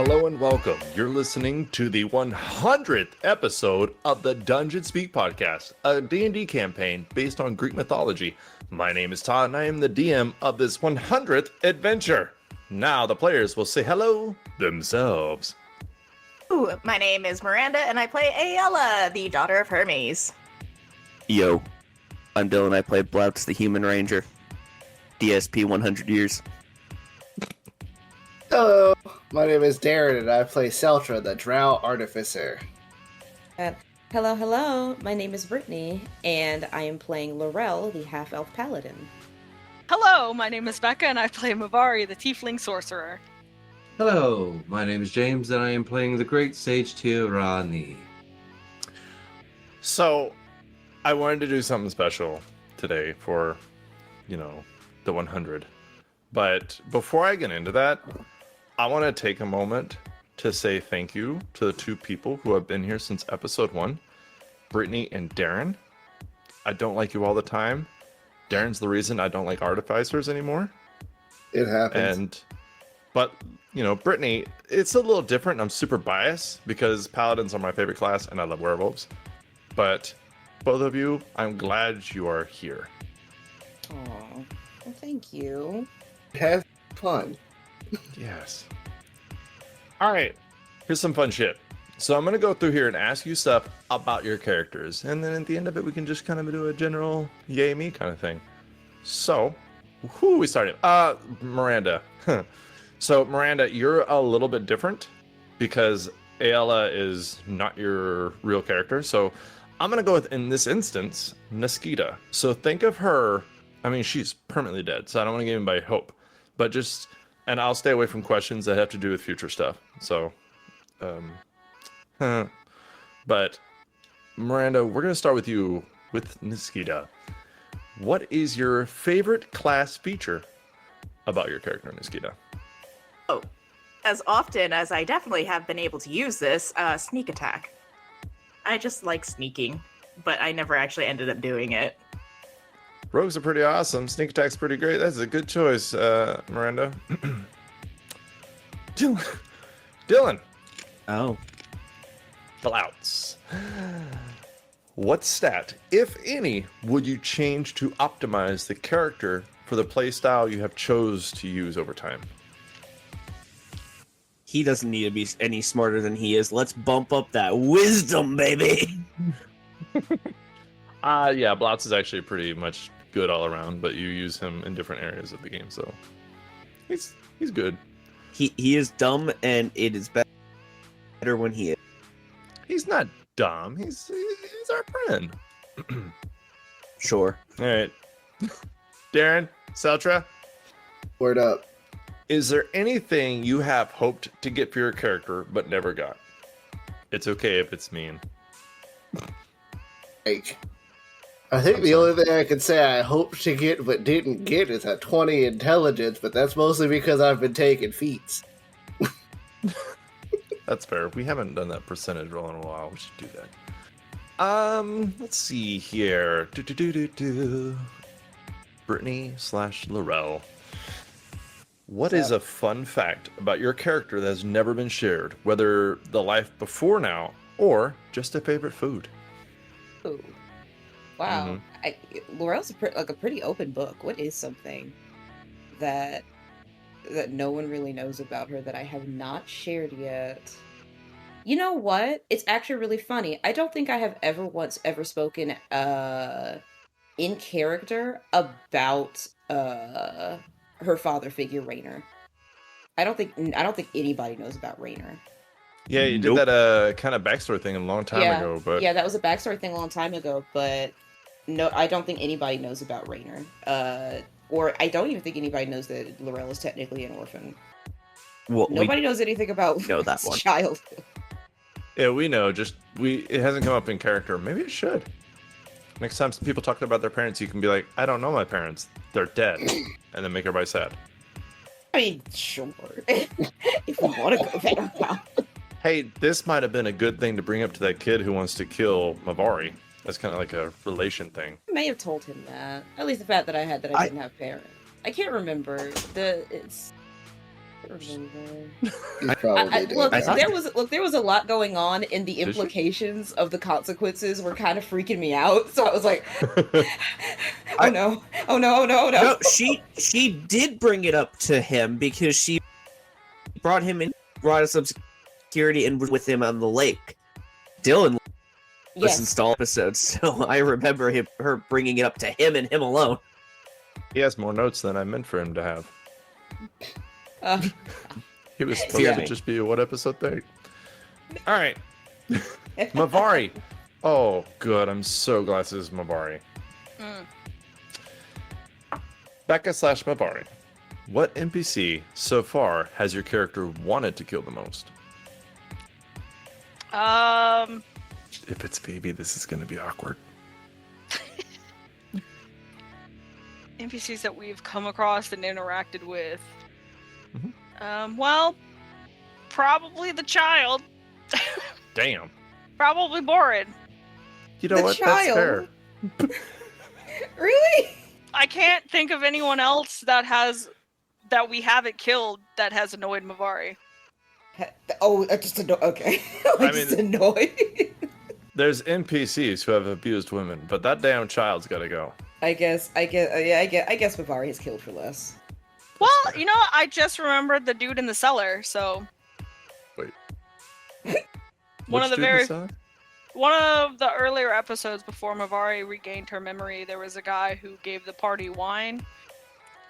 Hello and welcome. You're listening to the 100th episode of the Dungeon Speak podcast, a D&D campaign based on Greek mythology. My name is Todd and I am the DM of this 100th adventure. Now the players will say hello themselves. Ooh, my name is Miranda and I play Aella, the daughter of Hermes. Yo, I'm Dylan. I play Blouts the Human Ranger. DSP 100 years. Hello, my name is Darren and I play Seltra, the Drow Artificer. Hello, my name is Brittany, and I am playing Laurel, the half-elf paladin. Hello, my name is Becca, and I play Mavari, the tiefling sorcerer. Hello, my name is James, and I am playing the Great Sage Tirani. So, I wanted to do something special today for, the 100. But before I get into that, I want to take a moment to say thank you to the two people who have been here since episode 1, Brittany and Darren. I don't like you all the time. Darren's the reason I don't like artificers anymore. It happens. But Brittany, it's a little different. I'm super biased because paladins are my favorite class and I love werewolves. But both of you, I'm glad you are here. Aw, well, thank you. Have fun. Yes. All right. Here's some fun shit. So I'm going to go through here and ask you stuff about your characters. And then at the end of it, we can just kind of do a general yay me kind of thing. So, who are we starting? Miranda. So, Miranda, you're a little bit different because Aella is not your real character. So, I'm going to go with, in this instance, Niskita. So, think of her. I mean, she's permanently dead, so I don't want to give anybody hope. But and I'll stay away from questions that have to do with future stuff. So, but Miranda, we're going to start with you with Niskita. What is your favorite class feature about your character, Niskita? Oh, as often as I definitely have been able to use this, sneak attack. I just like sneaking, but I never actually ended up doing it. Rogues are pretty awesome. Sneak attack's pretty great. That's a good choice, Miranda. Dylan. Oh. Blouts. What stat, if any, would you change to optimize the character for the playstyle you have chose to use over time? He doesn't need to be any smarter than he is. Let's bump up that wisdom, baby! Yeah, Blouts is actually pretty much good all around, but you use him in different areas of the game, so he's good. He is dumb, and it is better when he is. He's not dumb. He's our friend. Sure. All right. Darren, Seltra, Word up. is there anything you have hoped to get for your character but never got? It's okay if it's mean. I think the only thing I can say I hoped to get but didn't get is a 20 intelligence, but that's mostly because I've been taking feats. That's fair. We haven't done that percentage roll in a while. We should do that. Let's see here. Brittany/Laurel. What is a fun fact about your character that has never been shared, whether the life before now or just a favorite food? Ooh. Wow. Laurel's a pretty open book. What is something that no one really knows about her that I have not shared yet? You know what? It's actually really funny. I don't think I have ever spoken in character about her father figure, Raynor. I don't think anybody knows about Raynor. Yeah, you did that kind of backstory thing a long time ago, but yeah, that was a backstory thing a long time ago, but no, I don't think anybody knows about Raynor. Or I don't even think anybody knows that Laurel is technically an orphan. Well, Nobody knows anything about know that one. child. yeah, we know. It hasn't come up in character. Maybe it should. Next time some people talk about their parents, you can be like, I don't know my parents. They're dead. And then make everybody sad. I mean, sure. If we want to go that route. Hey, this might have been a good thing to bring up to that kid who wants to kill Mavari. That's kind of like a relation thing. I may have told him that. At least the fact that I didn't have parents. I can't remember. remember. He's probably dead. Look, I thought- there was a lot going on, and the she? implications of the consequences were kind of freaking me out. So I was like, oh no, oh no, oh no, oh no. No, she did bring it up to him because she brought him in, brought us up security, and was with him on the lake. Dylan listens to all episodes, so I remember her bringing it up to him and him alone. He has more notes than I meant for him to have. Uh, He was supposed Fear to me. just be a what episode 30? All right. Mavari. Oh, good. I'm so glad this is Mavari. Mm. Becca / Mavari. What NPC so far has your character wanted to kill the most? If it's Phoebe, this is going to be awkward. NPCs that we've come across and interacted with. Mhm. Well, probably the child. Damn. Probably Borid. You know The what? child? That's fair. really? I can't think of anyone else that we haven't killed that has annoyed Mavari. Oh, I just annoyed. Okay, I just mean- annoyed. There's NPCs who have abused women, but that damn child's got to go. I guess Mavari is killed for less. Well, you know, I just remembered the dude in the cellar, so. Wait. One of Which the dude very was that? one of the earlier episodes before Mavari regained her memory, there was a guy who gave the party wine,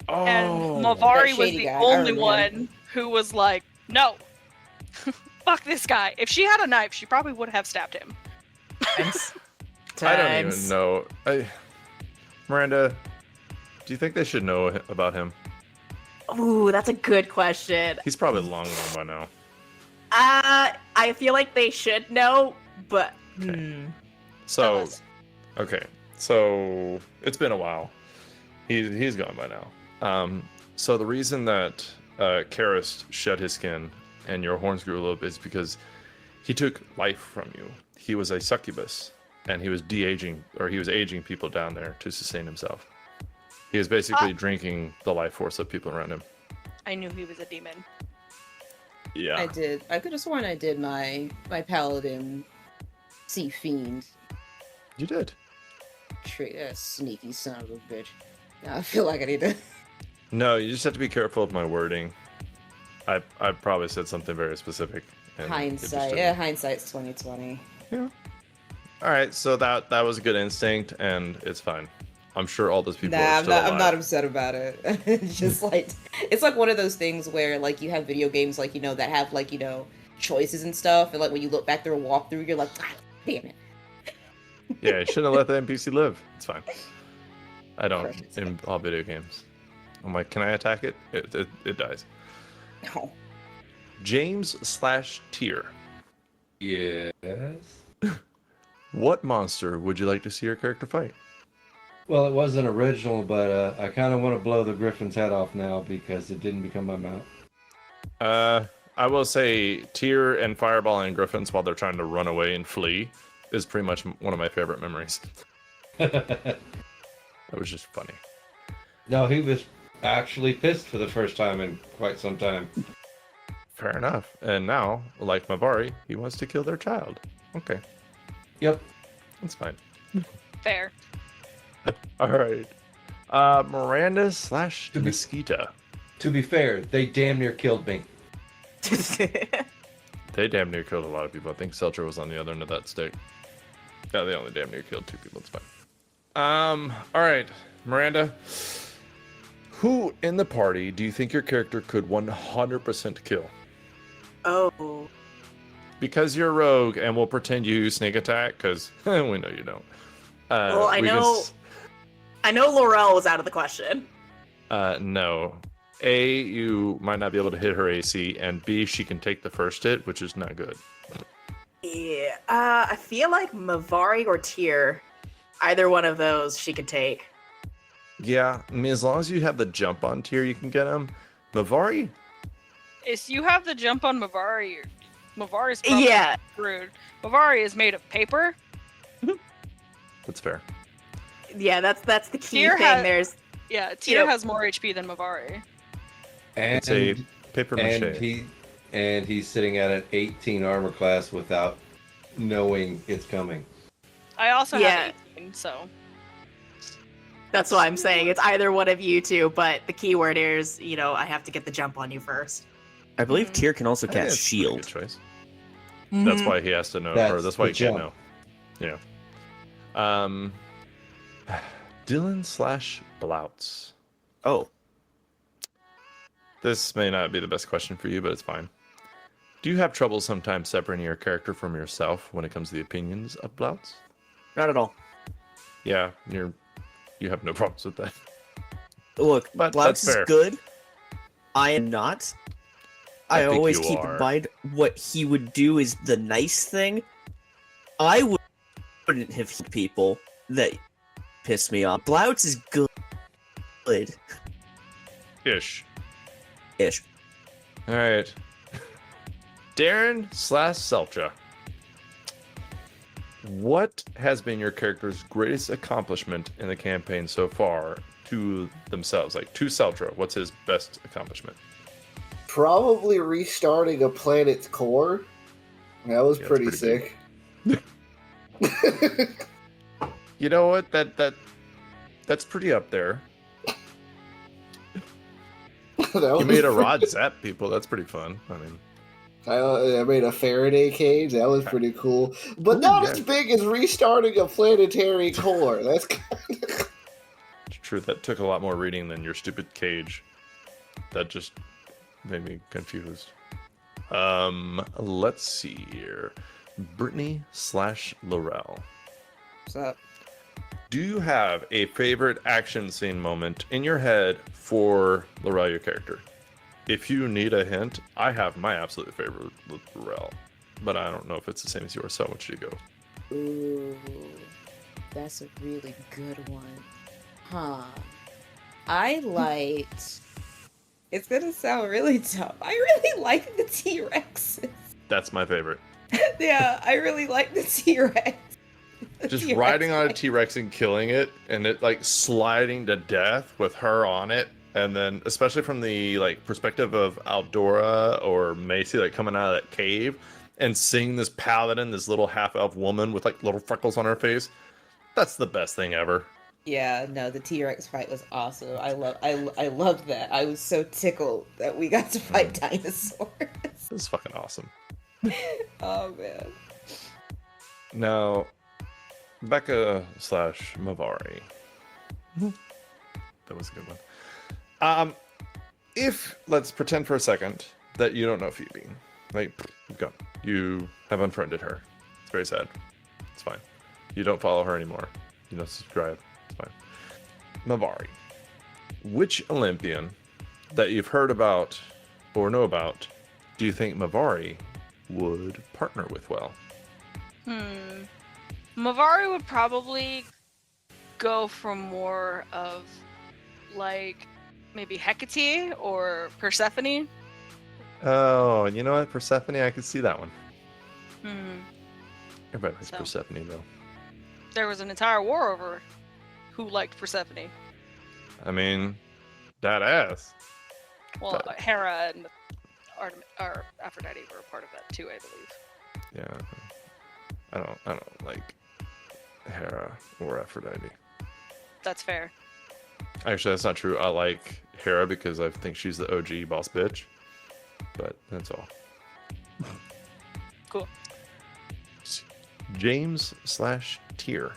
Oh. and Mavari That was shady the guy, I only remember. one who was like, "No, fuck this guy." If she had a knife, she probably would have stabbed him. I don't even know. Miranda, do you think they should know about him? Ooh, that's a good question. He's probably long gone by now. I feel like they should know, but So, Fellas. okay. So it's been a while. He's gone by now. So the reason that Karis shed his skin and your horns grew a little bit is because he took life from you. He was a succubus, and he was de-aging, or he was aging people down there to sustain himself. He was basically drinking the life force of people around him. I knew he was a demon. Yeah. I did. I could have sworn I did my paladin sea fiend You did. sneaky son of a bitch. Now I feel like I need to. No, you just have to be careful of my wording. I probably said something very specific. and it just Hindsight. didn't- Yeah, hindsight's 2020. Yeah. All right, so that was a good instinct, and it's fine. I'm sure all those people are Nah, still I'm not alive. upset about it. It's just like it's like one of those things where like you have video games like that have like choices and stuff, and like when you look back through a walkthrough, you're like, ah, damn it. Yeah, you shouldn't have let the NPC live. It's fine. I don't Correct. in all video games. I'm like, can I attack it? It dies. No. James / Tier. Yes. What monster would you like to see your character fight? Well, it wasn't original, but I kind of want to blow the griffin's head off now because it didn't become my mount. I will say Tyr and Fireball and Griffins while they're trying to run away and flee is pretty much one of my favorite memories. That was just funny. No, he was actually pissed for the first time in quite some time. Fair enough. And now, like Mavari, he wants to kill their child. Okay, Yep. that's fine. Fair. All right. Miranda / be- Mosquita. To be fair, they damn near killed me. They damn near killed a lot of people. I think Seltra was on the other end of that stick. Yeah, they only damn near killed 2 people. It's fine. All right, Miranda. Who in the party do you think your character could 100% kill? Oh. Because you're a rogue, and we'll pretend you sneak attack, because we know you don't. Well, I we can know. I know Laurel was out of the question. No. A, you might not be able to hit her AC, and B, she can take the first hit, which is not good. Yeah. I feel like Mavari or Tyr, either one of those she could take. Yeah, I mean, as long as you have the jump on tier, you can get him. Mavari? If you have the jump on Mavari, Mavari's probably Yeah. screwed. Mavari is made of paper. That's fair. Yeah, that's the key Tyr thing. has- There's Yeah, Tyr know- has more HP than Mavari. And It's a Paper And mache. he's sitting at an 18 armor class without knowing it's coming. I also Yeah. have 18, so. That's why I'm saying it's either one of you two, but the key word here is, I have to get the jump on you first. I believe Mhm. Tyr can also I think cast that's a pretty good Shield. choice. That's why he has to know, or that's why the he can't jump. know. Yeah. Dylan/Blouts. Oh, This may not be the best question for you, but it's fine. Do you have trouble sometimes separating your character from yourself when it comes to the opinions of Blouts? not at all. Yeah, you have no problems with that. Look, But Blouts that's is fair. good. I am not. I think always you keep are. in mind what he would do is the nice thing. I wouldn't have hit people that piss me off. Blouts is good. Ish. Ish. All right. Darren/Seltra. What has been your character's greatest accomplishment in the campaign so far to themselves? Like, to Seltra, what's his best accomplishment? Probably restarting a planet's core. That was Yeah, it's pretty pretty sick. You know what? That's pretty up there. You made a rod zap people. That's pretty fun. I mean, I made a Faraday cage. That was pretty cool, but Ooh, not yeah. as big as restarting a planetary core. That's it's true. That took a lot more reading than your stupid cage. That just made me confused. Let's see here. Brittany/Laurel. What's up? Do you have a favorite action scene moment in your head for Laurel, your character? If you need a hint, I have my absolute favorite with Laurel, but I don't know if it's the same as yours, so I want you to go. Ooh, that's a really good one. Huh. I liked... It's gonna sound really dumb. I really like the T-Rexes. That's my favorite. Yeah, I really like the T-Rex. Just T-Rex riding on a fight. T-Rex and killing it, and it like sliding to death with her on it, and then especially from the like perspective of Aldora or Macy, like coming out of that cave and seeing this paladin, this little half-elf woman with like little freckles on her face. That's the best thing ever. Yeah, no, the T-Rex fight was awesome. I loved that. I was so tickled that we got to fight dinosaurs. This is fucking awesome. Oh man. Now, Becca/Mavari. That was a good one. If let's pretend for a second that you don't know Phoebe, like go, you have unfriended her. It's very sad. It's fine. You don't follow her anymore. You don't subscribe. It's fine. Mavari, which Olympian that you've heard about or know about do you think Mavari would partner with well? Mavari would probably go for more of, like, maybe Hecate or Persephone. Oh, you know what? Persephone, I could see that one. Everybody likes So. Persephone, though. There was an entire war over who liked Persephone. I mean, that ass. Well, Hera and or Aphrodite were a part of that too, I believe. Yeah. I don't like Hera or Aphrodite. That's fair. Actually, that's not true. I like Hera because I think she's the OG boss bitch. But that's all. Cool. James/Tier.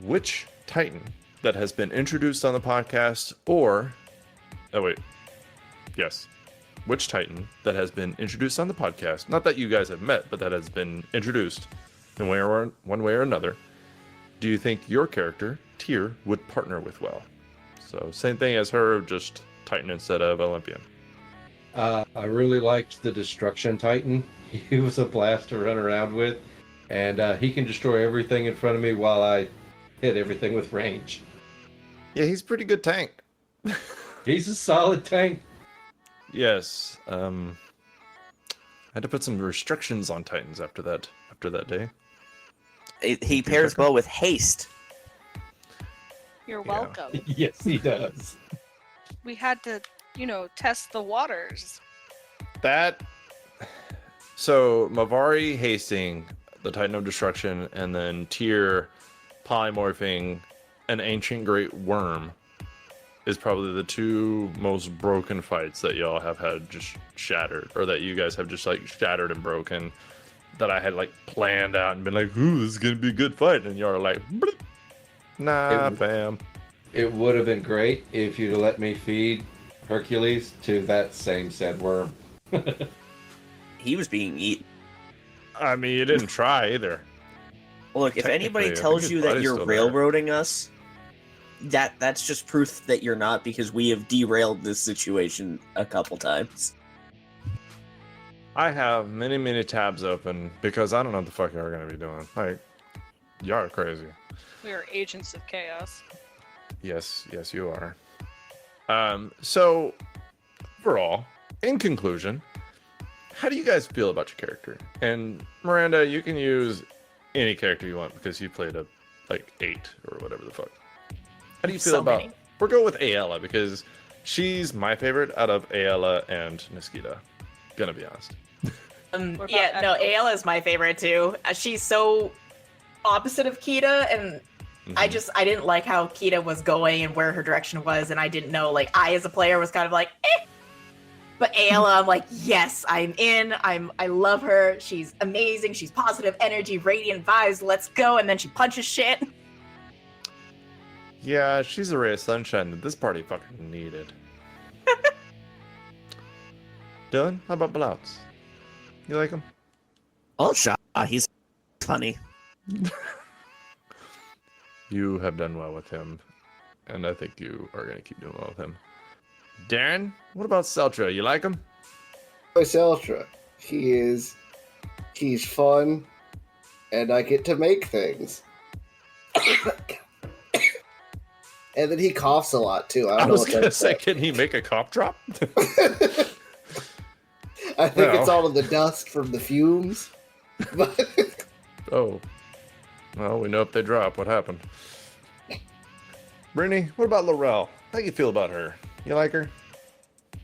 Which Titan that has been introduced on the podcast or... Oh, wait. Yes. Which Titan that has been introduced on the podcast, not that you guys have met, but that has been introduced in one way or another, do you think your character, Tyr, would partner with well? So same thing as her, just Titan instead of Olympian. I really liked the Destruction Titan. He was a blast to run around with, and he can destroy everything in front of me while I hit everything with range. Yeah, he's a pretty good tank. He's a solid tank. Yes. I had to put some restrictions on Titans after that day. He pairs well with haste. You're Yeah. welcome. Yes, he does. We had to, test the waters. That. So Mavari hasting the Titan of Destruction, and then Tyr polymorphing an ancient great worm is probably the two most broken fights that y'all have had just shattered, or that you guys have just like shattered and broken, that I had like planned out and been like, ooh, this is gonna be a good fight, and y'all are like, bloop. Nah, fam. It would have been great if you'd let me feed Hercules to that same said worm. He was being eaten. I mean, you didn't try either. Look, if anybody Technically, I tells think you his that body's you're still there. railroading us, that's just proof that you're not, because we have derailed this situation a couple times. I have many, many tabs open because I don't know what the fuck y'all are gonna be doing. Like, y'all are crazy. We are agents of chaos. Yes, you are. So overall, in conclusion, how do you guys feel about your character? And Miranda, you can use any character you want because you played a like 8 or whatever the fuck. How do you feel So about? many. We'll go with Aella because she's my favorite out of Aella and Niskita. Gonna be honest. What Yeah, about no, Echo? Aella is my favorite too. She's so opposite of Kita, and I didn't like how Kita was going and where her direction was, and I didn't know, like, I as a player was kind of like, eh. But Aella, I'm like, yes, I'm in. I love her. She's amazing. She's positive energy, radiant vibes. Let's go. And then she punches shit. Yeah, she's a ray of sunshine that this party fucking needed. Dylan, how about Blouts? You like him? Oh, shot. He's funny. You have done well with him, and I think you are going to keep doing well with him. Darren, what about Seltra? You like him? Seltra. He's fun, and I get to make things. And then he coughs a lot too. I don't know was what going to that's say, about. can he make a cough drop? I think it's Well. all of the dust from the fumes. But Oh. Well, we know if they drop, what happened. Brittany, what about Laurel? How do you feel about her? You like her?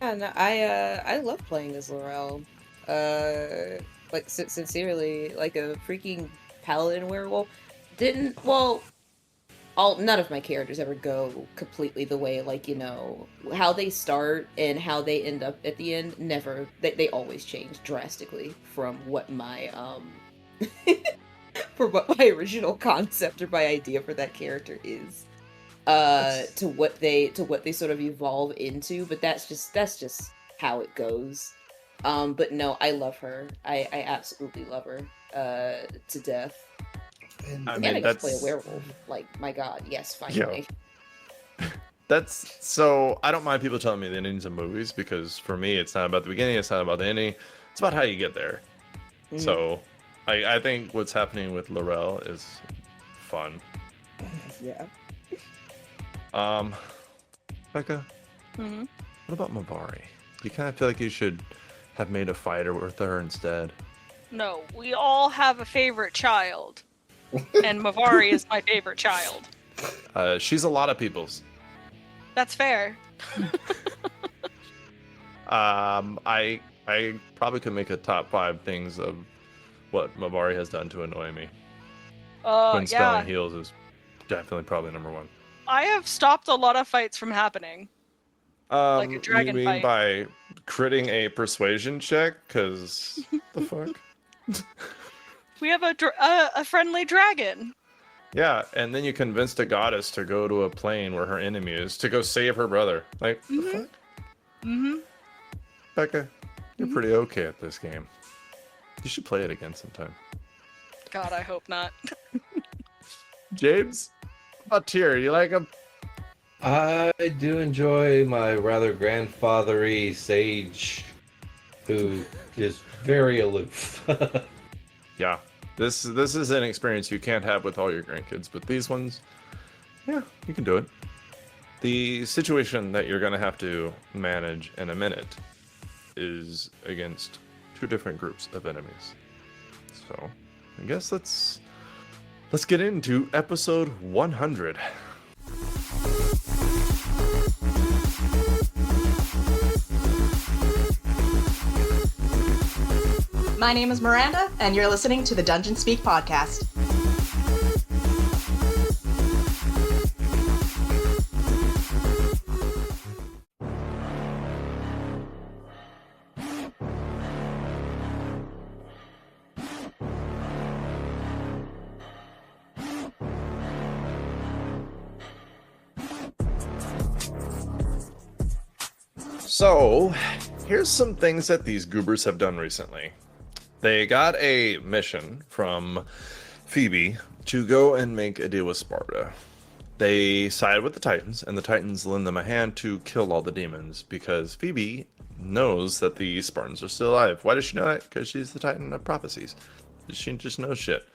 Yeah, no, I love playing as Laurel. Like sincerely, like a freaking paladin werewolf. None of my characters ever go completely the way, like, you know, how they start and how they end up at the end. Never. They always change drastically from what my for what my original concept or my idea for that character is. To what they sort of evolve into, but that's just how it goes. But no, I love her. I absolutely love her to death. I And mean, I get to play a that's... werewolf. Like, my god, yes, finally. That's so. I don't mind people telling me the endings of movies because for me, it's not about the beginning. It's not about the ending. It's about how you get there. Mhm. So, I think what's happening with Laurel is fun. Yeah. Becca, Mhm. what about Mavari? You kind of feel like you should have made a fighter with her instead. No, we all have a favorite child. And Mavari is my favorite child. She's a lot of people's. That's fair. I probably could make a top 5 things of what Mavari has done to annoy me. When Yeah. spelling heals is definitely probably number 1. I have stopped a lot of fights from happening. Like a dragon you mean fight. by critting a persuasion check? Cause the fuck? We have a friendly dragon. Yeah, and then you convinced a goddess to go to a plane where her enemy is to go save her brother. Like, the fuck? Mm-hmm. Becca, you're pretty okay at this game. You should play it again sometime. God, I hope not. James, what about Tyr? You like him? I do enjoy my rather grandfathery sage, who is very aloof. Yeah, this is an experience you can't have with all your grandkids, but these ones, yeah, you can do it. The situation that you're gonna have to manage in a minute is against 2 different groups of enemies. So, I guess let's get into episode 100. My name is Miranda, and you're listening to the Dungeon Speak podcast. So, here's some things that these goobers have done recently. They got a mission from Phoebe to go and make a deal with Sparta. They side with the Titans, and the Titans lend them a hand to kill all the demons, because Phoebe knows that the Spartans are still alive. Why does she know that? Because she's the Titan of prophecies. She just knows shit.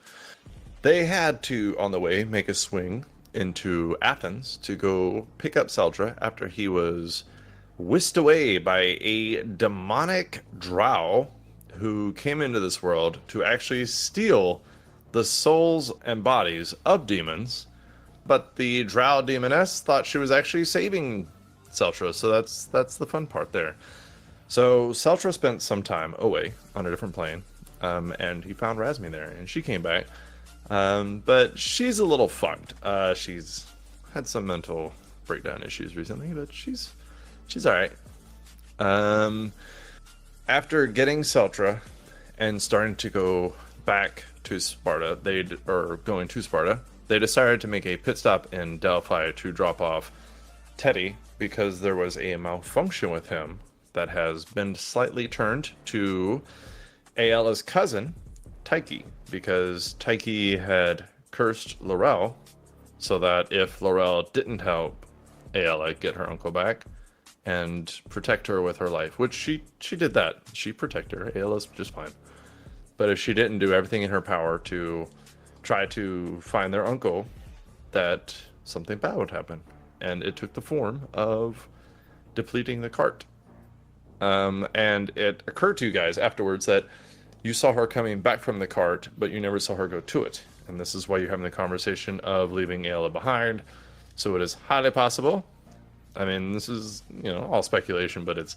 They had to, on the way, make a swing into Athens to go pick up Seldra after he was whisked away by a demonic drow who came into this world to actually steal the souls and bodies of demons. But the drow demoness thought she was actually saving Seltra, so that's the fun part there. So Seltra spent some time away on a different plane, and he found Razmi there, and she came back. But she's a little fucked. She's had some mental breakdown issues recently, but she's all right. After getting Seltra and starting to go back to Sparta, they decided to make a pit stop in Delphi to drop off Teddy because there was a malfunction with him that has been slightly turned to Aella's cousin, Tyche, because Tyche had cursed Laurel so that if Laurel didn't help Aella get her uncle back and protect her with her life, which she did that. She protected her. Aella's just fine. But if she didn't do everything in her power to try to find their uncle, that something bad would happen. And it took the form of depleting the cart. And it occurred to you guys afterwards that you saw her coming back from the cart, but you never saw her go to it. And this is why you're having the conversation of leaving Aella behind. So it is highly possible. I mean, this is, all speculation, but it's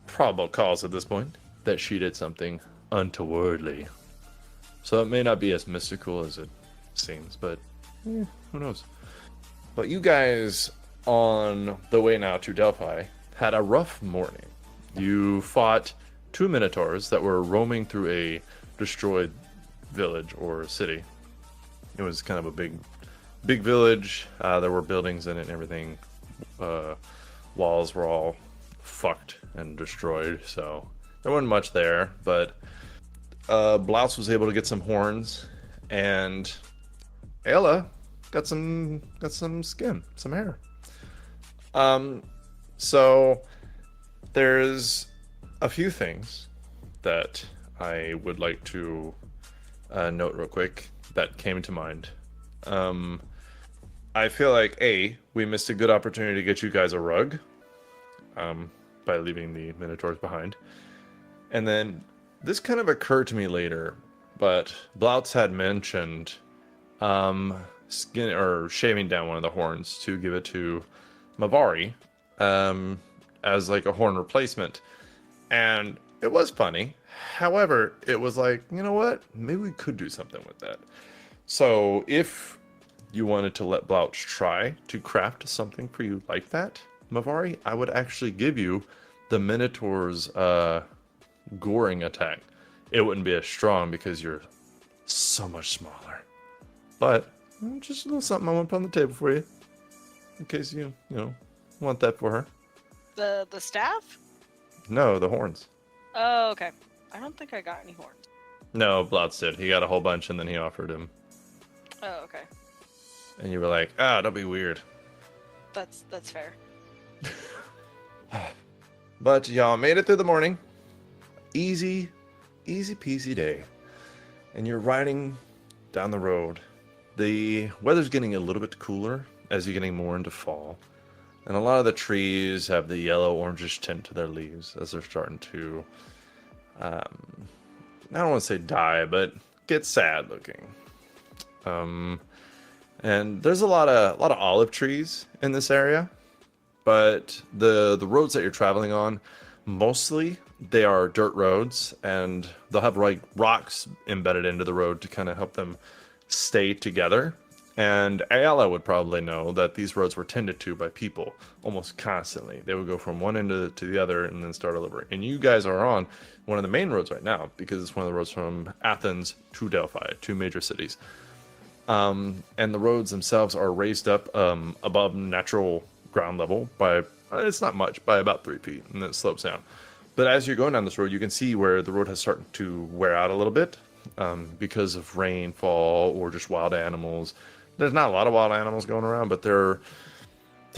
probable cause at this point that she did something untowardly. So it may not be as mystical as it seems, but who knows? But you guys on the way now to Delphi had a rough morning. You fought 2 Minotaurs that were roaming through a destroyed village or city. It was kind of a big village. There were buildings in it and everything. Walls were all fucked and destroyed, so there wasn't much there, but Blouse was able to get some horns, and Aella got some skin, some hair. So there's a few things that I would like to note real quick that came to mind. I feel like we missed a good opportunity to get you guys a rug by leaving the Minotaurs behind. And then this kind of occurred to me later, but Bloutz had mentioned skin or shaving down one of the horns to give it to Mavari as like a horn replacement. And it was funny. However, it was like, you know what? Maybe we could do something with that. So if you wanted to let Bloutz try to craft something for you like that, Mavari, I would actually give you the Minotaur's goring attack. It wouldn't be as strong because you're so much smaller. But just a little something I want to put on the table for you, in case you want that for her. The staff? No, the horns. Oh, okay. I don't think I got any horns. No, Bloutz did. He got a whole bunch and then he offered him. Oh, okay. And you were like, don't be weird. That's fair. But y'all made it through the morning. Easy peasy day. And you're riding down the road. The weather's getting a little bit cooler as you're getting more into fall. And a lot of the trees have the yellow orangish tint to their leaves as they're starting to, I don't want to say die, but get sad looking. And there's a lot of olive trees in this area, but the roads that you're traveling on mostly they are dirt roads, and they'll have like rocks embedded into the road to kind of help them stay together. And Aella would probably know that these roads were tended to by people almost constantly. They would go from one end to the other and then start all over. And you guys are on one of the main roads right now, because it's one of the roads from Athens to Delphi, two major cities. And the roads themselves are raised up above natural ground level by, it's not much, by about 3 feet, and then it slopes down. But as you're going down this road, you can see where the road has started to wear out a little bit because of rainfall or just wild animals. There's not a lot of wild animals going around, but there's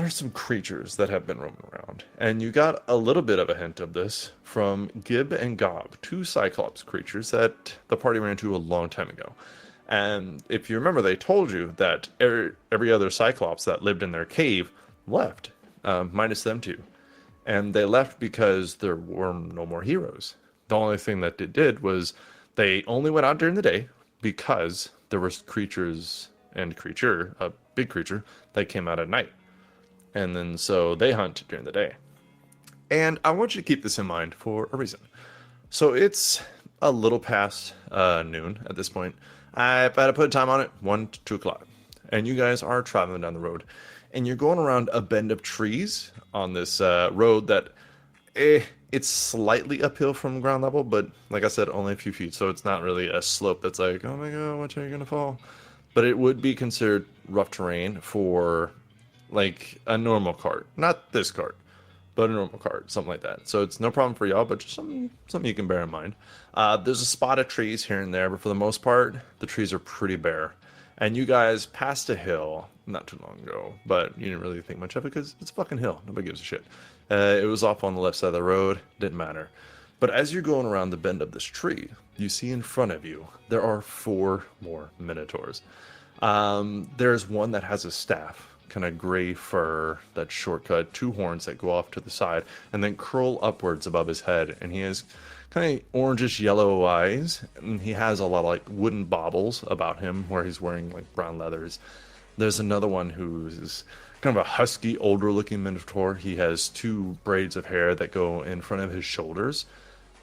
some creatures that have been roaming around. And you got a little bit of a hint of this from Gib and Gob, two Cyclops creatures that the party ran into a long time ago. And if you remember, they told you that every other Cyclops that lived in their cave left, minus them two. And they left because there were no more heroes. The only thing that it did was they only went out during the day because there were creatures and a big creature, that came out at night. And then so they hunt during the day. And I want you to keep this in mind for a reason. So it's a little past noon at this point. If I had to put a time on it, 1 to 2 o'clock. And you guys are traveling down the road. And you're going around a bend of trees on this road that it's slightly uphill from ground level, but like I said, only a few feet. So it's not really a slope that's like, oh my god, watch out, you're going to fall. But it would be considered rough terrain for like a normal cart. Not this cart, but a normal cart, something like that. So it's no problem for y'all, but just something you can bear in mind. There's a spot of trees here and there, but for the most part, the trees are pretty bare. And you guys passed a hill not too long ago, but you didn't really think much of it because it's a fucking hill. Nobody gives a shit. It was off on the left side of the road. Didn't matter. But as you're going around the bend of this tree, you see in front of you, there are 4 more Minotaurs. There's one that has a staff, kind of gray fur, that's shortcut, 2 horns that go off to the side, and then curl upwards above his head. And he has kind of orangish yellow eyes, and he has a lot of like wooden baubles about him where he's wearing like brown leathers. There's another one who's kind of a husky, older looking Minotaur. He has 2 braids of hair that go in front of his shoulders.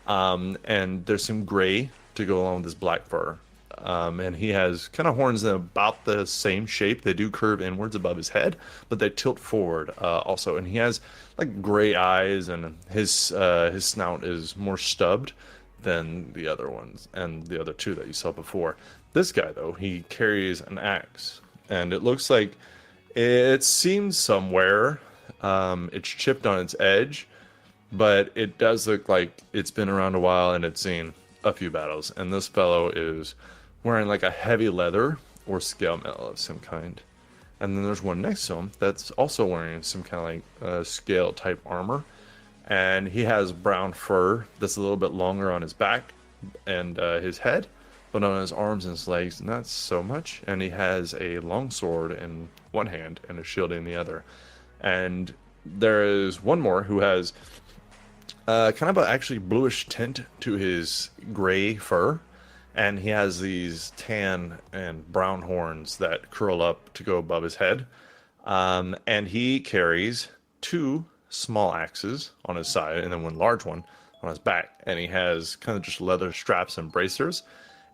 And there's some gray to go along with his black fur. And he has kind of horns in about the same shape. They do curve inwards above his head, but they tilt forward also. And he has like gray eyes, and his snout is more stubbed than the other ones and the other 2 that you saw before. This guy, though, he carries an axe, and it looks like it's seen somewhere. It's chipped on its edge, but it does look like it's been around a while and it's seen a few battles. And this fellow is wearing like a heavy leather or scale mail of some kind. And then there's one next to him that's also wearing some kind of like scale type armor. And he has brown fur that's a little bit longer on his back and his head, but on his arms and his legs, not so much. And he has a long sword in one hand and a shield in the other. And there is one more who has kind of a actually bluish tint to his gray fur, and he has these tan and brown horns that curl up to go above his head. And he carries 2 small axes on his side and then 1 large one on his back. And he has kind of just leather straps and bracers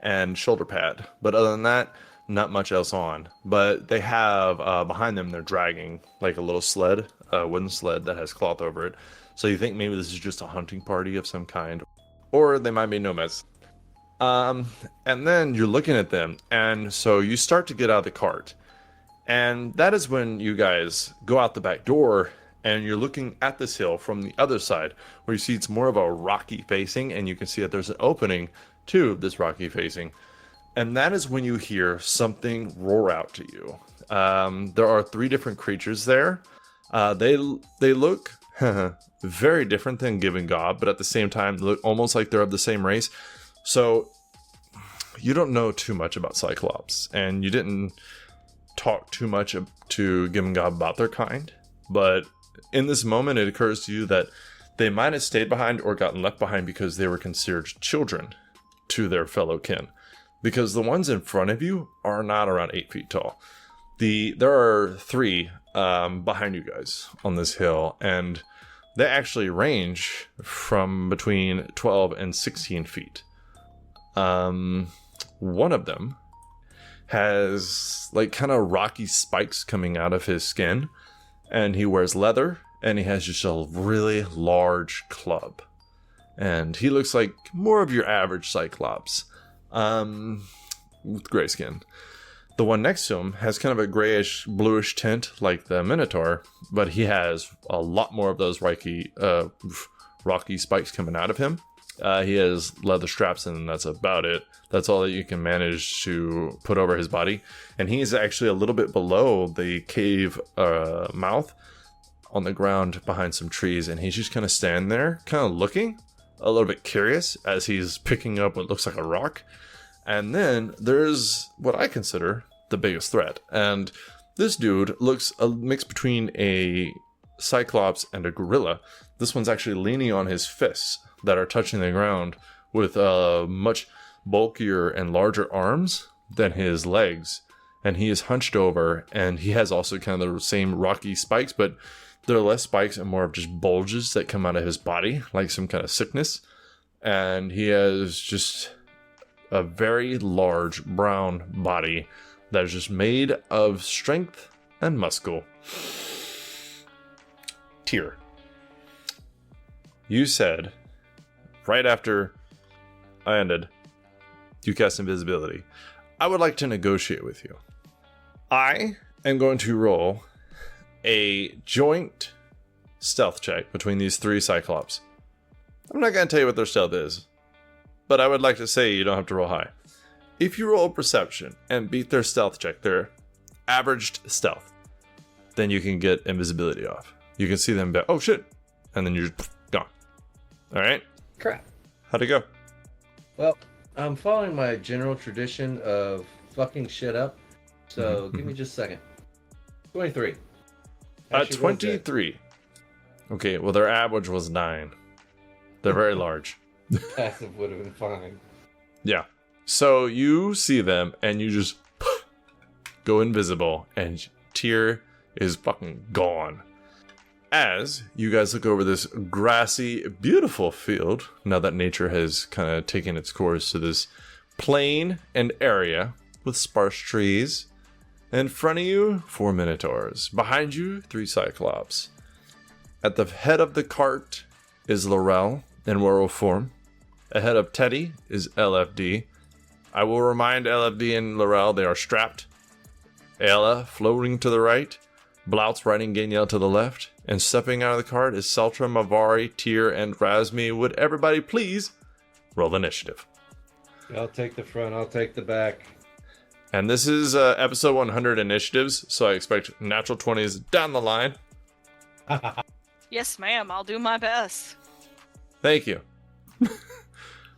and shoulder pad. But other than that, not much else on. But they have behind them, they're dragging like a little sled, a wooden sled that has cloth over it. So you think maybe this is just a hunting party of some kind, or they might be nomads. And then you're looking at them, and so you start to get out of the cart. And that is when you guys go out the back door, and you're looking at this hill from the other side, where you see it's more of a rocky facing, and you can see that there's an opening to this rocky facing. And that is when you hear something roar out to you. There are 3 different creatures there. They look very different than Gib and Gob, but at the same time look almost like they're of the same race. So you don't know too much about Cyclops, and you didn't talk too much to Gib and Gob about their kind. But in this moment, it occurs to you that they might have stayed behind or gotten left behind because they were considered children to their fellow kin. Because the ones in front of you are not around 8 feet tall. There are 3 behind you guys on this hill, and they actually range from between 12 and 16 feet. One of them has like kind of rocky spikes coming out of his skin, and he wears leather, and he has just a really large club. And he looks like more of your average Cyclops, with gray skin. The one next to him has kind of a grayish, bluish tint like the Minotaur, but he has a lot more of those rocky spikes coming out of him. He has leather straps, and that's about it. That's all that you can manage to put over his body. And he's actually a little bit below the cave mouth on the ground behind some trees, and he's just kind of standing there, kind of looking a little bit curious as he's picking up what looks like a rock. And then there's what I consider the biggest threat. And this dude looks a mix between a Cyclops and a gorilla. This one's actually leaning on his fists that are touching the ground with much bulkier and larger arms than his legs. And he is hunched over, and he has also kind of the same rocky spikes, but they're less spikes and more of just bulges that come out of his body, like some kind of sickness. And he has just a very large brown body that is just made of strength and muscle. Tyr, you said right after I ended, you cast invisibility. I would like to negotiate with you. I am going to roll a joint stealth check between these three Cyclops. I'm not going to tell you what their stealth is, but I would like to say you don't have to roll high. If you roll perception and beat their stealth check, their averaged stealth, then you can get invisibility off. You can see them, oh shit, and then you're just gone. All right? Correct. How'd it go? Well, I'm following my general tradition of fucking shit up, so give me just a second. 23. Actually, 23. Okay, well, their average was 9. They're very large. Passive would have been fine. Yeah. So you see them, and you just go invisible, and Tyr is fucking gone. As you guys look over this grassy, beautiful field, now that nature has kind of taken its course to this plain and area with sparse trees. In front of you, 4 Minotaurs. Behind you, 3 Cyclops. At the head of the cart is Laurel in werewolf form. Ahead of Teddy is LFD. I will remind LFD and Laurel they are strapped. Aella floating to the right. Blout's riding Geniel to the left. And stepping out of the cart is Seltra, Mavari, Tyr, and Razmi. Would everybody please roll initiative? I'll take the front, I'll take the back. And this is episode 100 initiatives, so I expect natural 20s down the line. Yes, ma'am. I'll do my best. Thank you.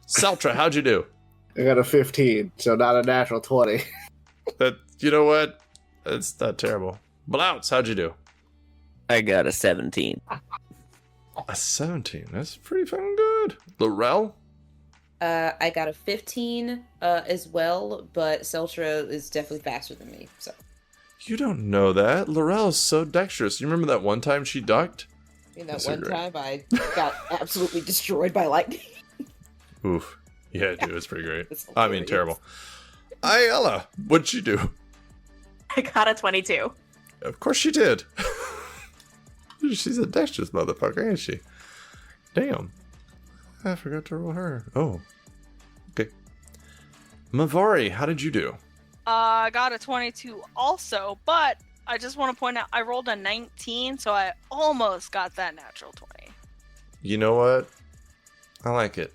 Seltra, how'd you do? I got a 15, so not a natural 20. You know what? It's not terrible. Blouts, how'd you do? I got a 17. A 17. That's pretty fucking good. Laurel? I got a 15 as well, but Seltra is definitely faster than me. So You don't know that. Laurel is so dexterous. You remember that one time she ducked? that one time I got absolutely destroyed by lightning. Oof. Yeah, dude, it's pretty great. It's I mean, hilarious. terrible. Aella, what'd you do? I got a 22. Of course she did. She's a dexterous motherfucker, ain't she? Damn. I forgot to roll her. Oh. Okay. Mavari, how did you do? I got a 22 also, but I just want to point out I rolled a 19, so I almost got that natural 20. You know what? I like it.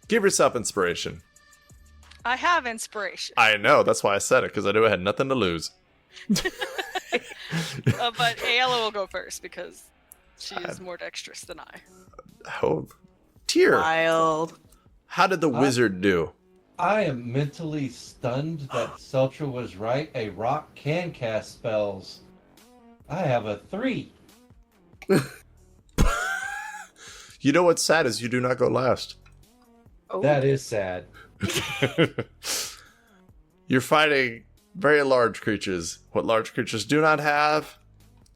Give yourself inspiration. I have inspiration. I know, that's why I said it, because I knew I had nothing to lose. But Aella will go first because she is more dexterous than I. Oh. Tyr, Wild. how did the wizard do? I am mentally stunned that Seltra was right. A rock can cast spells. I have a 3. You know what's sad is you do not go last. Oh. That is sad. You're fighting very large creatures. What large creatures do not have?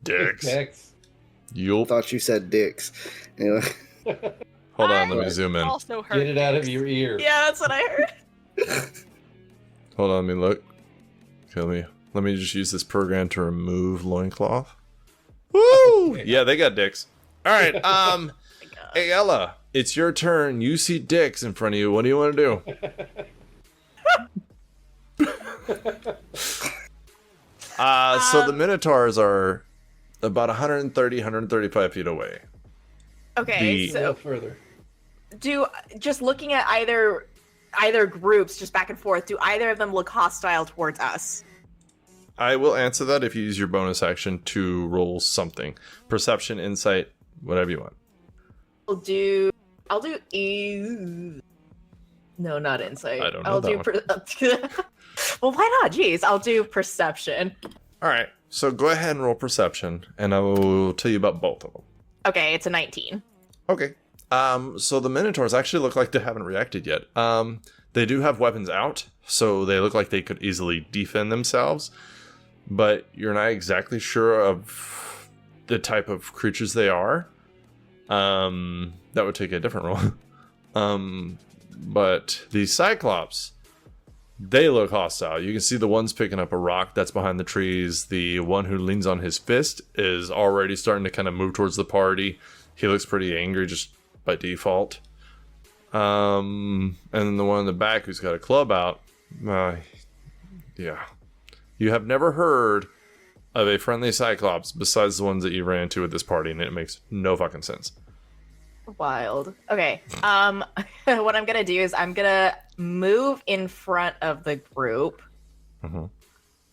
Dicks. Dex. Yup. Thought you said dicks. Anyway. Hold on, let I me zoom in. Also heard Get it out of dicks. your ear. Yeah, that's what I heard. Hold on, let me look. Okay, let me just use this program to remove loincloth. Woo! Okay. Yeah, they got dicks. All right, Oh my God. Aella, it's your turn. You see dicks in front of you. What do you want to do? So the Minotaurs are about 130, 135 feet away. Okay, The- A little so further. just looking at either groups, just back and forth, do either of them look hostile towards us? I will answer that if you use your bonus action to roll something. Perception, insight, whatever you want. I'll do no, not insight. I don't know I'll that do well, why not? Jeez, I'll do perception. All right, so go ahead and roll perception, and I will tell you about both of them. Okay, it's a 19. Okay. So the Minotaurs actually look like they haven't reacted yet. They do have weapons out, so they look like they could easily defend themselves, but you're not exactly sure of the type of creatures they are. That would take a different roll. But the Cyclops, they look hostile. You can see the one's picking up a rock that's behind the trees. The one who leans on his fist is already starting to kind of move towards the party. He looks pretty angry just by default. And then the one in the back who's got a club out, yeah. You have never heard of a friendly Cyclops besides the ones that you ran into at this party, and it makes no fucking sense. Wild. Okay. What I'm gonna do is I'm gonna move in front of the group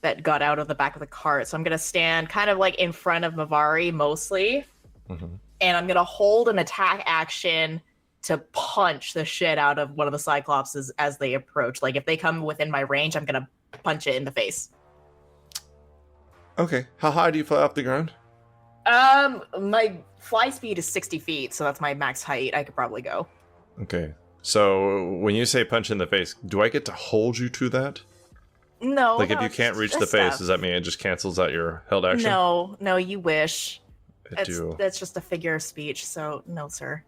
that got out of the back of the cart. So I'm gonna stand kind of like in front of Mavari mostly, and I'm gonna hold an attack action to punch the shit out of one of the Cyclopses as they approach. Like if they come within my range, I'm gonna punch it in the face. Okay. How high do you fly off the ground? My fly speed is 60 feet, so that's my max height. I could probably go. Okay. So when you say punch in the face, do I get to hold you to that? No. Like if no, you it's can't reach just the face, stuff. does that mean it just cancels out your held action? No, you wish. I do. That's just a figure of speech, so no, sir.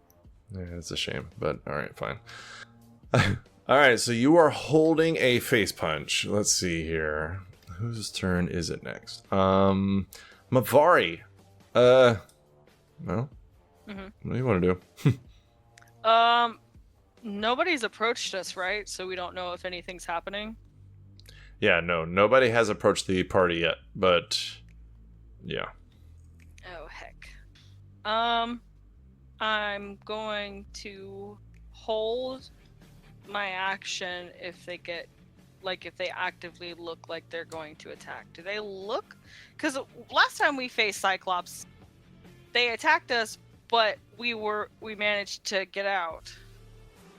Yeah, it's a shame, but all right, fine. All right, so you are holding a face punch. Let's see here. Whose turn is it next? Mavari. Well, what do you want to do? Nobody's approached us, right? So we don't know if anything's happening. Yeah, no, nobody has approached the party yet, but yeah. Oh heck. I'm going to hold my action if they get, like, if they actively look like they're going to attack. Do they look? Because last time we faced Cyclops, they attacked us, but we managed to get out.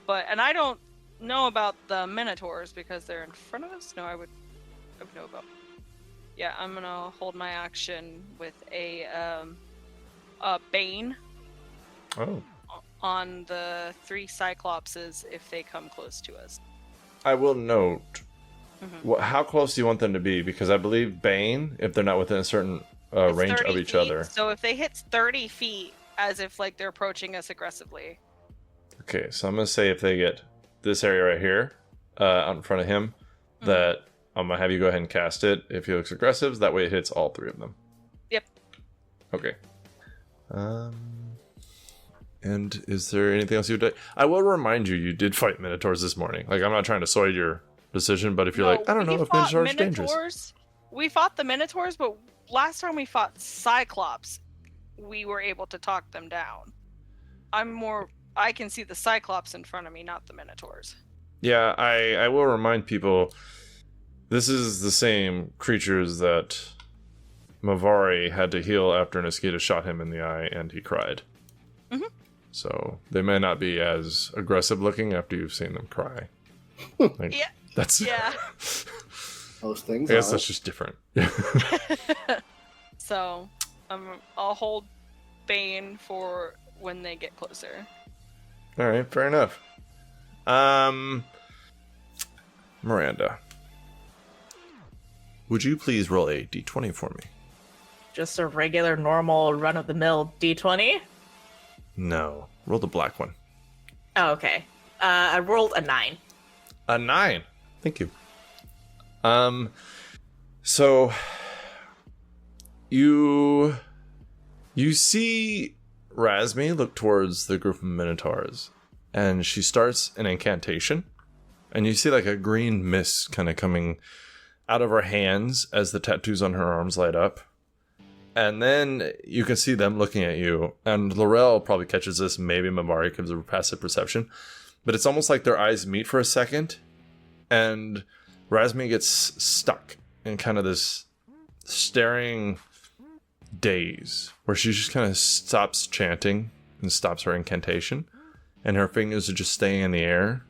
And I don't know about the Minotaurs because they're in front of us. No, I would know about. Yeah, I'm gonna hold my action with a Bane Oh. on the 3 Cyclopses if they come close to us. I will note, how close do you want them to be? Because I believe Bane, if they're not within a certain It's range 30 of each feet, other. So if they hit 30 feet, as if like they're approaching us aggressively. Okay, so I'm gonna say if they get this area right here, out in front of him, that I'm gonna have you go ahead and cast it. If he looks aggressive, that way it hits all 3 of them. Yep. Okay. And is there anything else you would do? I will remind you, you did fight Minotaurs this morning. Like, I'm not trying to sway your decision, but if you're like, I don't know if Minotaurs are dangerous. We fought the Minotaurs, but last time we fought Cyclops, we were able to talk them down. I can see the Cyclops in front of me, not the Minotaurs. Yeah, I will remind people, this is the same creatures that Mavari had to heal after an Escada shot him in the eye and he cried. So they may not be as aggressive looking after you've seen them cry. Like, Yeah. That's Yeah. Most things I guess are. that's just different. So, I'll hold Bane for when they get closer. All right, fair enough. Miranda, would you please roll a d20 for me? just a regular, normal, run-of-the-mill D20? No. Roll the black one. Oh, okay. I rolled a 9. A 9. Thank you. So you see Razmi look towards the group of Minotaurs, and she starts an incantation, and you see like a green mist kind of coming out of her hands as the tattoos on her arms light up. And then you can see them looking at you, and Laurel probably catches this, maybe Mamari gives a passive perception, but it's almost like their eyes meet for a second, and Razmi gets stuck in kind of this staring daze, where she just kind of stops chanting and stops her incantation, and her fingers are just staying in the air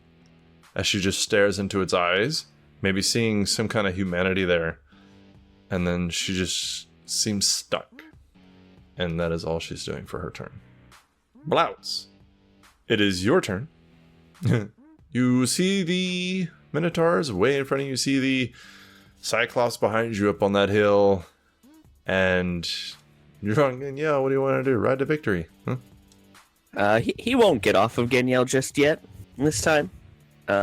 as she just stares into its eyes, maybe seeing some kind of humanity there, and then she just seems stuck, and that is all she's doing for her turn. Blouts, it is your turn. You see the Minotaurs way in front of you. You see the Cyclops behind you up on that hill, and you're going, yeah, what do you want to do? Ride to victory? Huh? He won't get off of Genielle just yet. This time, he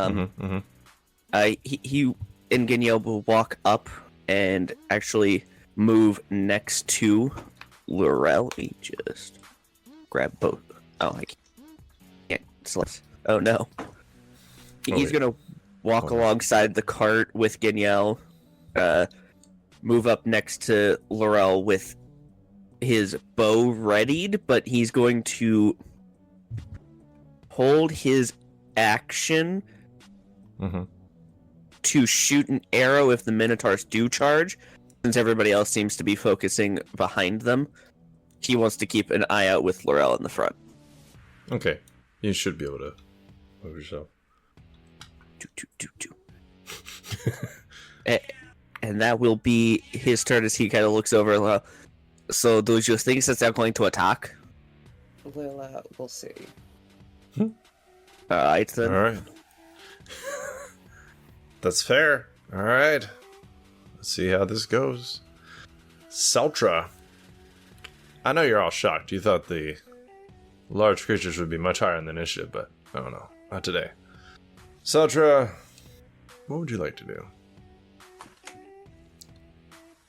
and Genielle will walk up and actually move next to Laurel. Let me just grab both. Oh, I can't select. Oh no. He's gonna walk alongside the cart with Genielle, move up next to Laurel with his bow readied, but he's going to hold his action to shoot an arrow if the Minotaurs do charge. Since everybody else seems to be focusing behind them, he wants to keep an eye out with Laurel in the front. Okay. You should be able to move yourself. And that will be his turn as he kind of looks over. So do you think that they're going to attack? We'll see. Alright then. Alright. That's fair. Alright. Let's see how this goes. Seltra. I know you're all shocked. You thought the large creatures would be much higher in the initiative, but I don't know. Not today. Seltra, what would you like to do?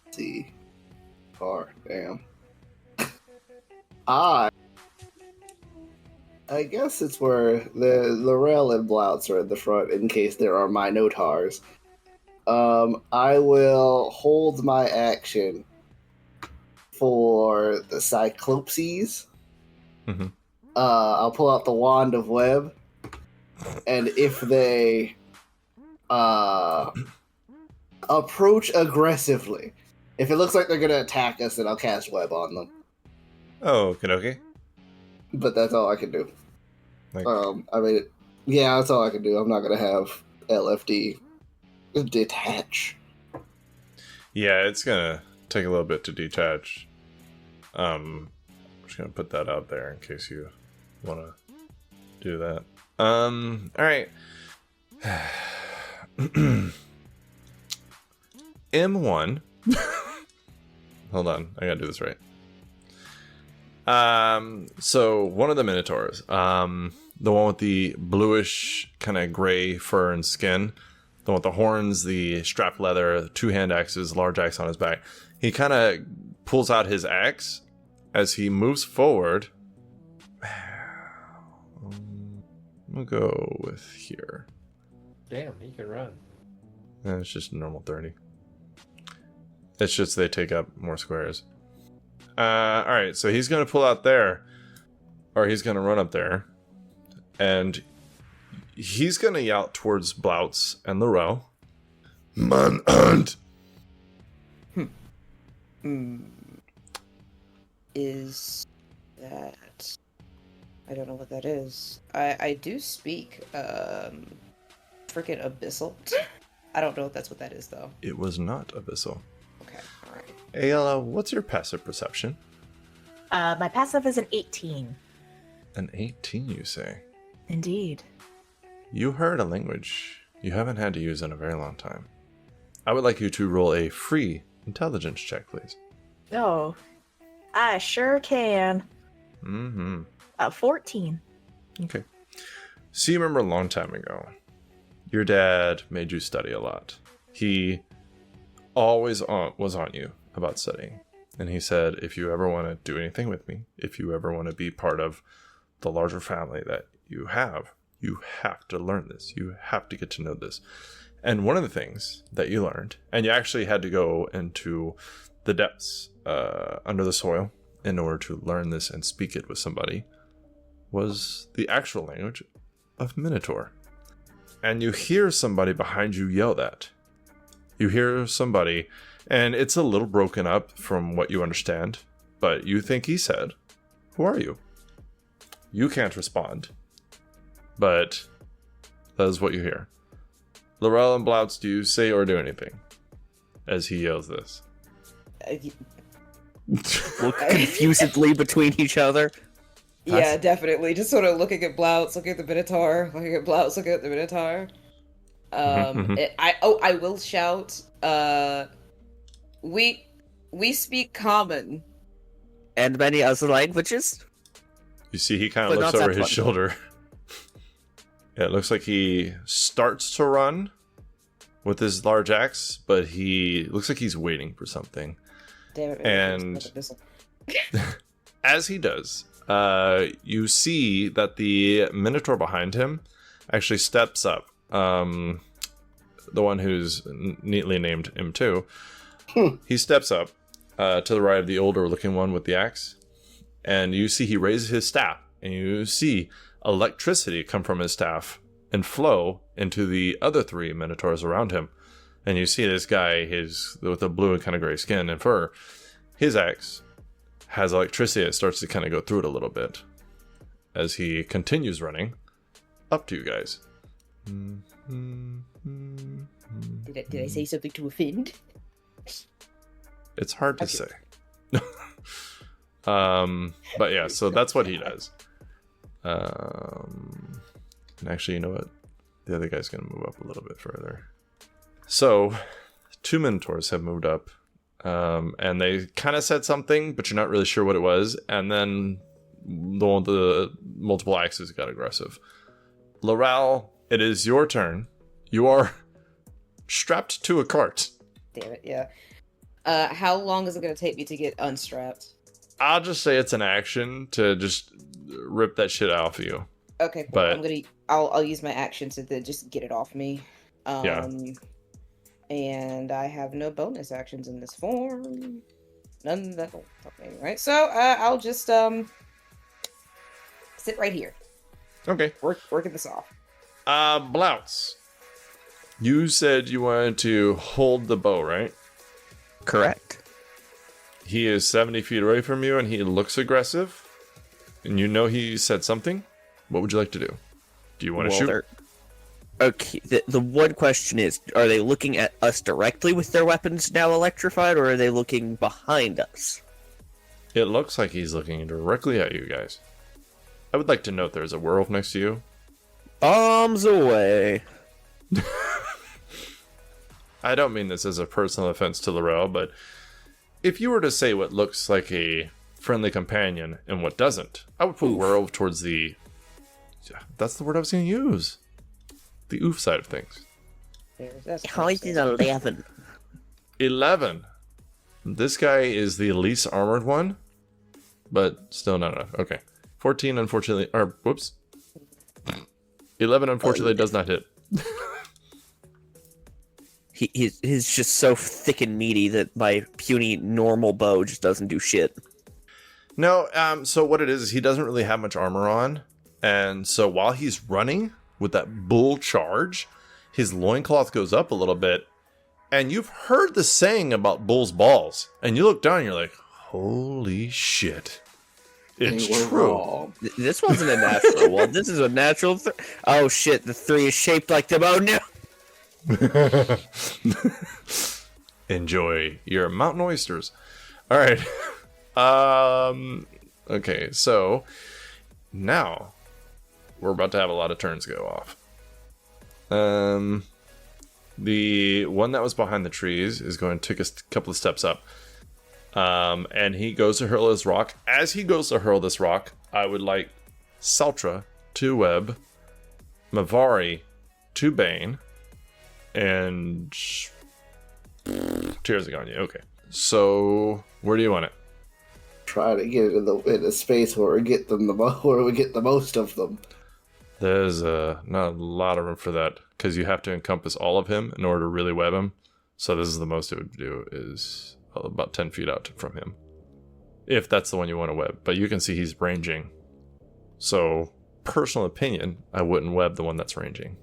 Let's see. Damn. I guess it's where the Laurel and Blouts are in the front in case there are Minotaurs. I will hold my action for the Cyclopses. I'll pull out the Wand of Web, and if they approach aggressively, if it looks like they're gonna attack us, then I'll cast Web on them. Oh, okay. But that's all I can do. Like, yeah, that's all I can do. I'm not gonna have LFD detach. Yeah, it's gonna take a little bit to detach. I'm just gonna put that out there in case you want to do that. Alright. M1. Hold on, I gotta do this right. So one of the Minotaurs, the one with the bluish kind of gray fur and skin, the one with the horns, the strap leather, the 2 hand axes, large axe on his back. He kind of pulls out his axe as he moves forward. We'll go with here. Damn, he can run. It's just a normal 30. It's just they take up more squares. Alright, so he's going to pull out there. Or he's going to run up there. And he's going to yell towards Blouts and Laurel. Manhunt! Is that... I don't know what that is. I do speak, frickin' Abyssal. I don't know if that's what that is, though. It was not Abyssal. Okay, alright. Aella, what's your passive perception? My passive is an 18. An 18, you say? Indeed. You heard a language you haven't had to use in a very long time. I would like you to roll a free intelligence check, please. Oh, I sure can. Mm-hmm. 14. Okay. So you remember a long time ago, your dad made you study a lot. He always was on you about studying. And he said, if you ever want to do anything with me, if you ever want to be part of the larger family that you have to learn this. You have to get to know this. And one of the things that you learned, and you actually had to go into the depths under the soil in order to learn this and speak it with somebody, was the actual language of Minotaur. And you hear somebody behind you yell that. You hear somebody, and it's a little broken up from what you understand, but you think he said, "Who are you?" You can't respond, but that is what you hear. Laurel and Blouts, do you say or do anything as he yells this? Look confusedly between each other. Yeah, definitely. Just sort of looking at Blouts, looking at the Minotaur, looking at Blouts, looking at the Minotaur. I will shout. We speak common And many other languages. You see, he kind of But looks not over that his one. shoulder. Yeah, it looks like he starts to run with his large axe, but he looks like he's waiting for something. Damn it. And as he does, you see that the Minotaur behind him actually steps up. The one who's neatly named M2. He steps up to the right of the older looking one with the axe. And you see he raises his staff. And you see electricity come from his staff and flow into the other three Minotaurs around him. And you see this guy, with the blue and kind of gray skin and fur, his axe has electricity that starts to kind of go through it a little bit as he continues running up to you guys. Did I say something to offend? It's hard to say. But yeah, so that's what he does. And actually, you know what? The other guy's going to move up a little bit further. So, 2 Minotaurs have moved up. And they kind of said something, but you're not really sure what it was. And then the multiple axes got aggressive. Laurel, it is your turn. You are strapped to a cart. Damn it, yeah. How long is it going to take me to get unstrapped? I'll just say it's an action to just rip that shit off of you. Okay, cool. But I'll use my action to then just get it off me. Yeah. And I have no bonus actions in this form. None that will help me, right? So I'll just sit right here. Okay. Working this off. Blouts. You said you wanted to hold the bow, right? Correct. He is 70 feet away from you and he looks aggressive. And you know he said something. What would you like to do? Do you want to shoot? Okay, the one question is, are they looking at us directly with their weapons now electrified, or are they looking behind us? It looks like he's looking directly at you guys. I would like to note there's a werewolf next to you. Bombs away. I don't mean this as a personal offense to Laurel, but if you were to say what looks like a friendly companion and what doesn't, I would put werewolf towards the... That's the word I was going to use. The oof side of things. How is it 11? 11. This guy is the least armored one, but still not enough. Okay. 14, unfortunately, or whoops. 11, unfortunately, does not hit. He's just so thick and meaty that my puny normal bow just doesn't do shit. No, so what it is he doesn't really have much armor on, and so while he's running with that bull charge, his loincloth goes up a little bit, and you've heard the saying about bull's balls, and you look down and you're like, holy shit. It's true. This wasn't a natural one. This is a natural... Oh shit, the 3 is shaped like them. Oh no! Enjoy your mountain oysters. All right. Okay, so now we're about to have a lot of turns go off. The one that was behind the trees is going to take a couple of steps up. And he goes to hurl his rock. As he goes to hurl this rock, I would like Saltra to web, Mavari to Bane, and Tears of Gagne. Okay. So where do you want it? Try to get it in a space where we get the most of them. There's not a lot of room for that because you have to encompass all of him in order to really web him. So this is the most it would do is about 10 feet out from him. If that's the one you want to web. But you can see he's ranging. So, personal opinion, I wouldn't web the one that's ranging.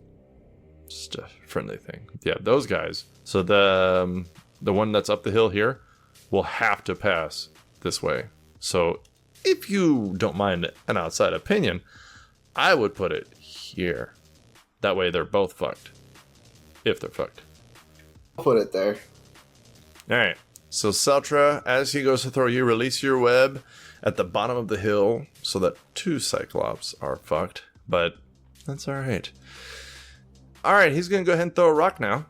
Just a friendly thing. Yeah, those guys. So the one that's up the hill here will have to pass this way. So if you don't mind an outside opinion, I would put it here. That way they're both fucked. If they're fucked. I'll put it there. Alright. So Seltra, as he goes to throw you, release your web at the bottom of the hill so that 2 Cyclops are fucked. But that's alright. Alright, he's going to go ahead and throw a rock now.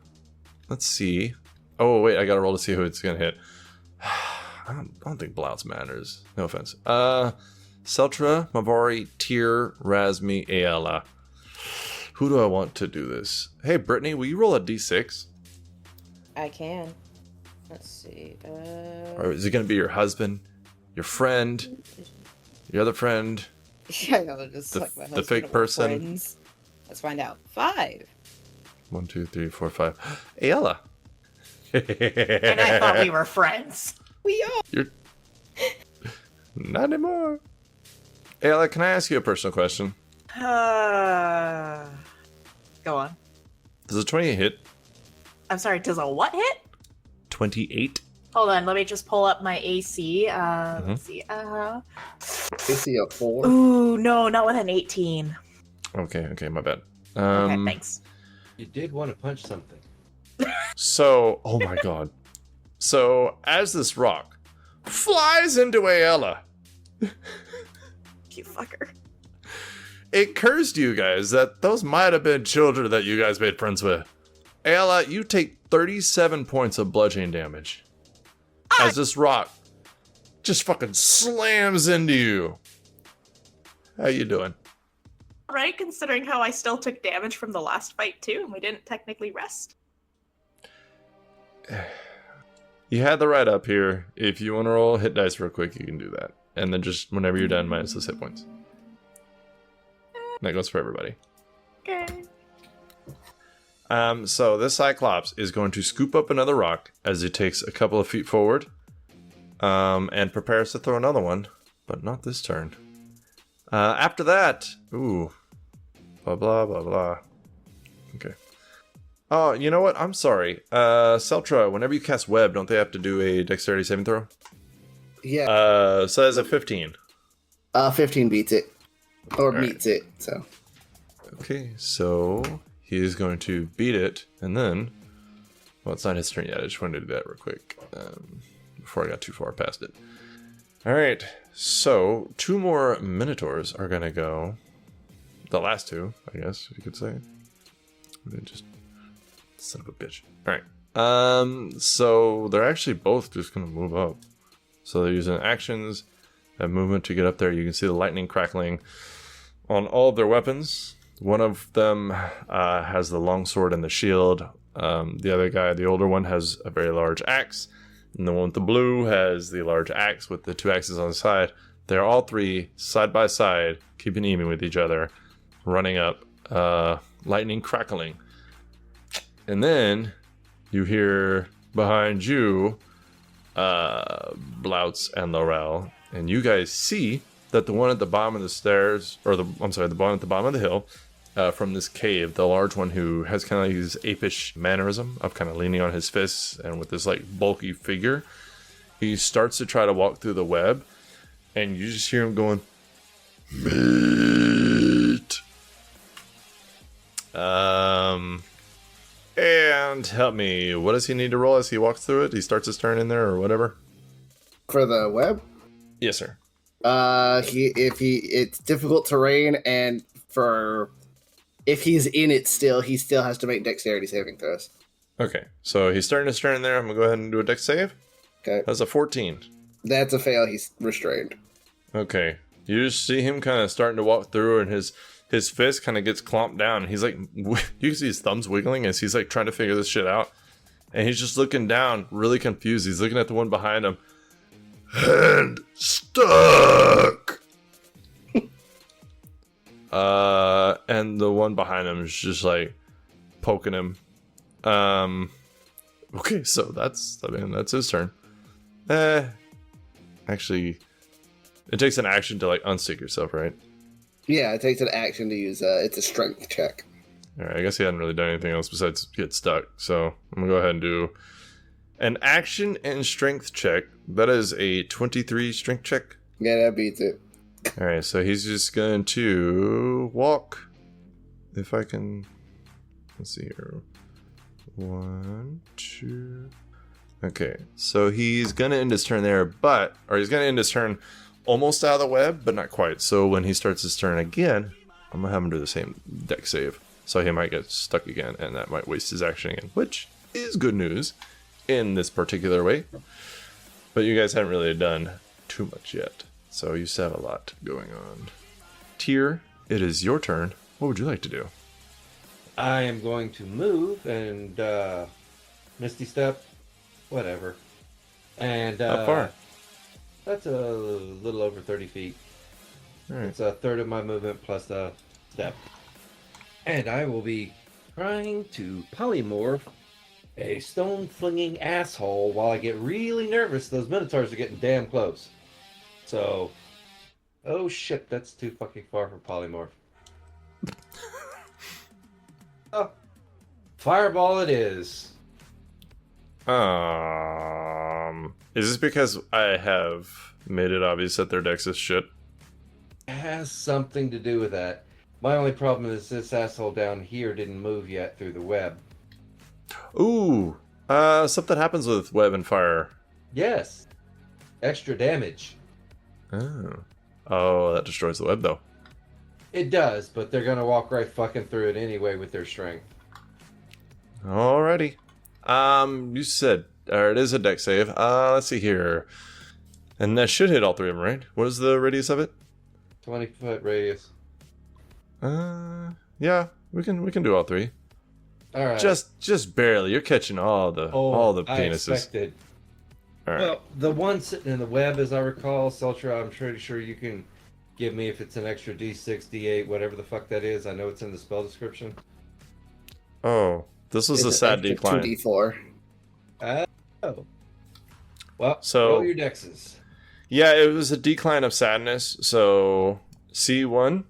Let's see. Oh, wait, I got to roll to see who it's going to hit. I don't think Blouts matters. No offense. Seltra, Mavari, Tyr, Razmi, Aella. Who do I want to do this? Hey, Brittany, will you roll a d6? I can. Let's see. Or is it going to be your husband, your friend, your other friend, Yeah, no, just the, like my the husband fake or person? friends. Let's find out. 5. 1, 2, 3, 4, 5. Aella. And I thought we were friends. We are. You're not anymore. Aella, can I ask you a personal question? Go on. Does a 28 hit? I'm sorry, does a what hit? 28. Hold on, let me just pull up my AC. Let's see. AC a 4. Ooh, no, not with an 18. Okay, my bad. Okay, thanks. You did want to punch something. So, oh my god. So, as this rock flies into Aella, You fucker. it occurs to you guys that those might have been children that you guys made friends with. Aella, you take 37 points of bludgeoning damage. As this rock just fucking slams into you. How you doing? Right, considering how I still took damage from the last fight too, and we didn't technically rest. You had the right up here. If you want to roll hit dice real quick, you can do that. And then just whenever you're done, minus those hit points. That goes for everybody. Okay. So this Cyclops is going to scoop up another rock as he takes a couple of feet forward. And prepares to throw another one. But not this turn. After that... Ooh. Blah, blah, blah, blah. Okay. Oh, you know what? I'm sorry. Seltra, whenever you cast web, don't they have to do a dexterity saving throw? Yeah. So that's a 15. 15 beats it. Or All right. meets it, so. Okay, so he is going to beat it, and then... Well, it's not his turn yet. I just wanted to do that real quick. Before I got too far past it. Alright, so 2 more Minotaurs are going to go. The last 2, I guess, you could say. Just... Son of a bitch. Alright. So they're actually both just going to move up. So they're using actions and movement to get up there. You can see the lightning crackling on all of their weapons. One of them has the longsword and the shield. The other guy, the older one, has a very large axe. And the one with the blue has the large axe with the 2 axes on the side. They're all 3 side by side, keeping even with each other, running up, lightning crackling. And then you hear behind you Blouts and Laurel, and you guys see that the one at the bottom of the stairs, or the one at the bottom of the hill, from this cave, the large one who has kind of like this apish mannerism of kind of leaning on his fists and with this like bulky figure, he starts to try to walk through the web, and you just hear him going, "Meat." And help me, what does he need to roll as he walks through it? He starts his turn in there or whatever? For the web? Yes, sir. It's difficult terrain, and if he's in it still, he still has to make dexterity saving throws. Okay, so he's starting his turn in there. I'm going to go ahead and do a dex save. Okay. That's a 14. That's a fail. He's restrained. Okay. You just see him kind of starting to walk through, and his fist kind of gets clomped down. And he's like, you can see his thumbs wiggling as he's like trying to figure this shit out. And he's just looking down, really confused. He's looking at the one behind him. Hand stuck. And the one behind him is just like poking him. Okay, so that's his turn. Actually, it takes an action to like unstick yourself, right? Yeah, it takes an action to use. It's a strength check. All right, I guess he hadn't really done anything else besides get stuck. So I'm gonna go ahead and do an action and strength check. That is a 23 strength check. Yeah, that beats it. All right, so he's just going to walk. If I can, let's see here. 1, 2. Okay, so he's gonna end his turn there, he's gonna end his turn almost out of the web, but not quite. So when he starts his turn again, I'm gonna have him do the same deck save. So he might get stuck again, and that might waste his action again, which is good news in this particular way. But you guys haven't really done too much yet, so you still have a lot going on. Tyr, it is your turn. What would you like to do? I am going to move and Misty Step, whatever. And How far? That's a little over 30 feet. All right. It's a third of my movement plus a step. And I will be trying to polymorph a stone-flinging asshole while I get really nervous. Those Minotaurs are getting damn close. So, oh shit, that's too fucking far for polymorph. Oh, fireball it is. Is this because I have made it obvious that their dex is shit? It has something to do with that. My only problem is this asshole down here didn't move yet through the web. Ooh, something happens with web and fire. Yes. Extra damage. Oh, that destroys the web though. It does, but they're gonna walk right fucking through it anyway with their strength. Alrighty. You said, it is a deck save. Let's see here. And that should hit all three of them, right? What is the radius of it? 20-foot radius. Yeah, we can do all three. All right. Just barely. You're catching all the I penises. expected. All right. Well, the one sitting in the web, as I recall, Sultra, I'm pretty sure you can give me if it's an extra D6, D8, whatever the fuck that is. I know it's in the spell description. Oh, this was a sad decline. 2d4. Oh. Well, So- roll your dexes. Yeah, it was a decline of sadness. So C1,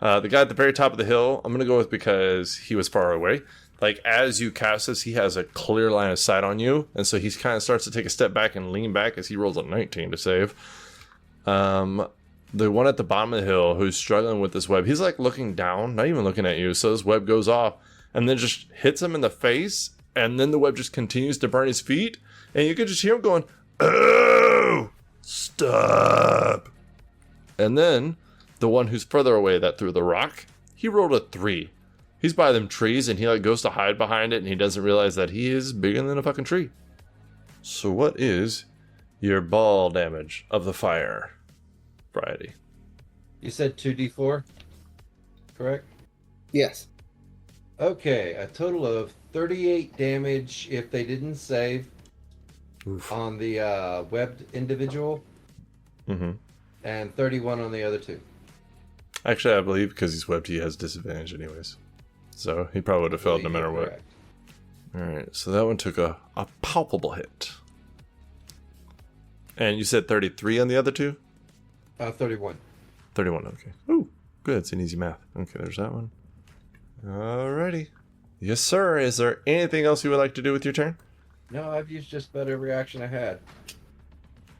the guy at the very top of the hill, I'm gonna go with because he was far away. Like as you cast this, he has a clear line of sight on you, and so he kind of starts to take a step back and lean back as he rolls a 19 to save. The one at the bottom of the hill who's struggling with this web, he's like looking down, not even looking at you. So this web goes off and then just hits him in the face, and then the web just continues to burn his feet, and you can just hear him going, "Oh, stop!" And then the one who's further away that threw the rock, he rolled a 3. He's by them trees, and he like goes to hide behind it, and he doesn't realize that he is bigger than a fucking tree. So what is your ball damage of the fire, Friday? You said 2d4, correct? Yes. Okay, a total of 38 damage if they didn't save Oof. on the webbed individual, Mm-hmm. and 31 on the other two. Actually, I believe because he's webbed, he has disadvantage anyways. So he probably would have failed no matter what. Correct. Alright, so that one took a palpable hit. And you said 33 on the other two? 31. 31, okay. Ooh, good. It's an easy math. Okay, there's that one. Alrighty. Yes, sir. Is there anything else you would like to do with your turn? No, I've used just about every action I had.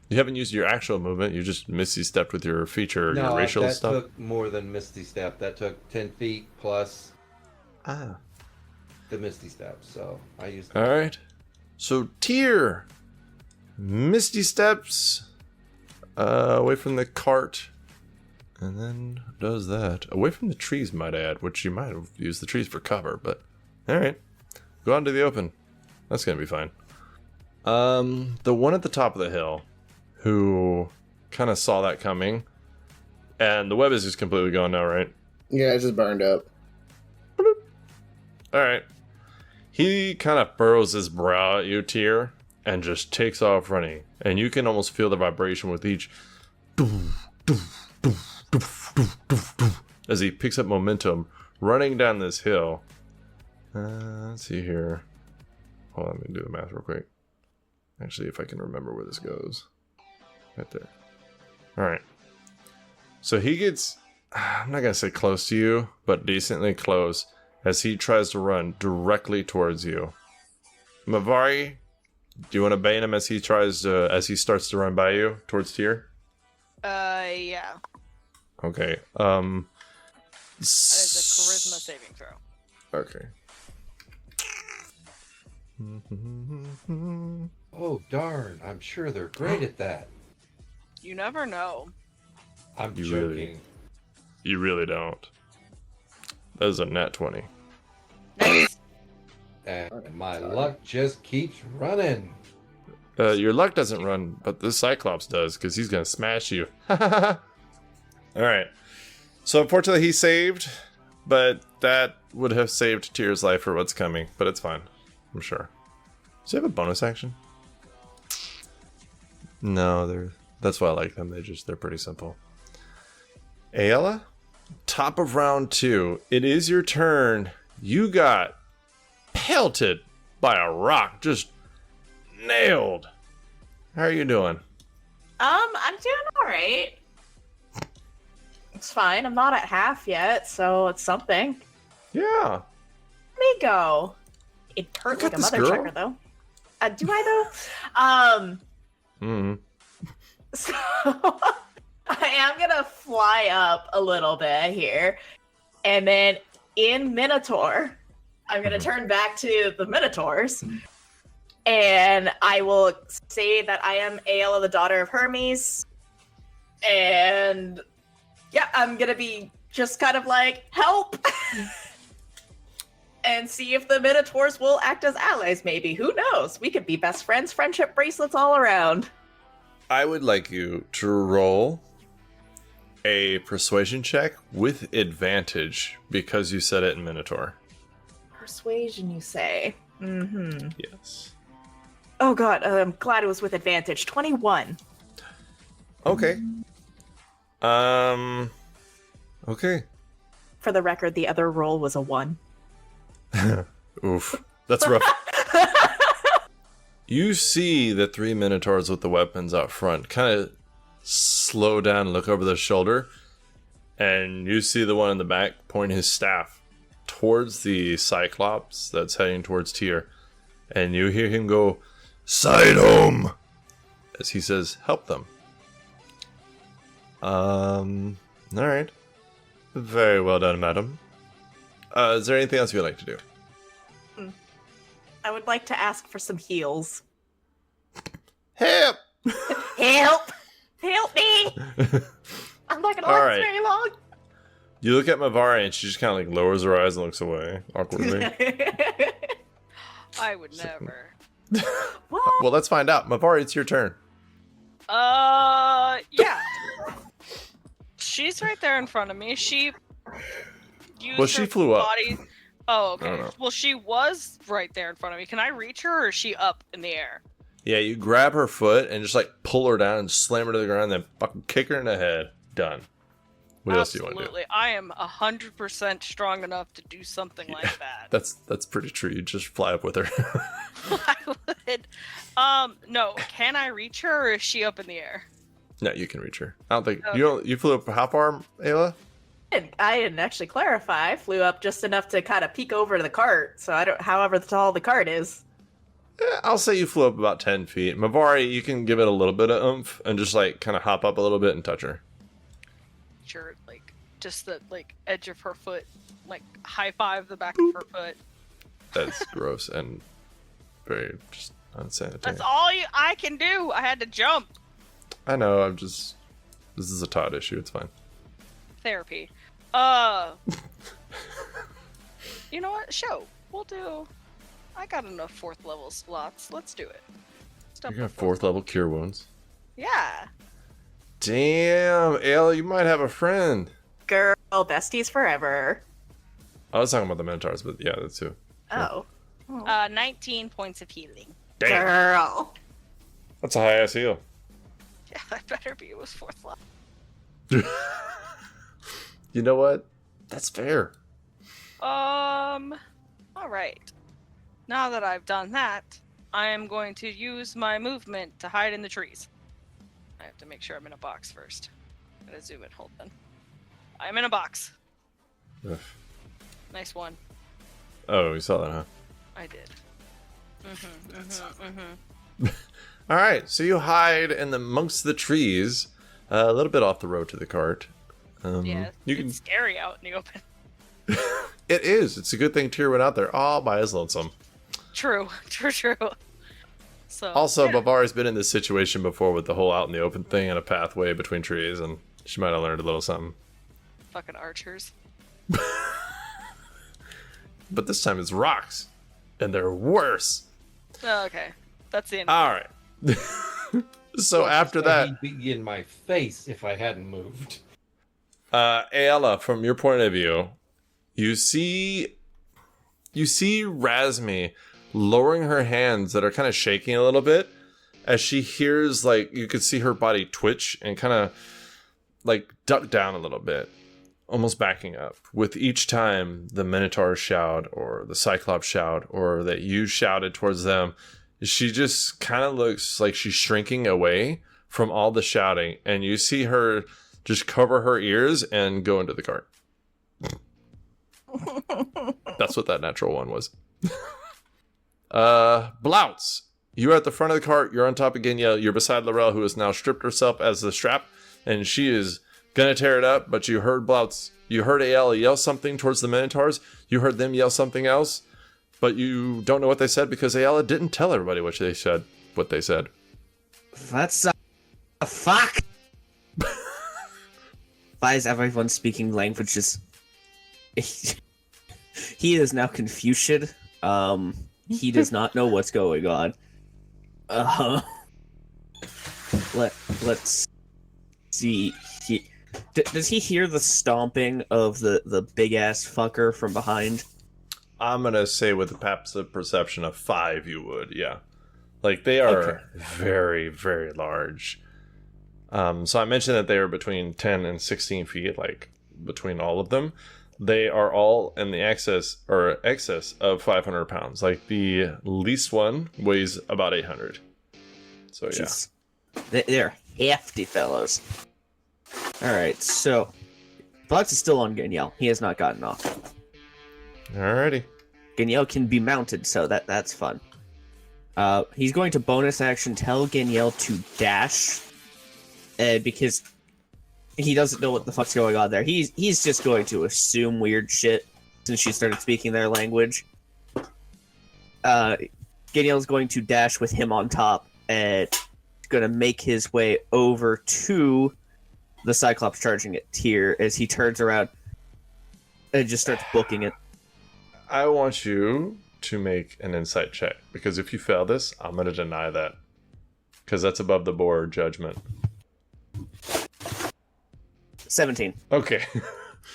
You haven't used your actual movement. You just Misty stepped with your feature, No, your racial that stuff. took more than Misty Step. That took 10 feet plus Ah. the Misty Step. So I used All right. So Tyr, Misty steps away from the cart, and then does that away from the trees. Might add, which you might have used the trees for cover, but all right. Go out into the open. That's gonna be fine. The one at the top of the hill, who kind of saw that coming, and the web is just completely gone now, right? Yeah, it just burned up. All right. He kind of furrows his brow at you, Tyr, and just takes off running. And you can almost feel the vibration with each as he picks up momentum, running down this hill. Let's see here. Hold on, let me do the math real quick. Actually, if I can remember where this goes. Right there. All right. So he gets, I'm not going to say close to you, but decently close as he tries to run directly towards you. Mavari, do you want to bait him as he starts to run by you towards Tyr? Yeah. Okay. That is a charisma saving throw. Okay. Oh, darn. I'm sure they're great at that. You never know. I'm You joking. You really don't. That is a nat 20. Nice. And my luck just keeps running. Your luck doesn't run, but the Cyclops does, because he's going to smash you. Alright. So unfortunately he saved, but that would have saved Tyr's life for what's coming, but it's fine. I'm sure. Does he have a bonus action? No, that's why I like them. They're pretty simple. Aella, top of round 2. It is your turn. You got pelted by a rock. Just nailed. How are you doing? I'm doing all right. It's fine. I'm not at half yet, so it's something. Yeah. Let me go. It hurt got like a this, mother girl. trucker, though. Do I though? So I am gonna fly up a little bit here, and then in Minotaur, I'm gonna turn back to the Minotaurs, and I will say that I am Aella, the daughter of Hermes, and yeah, I'm gonna be just kind of like help. And see if the Minotaurs will act as allies, maybe. Who knows? We could be best friends, friendship bracelets all around. I would like you to roll a persuasion check with advantage because you said it in Minotaur. Persuasion, you say? Mm-hmm. Yes. Oh god, I'm glad it was with advantage. 21. Okay. Okay. For the record, the other roll was a 1. Oof. That's rough. You see the 3 Minotaurs with the weapons out front kind of slow down and look over their shoulder, and you see the one in the back point his staff towards the Cyclops that's heading towards Tyr, and you hear him go, "Side home!" as he says, "Help them." Alright. Very well done, madam. Is there anything else you'd like to do? I would like to ask for some heals. Help! Help! Help me! I'm not gonna last very long. You look at Mavari and she just kind of like lowers her eyes and looks away awkwardly. I would never. What? Well, let's find out. Mavari, it's your turn. Yeah. She's right there in front of me. She used Well, she her flew up. body. Oh, I don't okay. know. Well, she was right there in front of me. Can I reach her, or is she up in the air? Yeah, you grab her foot and just like pull her down and slam her to the ground, then fucking kick her in the head. Done. What else do you want to do? Absolutely. I am 100% strong enough to do something like that. That's pretty true. You just fly up with her. I would. No. Can I reach her, or is she up in the air? No, you can reach her. I don't think Okay. you flew up how far, Aella? I didn't actually clarify. I flew up just enough to kind of peek over to the cart, so I don't. However tall the cart is. I'll say you flew up about 10 feet. Mavari, you can give it a little bit of oomph and just like kind of hop up a little bit and touch her. Sure, like just the edge of her foot, like high five the back of her foot. That's gross and very just unsanitary. That's all I can do. I had to jump. I know. This is a Todd issue. It's fine. Therapy. You know what? Show. We'll do. I got enough 4th level slots. Let's do it. up. You got with 4th level cure wounds. Yeah. Damn, Aella, you might have a friend. Girl, besties forever. I was talking about the Minotaurs, but yeah, that too. Oh. 19 points of healing. Damn, Girl. that's a high ass heal. Yeah, that better be. It was 4th level. You know what? That's fair. All right. Now that I've done that, I am going to use my movement to hide in the trees. I have to make sure I'm in a box first. Gotta zoom in. Hold on. I'm in a box. Ugh. Nice one. Oh, you saw that, huh? I did. All right, so you hide in amongst the trees, a little bit off the road to the cart. Yeah, you it's scary out in the open. It is. It's a good thing Tyr went out there all by his lonesome. True. So Also, yeah. Bavari's been in this situation before with the whole out in the open thing and a pathway between trees, and she might have learned a little something. Fucking archers. But this time it's rocks, and they're worse. Oh, okay, that's the end. All right. So after that, he'd be in my face if I hadn't moved. Aella, from your point of view, you see Razmi lowering her hands that are kind of shaking a little bit as she hears, like, you could see her body twitch and kind of like duck down a little bit, almost backing up. With each time the Minotaur shout or the Cyclops shout or that you shouted towards them, she just kind of looks like she's shrinking away from all the shouting, and you see her just cover her ears and go into the cart. That's what that natural one was. Blounce, you're at the front of the cart. You're on top of Genielle. You're beside Laurel, who has now stripped herself as the strap, and she is gonna tear it up. But you heard Blounce. You heard Aella yell something towards the Minotaurs. You heard them yell something else, but you don't know what they said because Aella didn't tell everybody what they said. That's a fuck. Why is everyone speaking languages? He is now Confucian. He does not know what's going on. Let's see. Does he hear the stomping of the big ass fucker from behind? I'm gonna say with a passive perception of 5, you would, yeah. Like, they are very, very large. So I mentioned that they are between 10 and 16 feet, like, between all of them. They are all in the excess of 500 pounds. Like, the least one weighs about 800. So, yeah. Jeez. They're hefty fellows. Alright, so Fox is still on Genielle. He has not gotten off. Alrighty. Genielle can be mounted, so that's fun. He's going to bonus action tell Genielle to dash, because he doesn't know what the fuck's going on there. He's just going to assume weird shit since she started speaking their language. Genielle's going to dash with him on top and going to make his way over to the Cyclops charging at Tyr as he turns around and just starts booking it. I want you to make an insight check, because if you fail this, I'm going to deny that. Because that's above the board judgment. 17. Okay.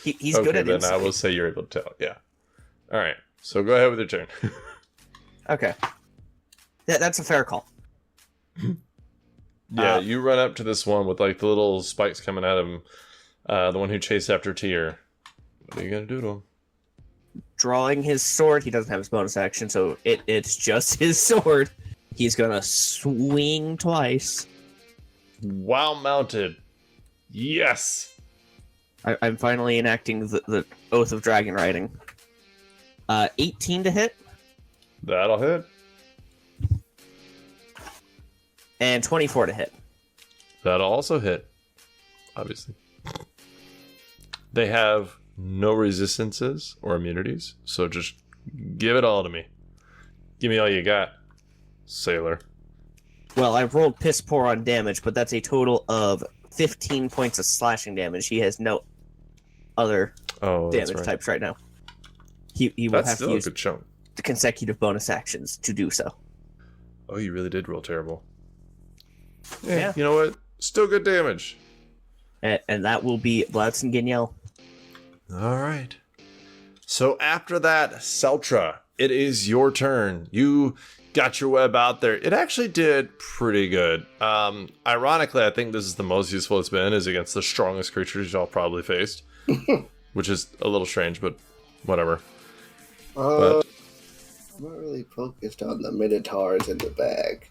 He's good at then insight. I will say you're able to tell, yeah. Alright, so go ahead with your turn. Okay. That's a fair call. Yeah, you run up to this one with, like, the little spikes coming at him. The one who chased after Tyr. What are you going to do to him? Drawing his sword, he doesn't have his bonus action, so it's just his sword. He's gonna swing twice. While mounted. Yes! I'm finally enacting the Oath of Dragon Riding. 18 to hit, That'll hit. and 24 to hit. That'll also hit. Obviously. They have no resistances or immunities, so just give it all to me. Give me all you got, sailor. Well, I rolled piss poor on damage, but that's a total of 15 points of slashing damage. He has no other damage types right now. He will That's have still to a use good chunk. the consecutive bonus actions to do so. Oh, you really did roll terrible. Yeah. You know what? Still good damage. And that will be Blouts and Genielle. All right. So after that, Seltra, it is your turn. You got your web out there. It actually did pretty good. Ironically, I think this is the most useful it's been, is against the strongest creatures y'all probably faced. Which is a little strange, but whatever. I'm not really focused on the Minotaurs in the bag.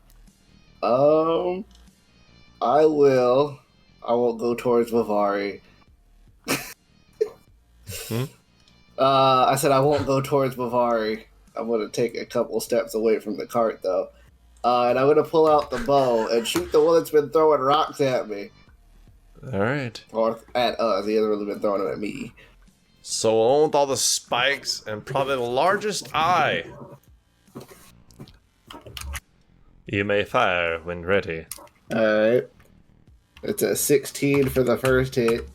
I won't go towards Vivari. I said I won't go towards Vivari. I'm going to take a couple steps away from the cart, though. And I'm going to pull out the bow and shoot the one that's been throwing rocks at me. All right. Or at us. The other one's been throwing them at me. So on with all the spikes and probably the largest eye. You may fire when ready. Alright. It's a 16 for the first hit.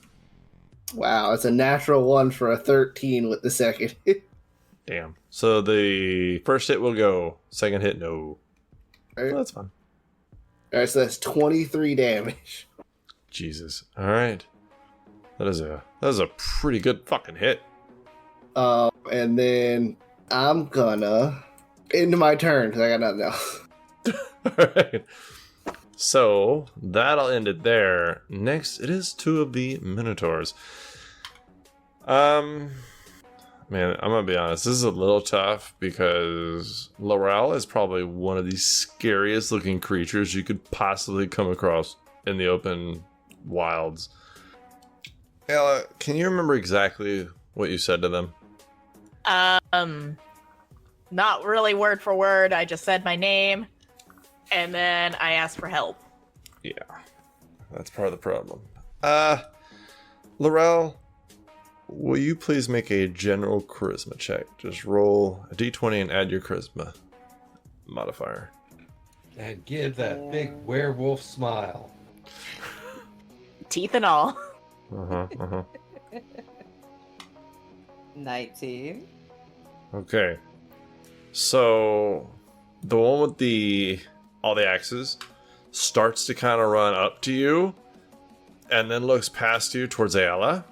Wow, it's a natural 1 for a 13 with the second hit. Damn. So the first hit will go. Second hit, no. Alright. Well, that's fine. Alright, so that's 23 damage. Jesus. All right. That is a pretty good fucking hit. And then I'm gonna end my turn because I got nothing else. All right. So that'll end it there. Next, it is 2 of the Minotaurs. Man, I'm gonna be honest. This is a little tough because Laurel is probably one of the scariest looking creatures you could possibly come across in the open wilds. Aella, can you remember exactly what you said to them? Not really word for word. I just said my name, and then I asked for help. Yeah, that's part of the problem. Laurel, will you please make a general charisma check? Just roll a d20 and add your charisma modifier. And give that big werewolf smile. Teeth and all. 19. Okay. So the one with all the axes starts to kind of run up to you and then looks past you towards Aella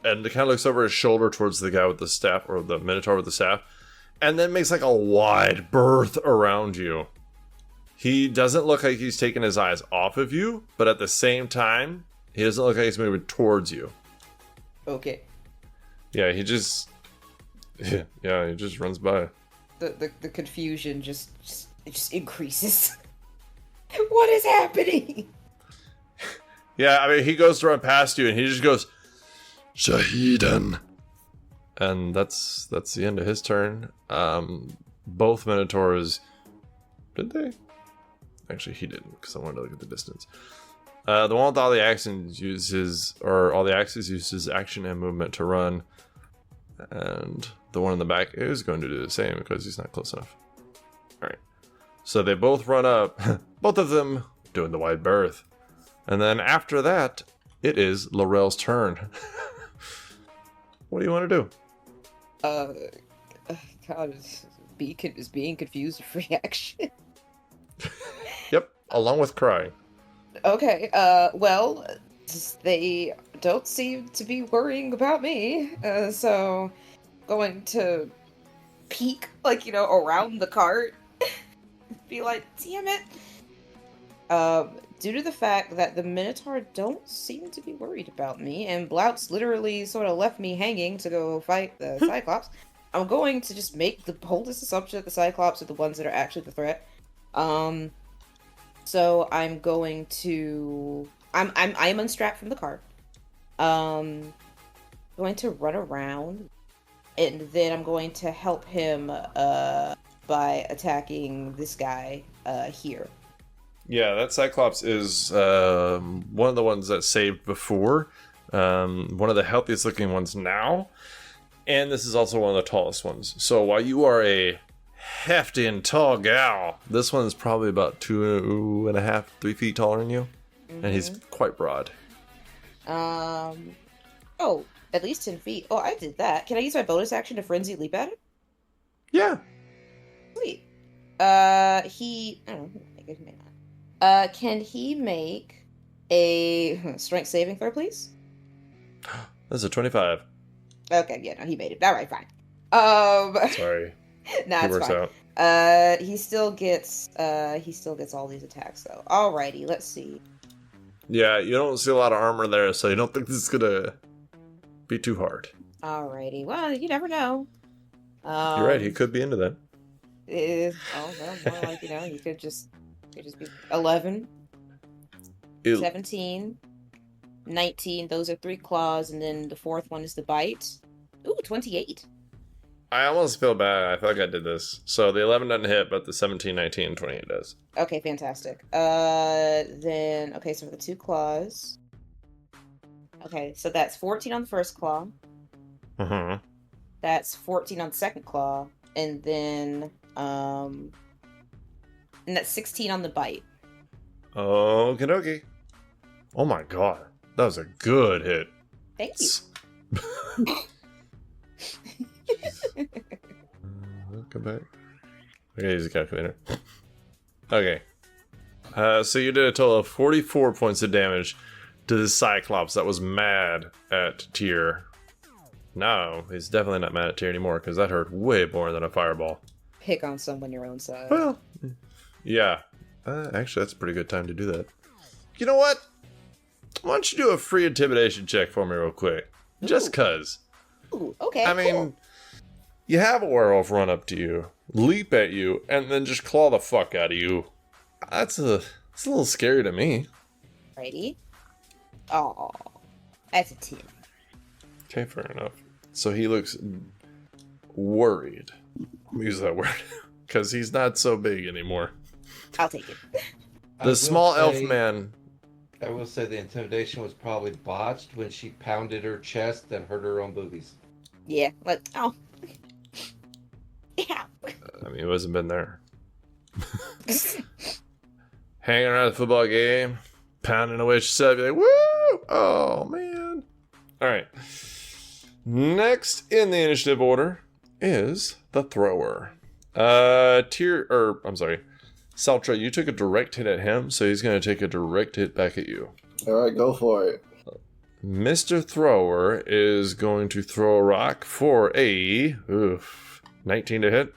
and kind of looks over his shoulder towards the guy with the staff, or the Minotaur with the staff, and then makes like a wide berth around you. He doesn't look like he's taking his eyes off of you, but at the same time, he doesn't look like he's moving towards you. Okay. Yeah, he just runs by. The confusion just increases. What is happening? Yeah, I mean, he goes to run past you, and he just goes, Shahidan. And that's the end of his turn. Both Minotaurs, did they? Actually, he didn't, because I wanted to look at the distance. The one with all the axes uses action and movement to run. And the one in the back is going to do the same because he's not close enough. Alright. So they both run up, both of them doing the wide berth. And then after that, it is Laurel's turn. What do you want to do? God, is being confused a free action? Yep, along with crying. Okay, well, they don't seem to be worrying about me, so going to peek, around the cart, be like, damn it. Due to the fact that the Minotaur don't seem to be worried about me, and Blouts literally sort of left me hanging to go fight the Cyclops, I'm going to just hold this assumption that the Cyclops are the ones that are actually the threat. So I'm going to... I'm unstrapped from the cart. Going to run around, and then I'm going to help him by attacking this guy here. Yeah, that Cyclops is one of the ones that saved before. One of the healthiest looking ones now. And this is also one of the tallest ones. So while you are a hefty and tall gal, this one is probably about 2.5, 3 feet taller than you. Mm-hmm. And he's quite broad. Oh, at least 10 feet. Oh, I did that. Can I use my bonus action to frenzy leap at him? Yeah. Sweet. I don't know. Can he make a strength saving throw, please? That's a 25. Okay, yeah, no, he made it. All right, fine. Sorry. Nah, He it's works fine. out. He still gets all these attacks though. Alrighty, let's see. Yeah, you don't see a lot of armor there, so you don't think this is gonna be too hard. Alrighty, well, you never know. You're right, he could be into that. Oh well, more like he could just be 11, Ew. 17, 19. Those are 3 claws, and then the 4th one is the bite. Ooh, 28. I almost feel bad. I feel like I did this. So the 11 doesn't hit, but the 17, 19, and 28 does. Okay, fantastic. Then okay, so for the 2 claws. Okay, so that's 14 on the first claw. Mm-hmm. That's 14 on the second claw, and then that's 16 on the bite. Okie dokie. Oh my god. That was a good hit. Thank you. Come back. Okay, use a calculator. Okay. So you did a total of 44 points of damage to the Cyclops that was mad at Tyr. No, he's definitely not mad at Tyr anymore, because that hurt way more than a fireball. Pick on someone your own size. Well, yeah. Actually, that's a pretty good time to do that. You know what? Why don't you do a free intimidation check for me real quick? Just cuz. Ooh, okay. I mean, cool. you have a werewolf run up to you, leap at you, and then just claw the fuck out of you. That's a little scary to me. Righty. Oh, that's a 10. Okay, fair enough. So he looks worried. Use that word. Because he's not so big anymore. I'll take it. The small elf man. I will say the intimidation was probably botched when she pounded her chest and hurt her own boobies. Yeah, oh. Yeah. I mean, he hasn't been there. Hanging around the football game, pounding away yourself, you're like, woo! Oh, man. All right. Next in the initiative order is the thrower. Saltra, you took a direct hit at him, so he's going to take a direct hit back at you. All right, go for it. Mr. Thrower is going to throw a rock for a 19 to hit.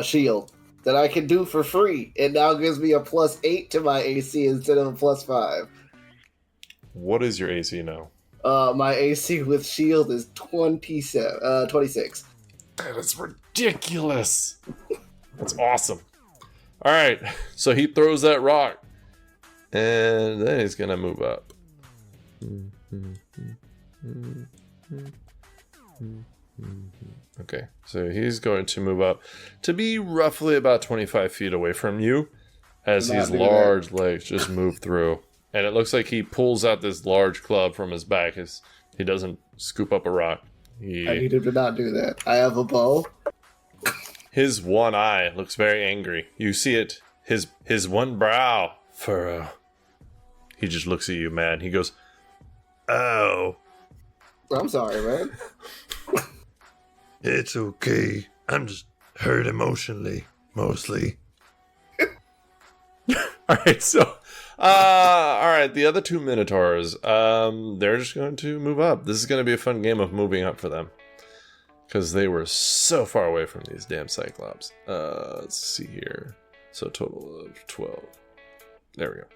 Shield that I can do for free. It now gives me a +8 to my AC instead of a +5. What is your AC now? My AC with shield is 26. That is ridiculous. That's awesome. All right, so he throws that rock, and then he's gonna move up. Okay, so he's going to move up to be roughly about 25 feet away from you, as his large legs just move through. And it looks like he pulls out this large club from his back. He doesn't scoop up a rock. I need him to not do that. I have a bow. His one eye looks very angry. You see it. His one brow furrow. He just looks at you mad. He goes, "Oh." I'm sorry, man. It's okay. I'm just hurt emotionally, mostly. Alright, so alright, the other 2 Minotaurs, they're just going to move up. This is going to be a fun game of moving up for them. Because they were so far away from these damn Cyclops. Let's see here. So a total of 12. There we go.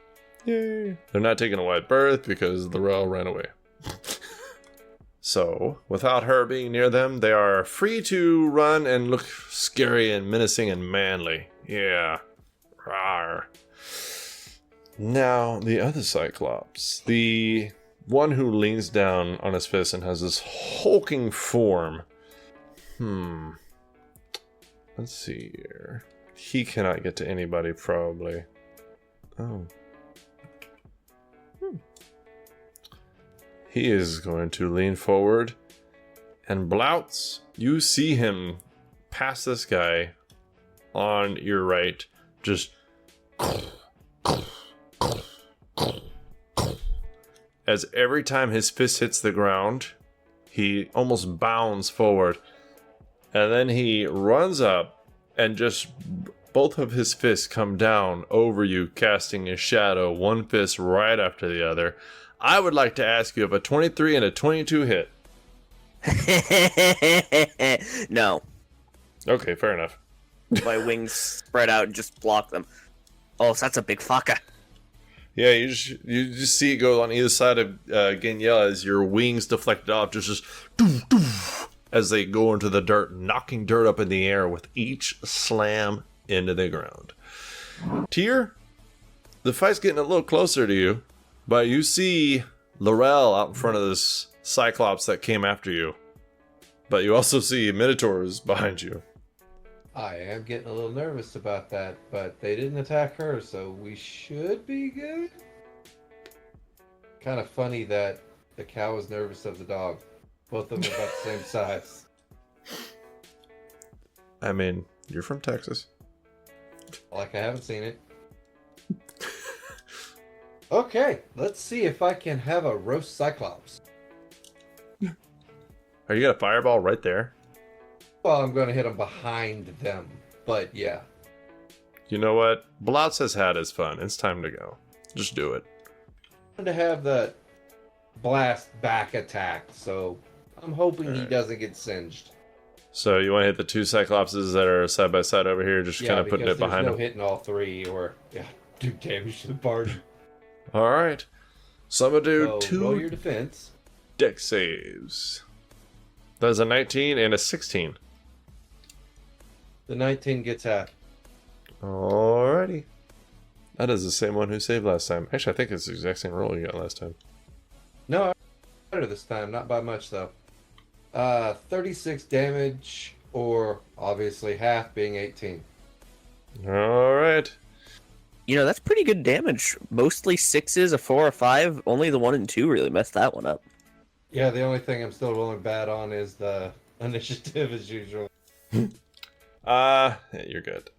Yay. They're not taking a wide berth because the Rel ran away. So, without her being near them, they are free to run and look scary and menacing and manly. Yeah. Rawr. Now, the other Cyclops. The one who leans down on his fist and has this hulking form. Let's see here. He cannot get to anybody, probably. Oh. He is going to lean forward. And Blouts, you see him pass this guy on your right. Just... As every time his fist hits the ground, he almost bounds forward. And then he runs up and just both of his fists come down over you, casting a shadow, one fist right after the other. I would like to ask you if a 23 and a 22 hit. No. Okay, fair enough. My wings spread out and just block them. Oh, so that's a big fucker. Yeah, you just see it go on either side of Daniela as your wings deflected off, just doof, doof, as they go into the dirt, knocking dirt up in the air with each slam into the ground. Tyr, the fight's getting a little closer to you, but you see Laurel out in front of this Cyclops that came after you. But you also see Minotaurs behind you. I am getting a little nervous about that, but they didn't attack her, so we should be good. Kind of funny that the cow is nervous of the dog. Both of them are about the same size. I mean, you're from Texas. Like I haven't seen it. Okay, let's see if I can have a roast Cyclops. Are you got a fireball right there? Well, I'm going to hit them behind them, but yeah. You know what? Blouts has had his fun. It's time to go. Just do it. To have the blast back attack, so I'm hoping he Alright. doesn't get singed. So you want to hit the two Cyclopses that are side by side over here, just kind of putting it because behind there's no them? hitting all three, or do damage to the party. All right. So I'm going to do So roll your two defense. deck saves. That's a 19 and a 16. The 19 gets half. Alrighty. That is the same one who saved last time. Actually, I think it's the exact same roll you got last time. No, better this time, not by much though. 36 damage, or obviously half being 18. Alright. You know, that's pretty good damage. Mostly 6s, a 4, a 5. Only the 1 and 2 really messed that one up. Yeah, the only thing I'm still rolling bad on is the initiative as usual. Yeah, you're good.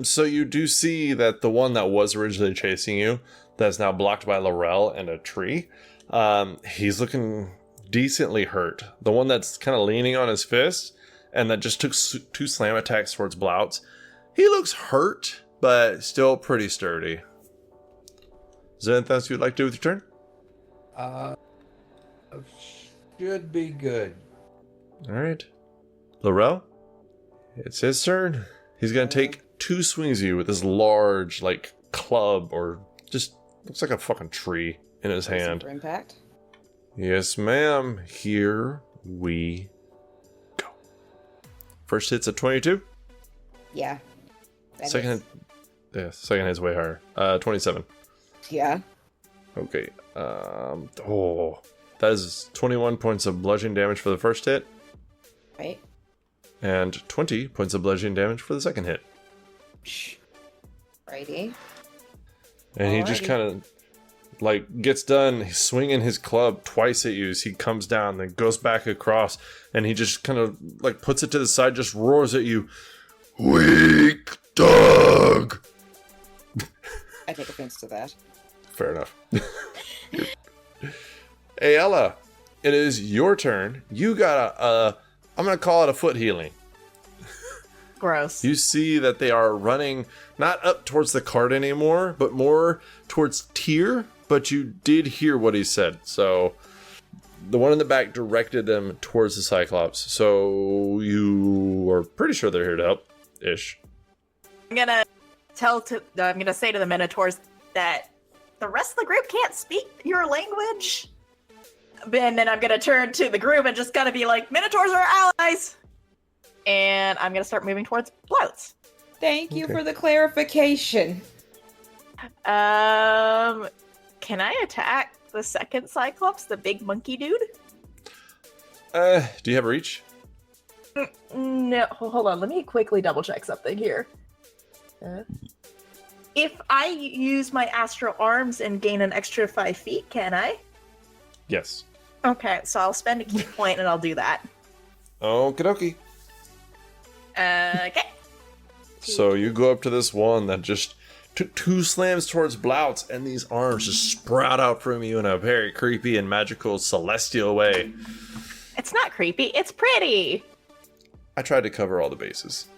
So you do see that the one that was originally chasing you, that's now blocked by Laurel and a tree, he's looking decently hurt. The one that's kind of leaning on his fist, and that just took two slam attacks towards Blouts, he looks hurt, but still pretty sturdy. Is there anything else you'd like to do with your turn? Should be good. Alright. Laurel? It's his turn. He's gonna take two swings at you with this large, like, club, or just looks like a fucking tree in his hand. For impact. Yes, ma'am. Here we go. First hit's a 22. Yeah. That Second second hit's way higher. 27. Yeah. Okay. That is 21 points of bludgeoning damage for the first hit, Right. and 20 points of bludgeoning damage for the second hit. Righty. And he just Alrighty. kind of, like, gets done swinging his club twice at you as he comes down, then goes back across, and he just kind of, like, puts it to the side, just roars at you, "Weak dog!" I take offense to that. Fair enough. Aella, it is your turn. You got I'm going to call it a foot healing. Gross. You see that they are running not up towards the cart anymore, but more towards Tyr, but you did hear what he said. So the one in the back directed them towards the Cyclops. So you are pretty sure they're here to help, ish. I'm gonna say to the Minotaurs that the rest of the group can't speak your language. And then I'm gonna turn to the group and just gotta be like, Minotaurs are allies! And I'm gonna start moving towards Blouts. Thank you Okay. for the clarification. Can I attack the second Cyclops, the big monkey dude? Do you have a reach? No, hold on. Let me quickly double check something here. If I use my astral arms and gain an extra 5 feet, can I? Yes. Okay, so I'll spend a key point and I'll do that. Okie dokie. Okay. So you go up to this one that just took two slams towards Blouts, and these arms just sprout out from you in a very creepy and magical celestial way. It's not creepy, it's pretty. I tried to cover all the bases.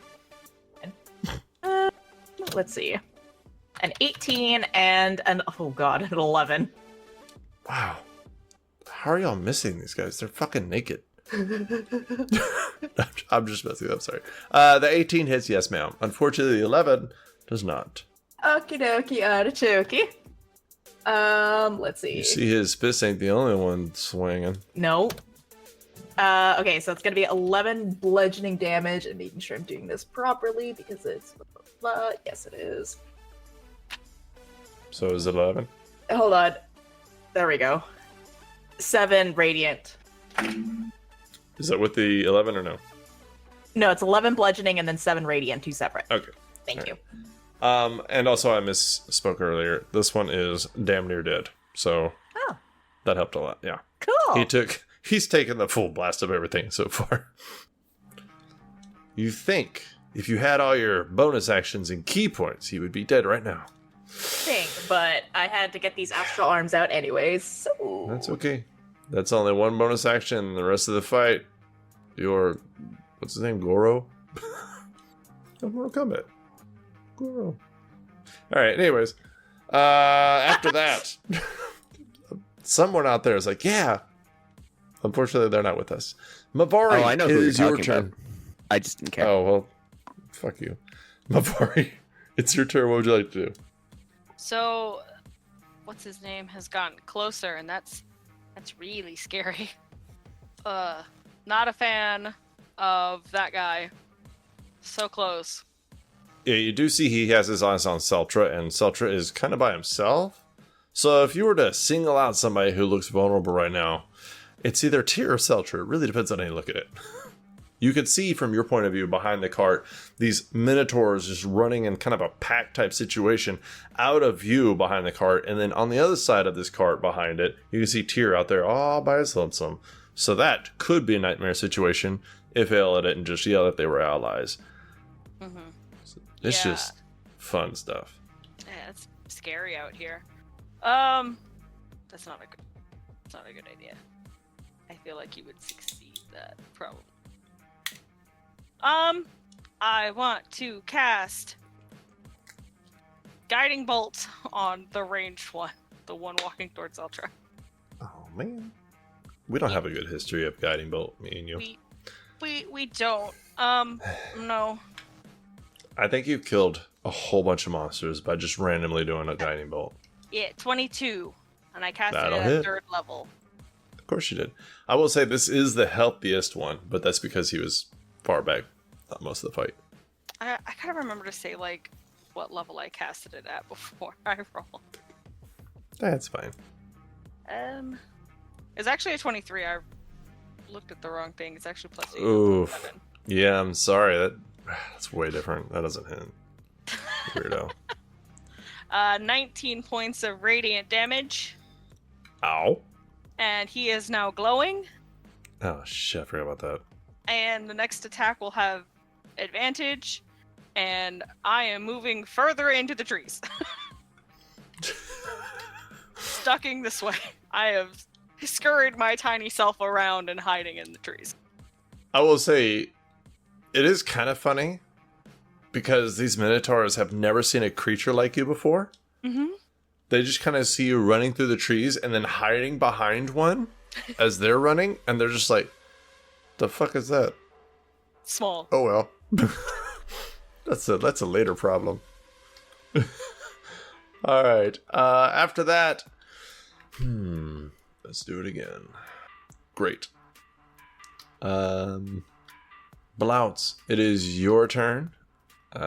let's see. An 18 and an, oh god, an 11. Wow. How are y'all missing these guys? They're fucking naked. I'm just messing up, sorry. The 18 hits, yes, ma'am. Unfortunately, the 11 does not. Okie dokie, artichoke. Let's see. You see his fist ain't the only one swinging. No. Okay, so it's gonna be 11 bludgeoning damage, and making sure I'm doing this properly because it's yes, it is. So is it 11? Hold on. There we go. 7 radiant. Is that with the 11 or no? No, it's 11 bludgeoning and then 7 radiant, 2 separate. Okay. Thank you. And also I misspoke earlier. This one is damn near dead. So that helped a lot. Yeah. Cool. He's taken the full blast of everything so far. You think if you had all your bonus actions and key points, he would be dead right now. But I had to get these astral arms out anyways, so... That's okay. That's only one bonus action. The rest of the fight, what's his name? Goro? No Mortal Kombat. Goro. Alright, anyways. After that, someone out there is like, yeah. Unfortunately, they're not with us. Mavari, I know it who you're is your talking turn. about. I just didn't care. Oh, well, fuck you. Mavari, it's your turn. What would you like to do? So, what's his name has gotten closer, and that's really scary. Not a fan of that guy. So close. Yeah, you do see he has his eyes on Seltra, and Seltra is kind of by himself. So if you were to single out somebody who looks vulnerable right now, it's either Tyr or Seltra. It really depends on how you look at it. You could see from your point of view behind the cart, these Minotaurs just running in kind of a pack type situation out of view behind the cart. And then on the other side of this cart behind it, you can see Tyr out there all by his lonesome. So that could be a nightmare situation if Aella didn't just yell that they were allies. Mm-hmm. It's just fun stuff. Yeah, it's scary out here. That's not a good idea. I feel like you would succeed that probably. I want to cast Guiding Bolt on the ranged one, the one walking towards Ultra. Oh man, we don't have a good history of Guiding Bolt, me and you. We don't. No. I think you killed a whole bunch of monsters by just randomly doing a Guiding Bolt. Yeah, 22, and I cast That'll it hit. at 3rd level. Of course you did. I will say this is the healthiest one, but that's because he was far back most of the fight. I kind of remember to say like what level I casted it at before I rolled. That's fine. It's actually a 23. I looked at the wrong thing. It's actually plus 8. Oof. Yeah, I'm sorry. That's way different. That doesn't hit. Weirdo. 19 points of radiant damage, Ow. and he is now glowing. Oh shit, I forgot about that. And the next attack will have advantage, and I am moving further into the trees. Ducking this way. I have scurried my tiny self around and hiding in the trees. I will say, it is kind of funny because these Minotaurs have never seen a creature like you before. Mm-hmm. They just kind of see you running through the trees and then hiding behind one as they're running, and they're just like, the fuck is that? Small. Oh well. That's a later problem. Alright. After that. Let's do it again. Great. Blounce, it is your turn. You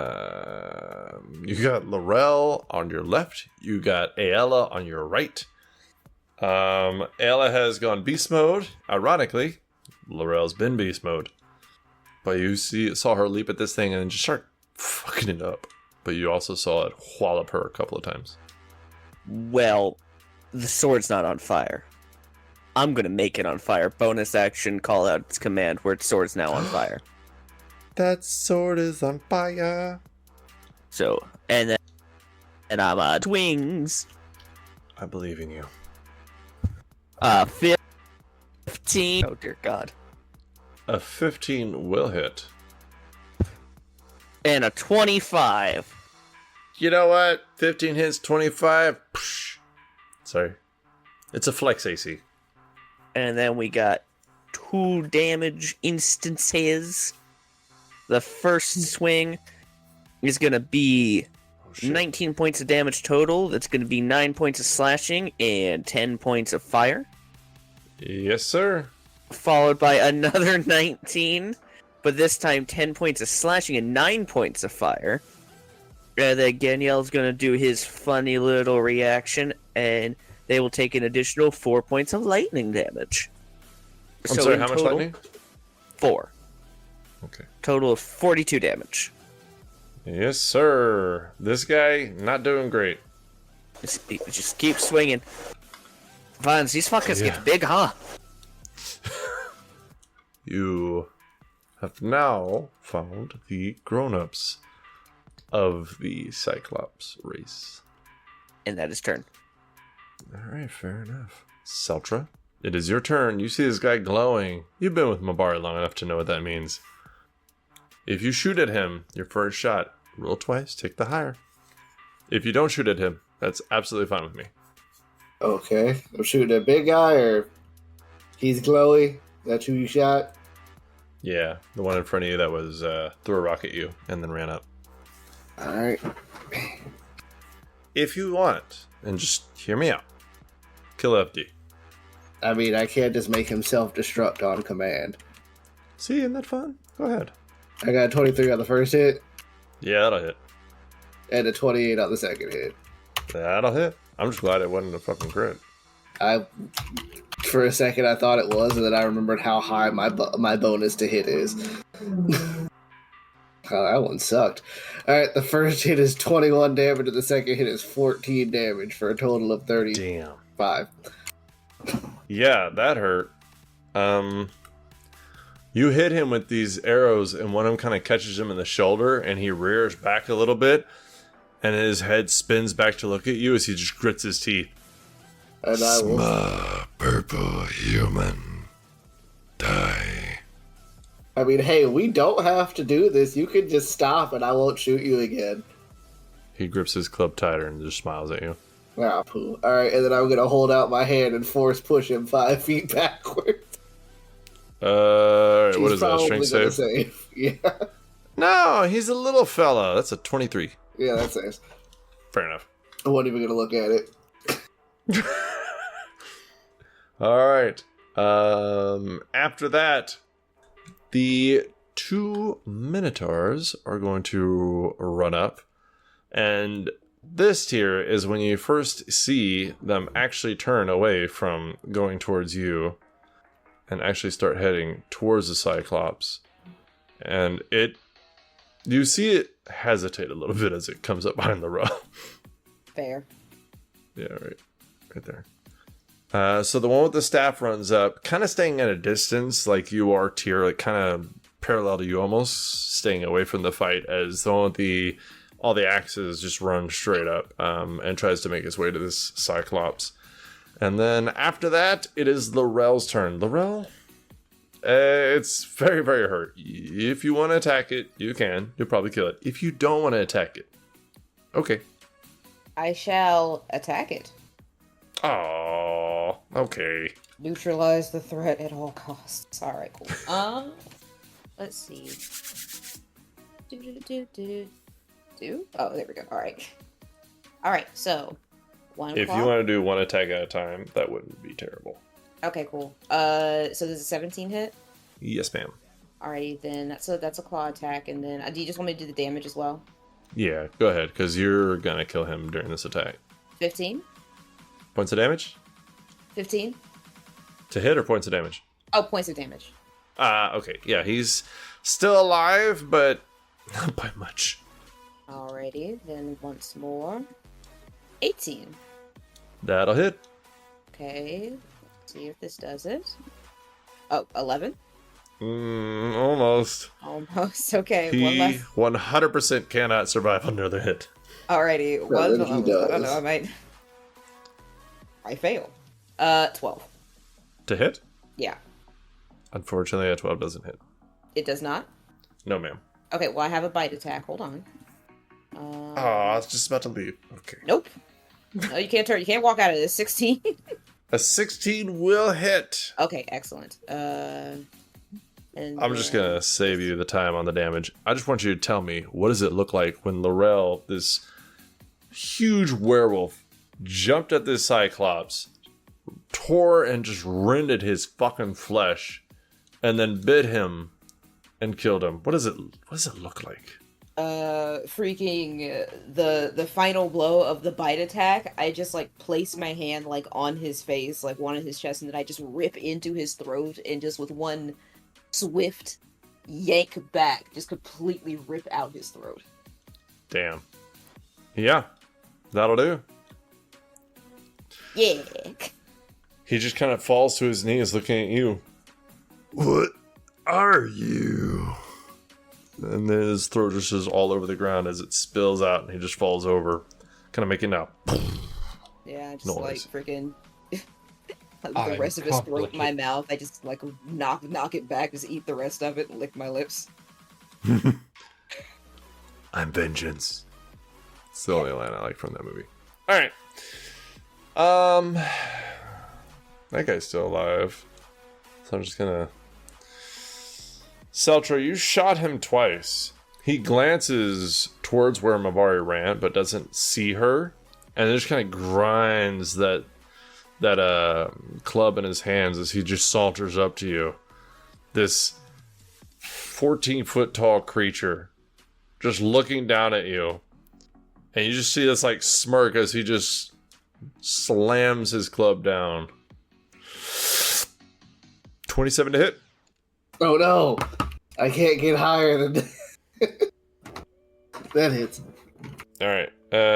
got Laurel on your left. You got Aella on your right. Aella has gone beast mode. Ironically, Laurel's been beast mode. But you saw her leap at this thing and just start fucking it up. But you also saw it wallop her a couple of times. Well, the sword's not on fire. I'm gonna make it on fire. Bonus action, call out its command where its sword's now on fire. That sword is on fire. So, and I'm wings. I believe in you. 15. Oh dear God. A 15 will hit. And a 25. You know what? 15 hits, 25. Psh. Sorry. It's a flex AC. And then we got 2 damage instances. The first swing is going to be 19 points of damage total. That's going to be 9 points of slashing and 10 points of fire. Yes, sir. Followed by another 19, but this time 10 points of slashing and 9 points of fire. And then Danielle's going to do his funny little reaction, and they will take an additional 4 points of lightning damage. I'm sorry, how much lightning? 4. Okay. Total of 42 damage. Yes, sir. This guy, not doing great. Just keep swinging. Vines, these fuckers get big, huh? You have now found the grown-ups of the Cyclops race. And that is turn. Alright, fair enough. Seltra, it is your turn. You see this guy glowing. You've been with Mabari long enough to know what that means. If you shoot at him, your first shot, roll twice, take the higher. If you don't shoot at him, that's absolutely fine with me. Okay. I'm shooting a big guy, or he's glowy. That's who you shot? Yeah, the one in front of you that was threw a rock at you and then ran up. Alright. If you want, and just hear me out, kill FD. I mean, I can't just make him self-destruct on command. See, isn't that fun? Go ahead. I got a 23 on the first hit, Yeah, that'll hit. and a 28 on the second hit. That'll hit. I'm just glad it wasn't a fucking crit. For a second, I thought it was, and then I remembered how high my bonus to hit is. Oh, that one sucked. Alright, the first hit is 21 damage, and the second hit is 14 damage, for a total of 35. Damn. Yeah, that hurt. You hit him with these arrows, and one of them kind of catches him in the shoulder, and he rears back a little bit, and his head spins back to look at you as he just grits his teeth. And I will... Small purple human. Die. I mean, hey, we don't have to do this. You can just stop, and I won't shoot you again. He grips his club tighter and just smiles at you. Ah, poo. Alright, and then I'm gonna hold out my hand and force push him 5 feet backwards. What is that, strength save? Yeah. No, he's a little fella. That's a 23. Yeah, that saves. Fair enough. I wasn't even gonna look at it. All right. After that, the 2 Minotaurs are going to run up. And this tier is when you first see them actually turn away from going towards you and actually start heading towards the Cyclops. And you see it hesitate a little bit as it comes up behind the row. Fair. Yeah, right there. So the one with the staff runs up, kind of staying at a distance, like you are, tier, like kind of parallel to you, almost staying away from the fight, as the one with all the axes just runs straight up and tries to make his way to this Cyclops. And then after that, it is Laurel's turn. Laurel, it's very, very hurt. If you want to attack it, you can. You'll probably kill it. If you don't want to attack it, okay. I shall attack it. Oh, okay. Neutralize the threat at all costs. Alright, cool. Let's see. Oh, there we go. Alright, so one If you want to do one attack at a time, that wouldn't be terrible. Okay, cool. So there's a 17 hit? Yes, ma'am. Alrighty, then that's a claw attack, and then do you just want me to do the damage as well? Yeah, go ahead, because you're gonna kill him during this attack. 15? Points of damage? 15? To hit or points of damage? Oh, points of damage. Okay. Yeah, he's still alive, but not by much. Alrighty, then once more. 18. That'll hit. Okay, let's see if this does it. Oh, 11? Almost. Almost, okay. He One less. 100% cannot survive another hit. Alrighty, Well, one. then he I don't does. know, I fail. 12. To hit? Yeah, Unfortunately, a 12 doesn't hit. it does not. No, ma'am. Okay, well, I have a bite attack. Hold on. Oh, I was just about to leave. Okay. Nope. No, you can't turn. You can't walk out of this. 16. A 16 will hit. Okay, excellent. I'm just gonna save you the time on the damage. I just want you to tell me, what does it look like when Laurel, this huge werewolf, jumped at this Cyclops, tore and just rended his fucking flesh, and then bit him and killed him? What does it look like? Freaking the final blow of the bite attack, I just like place my hand like on his face, like one of his chest, and then I just rip into his throat and just with one swift yank back, just completely rip out his throat. Damn. Yeah, that'll do. Yeah. He just kind of falls to his knees looking at you. What are you? And then his throat just is all over the ground as it spills out and he just falls over, kind of making that Yeah, just noise. like freaking the I'm rest of his throat in my complicated. mouth. I just like knock it back, just eat the rest of it and lick my lips. I'm vengeance. It's the only line I like from that movie. All right. That guy's still alive. So I'm just gonna... Seltra, you shot him twice. He glances towards where Mavari ran, but doesn't see her. And then just kind of grinds that club in his hands as he just saunters up to you. This 14-foot tall creature just looking down at you. And you just see this like smirk as he just slams his club down. 27 to hit. Oh no! I can't get higher than that hits. Alright.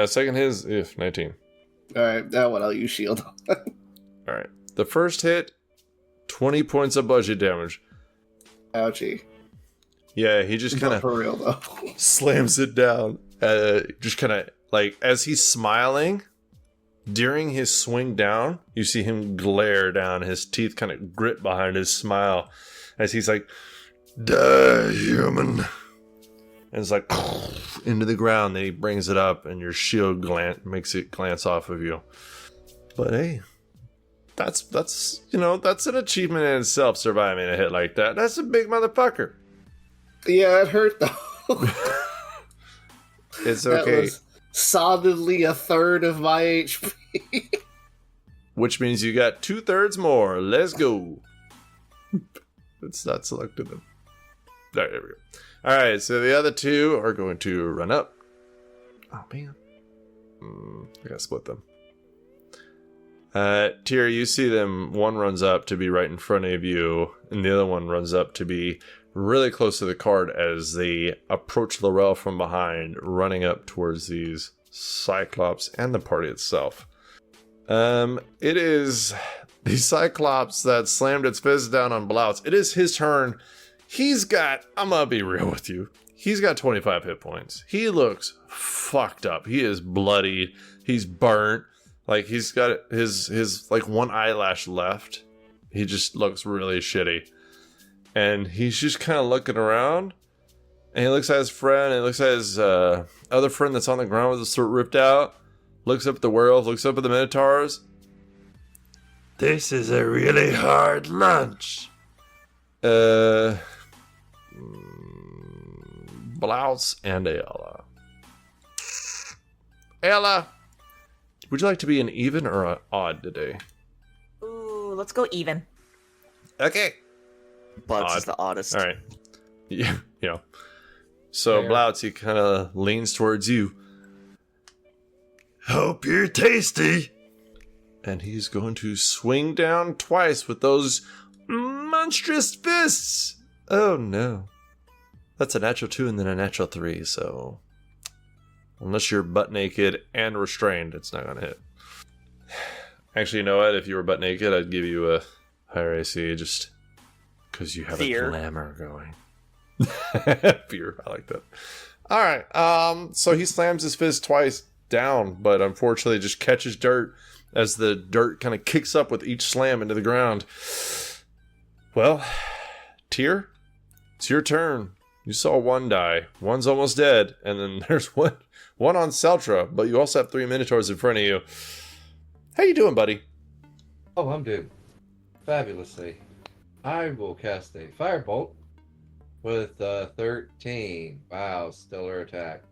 Second hit is 19. Alright, that one I'll use shield. Alright. The first hit, 20 points of budget damage. Ouchie. Yeah, he just kind Not of for real though. slams it down. Just kind of like as he's smiling, during his swing down, you see him glare down, his teeth kind of grit behind his smile as he's like, Die, human. and it's like into the ground. Then he brings it up, and your shield makes it glance off of you. But hey, that's an achievement in itself. Surviving a hit like that, that's a big motherfucker. Yeah, it hurt though. It's That okay, was solidly a third of my HP. which means you got 2/3 more. Let's go. It's not selected them. There we go. All right, so the other two are going to run up. Oh man, I gotta split them. Tyr, you see them. One runs up to be right in front of you, and the other one runs up to be really close to the cart as they approach Laurel from behind, running up towards these Cyclops and the party itself. It is the Cyclops that slammed its fist down on Blouse. It is his turn. I'm gonna be real with you. He's got 25 hit points. He looks fucked up. He is bloodied. He's burnt. Like he's got his like one eyelash left. He just looks really shitty. And he's just kind of looking around. And he looks at his friend, and he looks at his other friend that's on the ground with his throat ripped out. Looks up at the werewolf, looks up at the Minotaurs. This is a really hard lunch. Blouse and Aella. Aella, would you like to be an even or an odd today? Ooh, let's go even. Okay. Bugs Odd. is the oddest. All right. Yeah. So Fair. Blouse, he kind of leans towards you. Hope you're tasty. And he's going to swing down twice with those monstrous fists. Oh no. That's a natural 2 and then a natural 3, so unless you're butt naked and restrained, it's not gonna hit. Actually, you know what? If you were butt naked, I'd give you a higher AC just because you have Fear. a glamour going. Fear, I like that. Alright, so he slams his fist twice down, but unfortunately just catches dirt as the dirt kind of kicks up with each slam into the ground. Well, Tyr, it's your turn. You saw one die. One's almost dead, and then there's one on Celtra, but you also have 3 Minotaurs in front of you. How you doing, buddy? Oh, I'm doing fabulously. I will cast a firebolt with 13. Wow, stellar attack.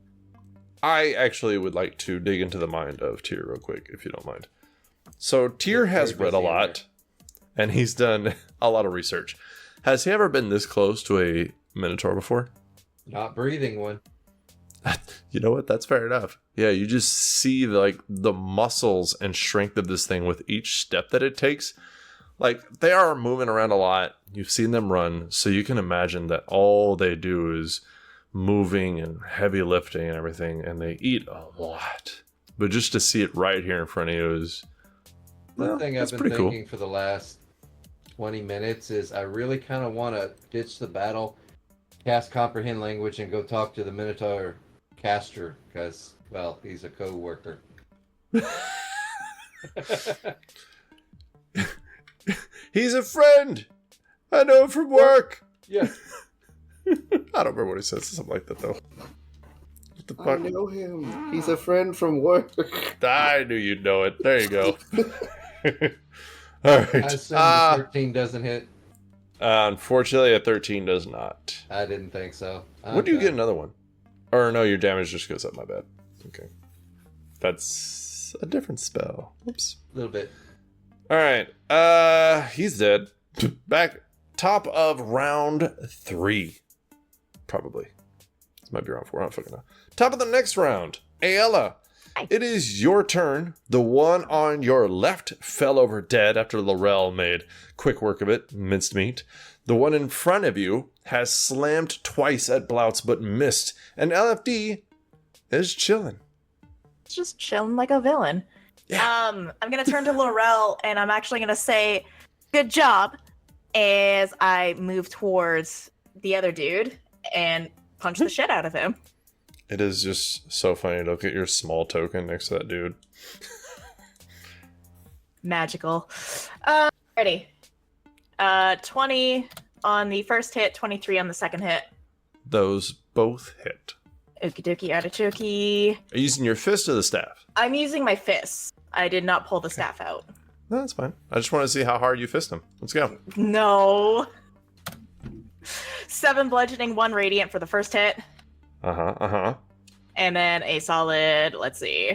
I actually would like to dig into the mind of Tyr real quick, if you don't mind. So Tyr has read a lot, and he's done a lot of research. Has he ever been this close to a Minotaur before? Not breathing one. You know what? That's fair enough. Yeah, you just see like the muscles and strength of this thing with each step that it takes. Like, they are moving around a lot. You've seen them run, so you can imagine that all they do is moving and heavy lifting and everything, and they eat a lot. But just to see it right here in front of you is, One thing I've that's been pretty cool. thinking for the last 20 minutes is I really kind of want to ditch the battle, cast Comprehend Language, and go talk to the Minotaur caster, because, well, he's a co-worker. He's a friend! I know him from work! Yeah. I don't remember what he says, something like that, though. What the I fuck? know him. He's a friend from work. I knew you'd know it. There you go. All I right. assume the 13 doesn't hit. Unfortunately, a 13 does not. I didn't think so. When do you Okay. get another one? Or no, your damage just goes up, my bad. Okay. That's a different spell. Oops. A little bit. Alright. He's dead. Back top of round 3. Probably. This might be round 4. I don't fucking know. Top of the next round. Aella. It is your turn. The one on your left fell over dead after Laurel made quick work of it, minced meat. The one in front of you has slammed twice at Blouts but missed. And LFD is chilling. Just chilling like a villain. Yeah. I'm gonna turn to Laurel and I'm actually gonna say, "Good job," as I move towards the other dude and punch the shit out of him. It is just so funny to look at your small token next to that dude. Magical. Ready. 20 on the first hit, 23 on the second hit. Those both hit. Okie dokie artichoke. Are you using your fist or the staff? I'm using my fists. I did not pull the staff out. No, that's fine. I just want to see how hard you fist him. Let's go. No. 7 bludgeoning, 1 radiant for the first hit. Uh-huh. And then a solid, let's see,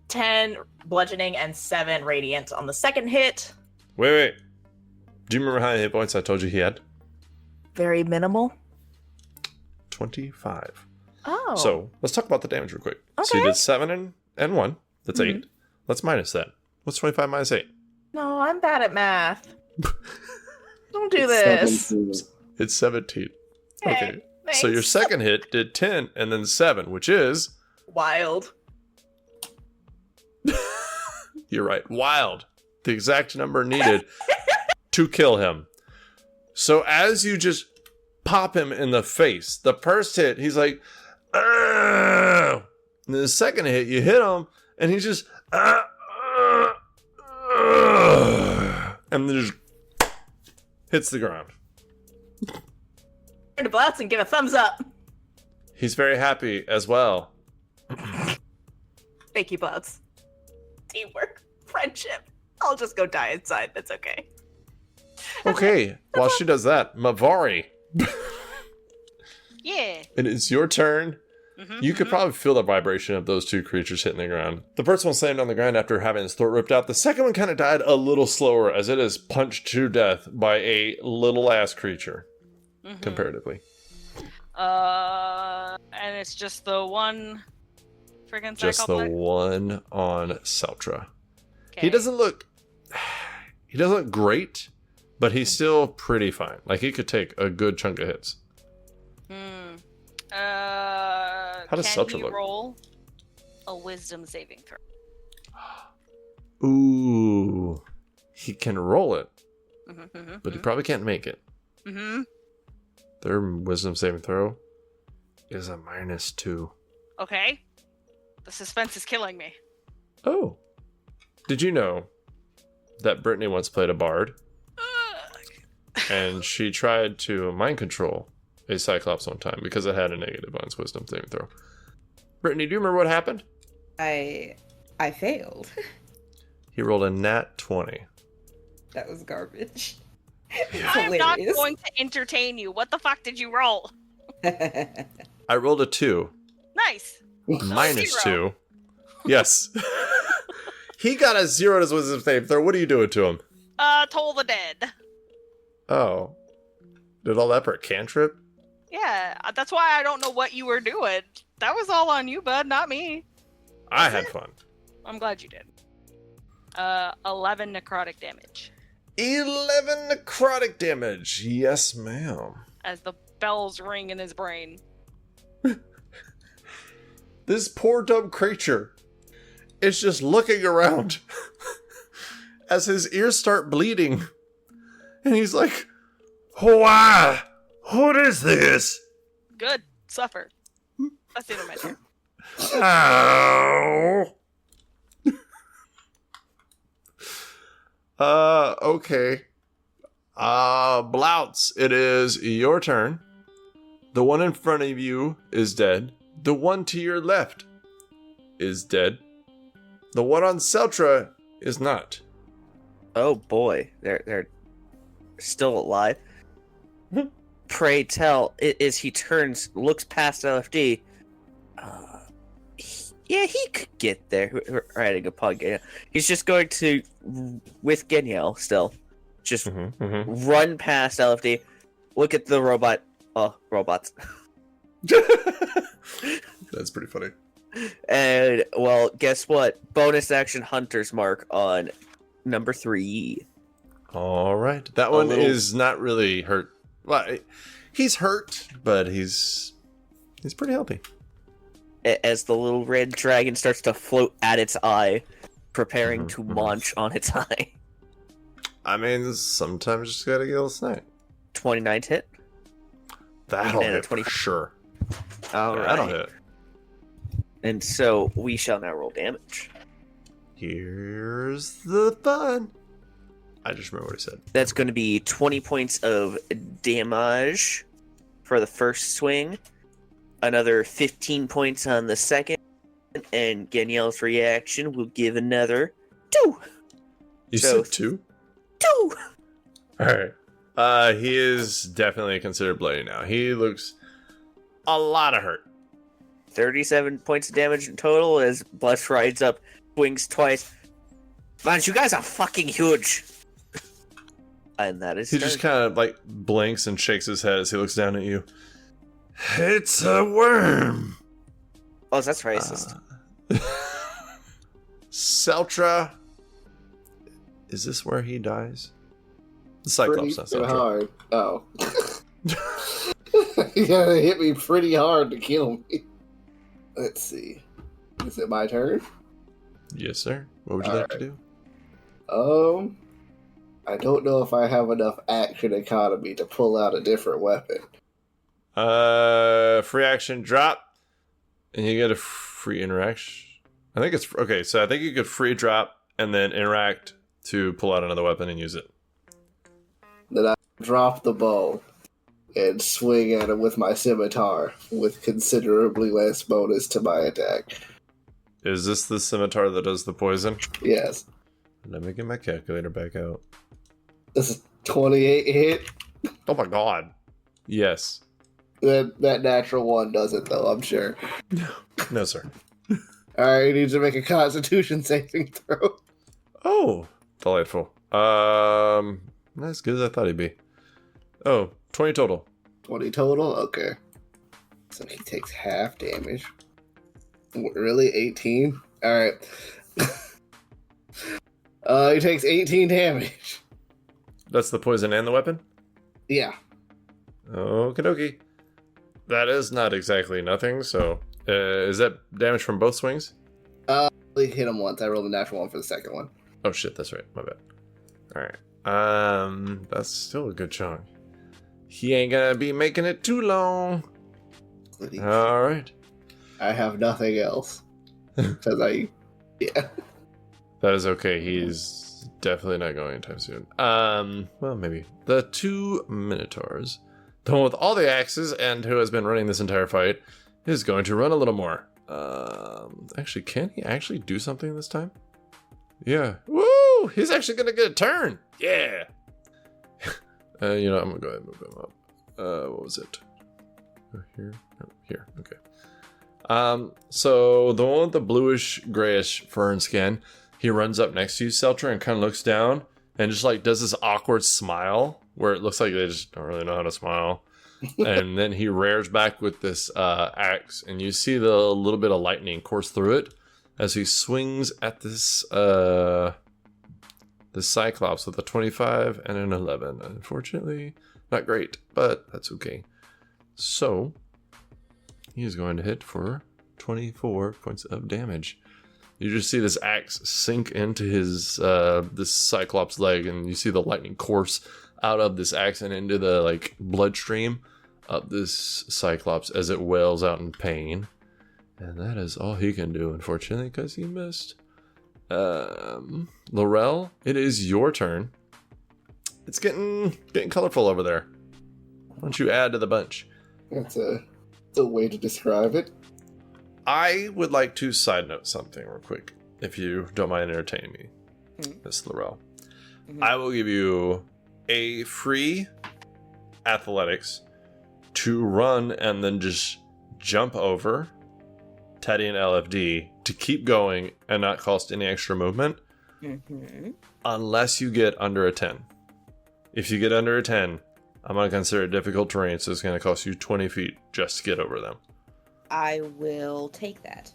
10 bludgeoning and 7 radiant on the second hit. Wait. Do you remember how many hit points I told you he had? Very minimal. 25. Oh. So, let's talk about the damage real quick. So you Okay. did 7 and 1. That's 8. Let's minus that. What's 25 minus 8? No, I'm bad at math. Don't do this. It's 17. Okay. Thanks. So your second hit did 10 and then 7, which is... Wild. You're right. Wild. The exact number needed to kill him. So as you just pop him in the face, the first hit, he's like, "Argh!" And then the second hit, you hit him, and he's just, "Argh! Argh!" And then just hits the ground. Turn to Blouts and give a thumbs up. He's very happy as well. Thank you, Blouts. Teamwork. Friendship. I'll just go die inside. That's okay. Okay, while she does that, Mavari, Yeah. it is your turn. You could probably feel the vibration of those two creatures hitting the ground. The first one slammed on the ground after having his throat ripped out. The second one kind of died a little slower as it is punched to death by a little ass creature, comparatively. And it's just the one friggin' Just the psychopath? one on Celtra. Okay. He doesn't look great, but he's still pretty fine. Like, he could take a good chunk of hits. How does can Celtra he look? roll a wisdom saving throw? Ooh. He can roll it, but he probably can't make it. Their wisdom saving throw is a -2. Okay. The suspense is killing me. Oh. Did you know that Brittany once played a bard and she tried to mind control a Cyclops one time because it had a negative on its wisdom saving throw. Brittany, do you remember what happened? I failed. He rolled a nat 20. That was garbage. I'm not going to entertain you. What the fuck did you roll? I rolled a 2. Nice. Minus 0. 2. Yes. He got a 0 to his wisdom saving throw. What are you doing to him? Toll the dead. Oh. Did all that for a cantrip? Yeah, that's why I don't know what you were doing. That was all on you, bud, not me. I had fun. I'm glad you did. 11 necrotic damage. 11 necrotic damage. Yes, ma'am. As the bells ring in his brain. This poor dumb creature is just looking around as his ears start bleeding. And he's like, Why? What is this? Good. Suffer. That's the end of my turn. Ow. Okay. Blouts, it is your turn. The one in front of you is dead. The one to your left is dead. The one on Seltra is not. Oh boy, they're still alive. Pray tell, as he turns, looks past LFD. Yeah, he could get there. We're riding upon Geniel. He's just going to, with Geniel still, just run past LFD. Look at the robot. Oh, robots. That's pretty funny. And, well, guess what? Bonus action Hunter's Mark on number 3. All right. That one is not really hurt. Well, he's hurt, but he's pretty healthy. As the little red dragon starts to float at its eye, preparing to munch on its eye. I mean, sometimes you just gotta get a little snack. 29 hit. That'll And a hit 20. for sure. All right. That'll hit. And so we shall now roll damage. Here's the fun. I just remember what he said. That's going to be 20 points of damage for the first swing. Another 15 points on the second. And Geniel's reaction will give another 2. You So- said 2? 2! Alright. He is definitely considered bloody now. He looks a lot of hurt. 37 points of damage in total as Blush rides up, swings twice. Man, you guys are fucking huge. And that is He just kind of like blinks and shakes his head as he looks down at you. It's a worm. Oh, that's racist. Seltra. Is this where he dies? The Cyclops, not Pretty Seltra. hard. Oh. You gotta hit me pretty hard to kill me. Let's see. Is it my turn? Yes, sir. What would you like to do? I don't know if I have enough action economy to pull out a different weapon. Free action drop. And you get a free interaction. I think it's okay, so I think you could free drop and then interact to pull out another weapon and use it. Then I drop the bow and swing at him with my scimitar with considerably less bonus to my attack. Is this the scimitar that does the poison? Yes. Let me get my calculator back out. This is 28 hit. Oh my god. Yes. That natural one doesn't, though, I'm sure. No, sir. Alright, he needs to make a constitution saving throw. Oh, delightful. Not as good as I thought he'd be. Oh, 20 total. 20 total? Okay. So he takes half damage. Really? 18? Alright. He takes 18 damage. That's the poison and the weapon? Yeah. Okie dokie. That is not exactly nothing, so... is that damage from both swings? We hit him once. I rolled a natural one for the second one. Oh shit, that's right. My bad. Alright. That's still a good chunk. He ain't gonna be making it too long. Alright. I have nothing else. Because yeah. That is okay. He's definitely not going anytime soon. Well, maybe. The 2 Minotaurs the one with all the axes and who has been running this entire fight, is going to run a little more. Actually, can he actually do something this time? Yeah. Woo! He's actually going to get a turn. Yeah. I'm going to go ahead and move him up. What was it? Here? Oh, here. Okay. So the one with the bluish grayish fern skin, he runs up next to you, Seltra, and kind of looks down and just like does this awkward smile where it looks like they just don't really know how to smile. And then he rears back with this axe, and you see the little bit of lightning course through it as he swings at this Cyclops with a 25 and an 11. Unfortunately, not great, but that's okay. So he is going to hit for 24 points of damage. You just see this axe sink into his this Cyclops leg, and you see the lightning course out of this axe and into the like bloodstream of this Cyclops as it wails out in pain. And that is all he can do, unfortunately, because he missed. Laurel, it is your turn. It's getting colorful over there. Why don't you add to the bunch? That's a way to describe it. I would like to side note something real quick, if you don't mind entertaining me, Miss Laurel. I will give you a free athletics to run and then just jump over Teddy and LFD to keep going and not cost any extra movement unless you get under a 10. If you get under a 10, I'm going to consider it difficult terrain, so it's going to cost you 20 feet just to get over them. I will take that.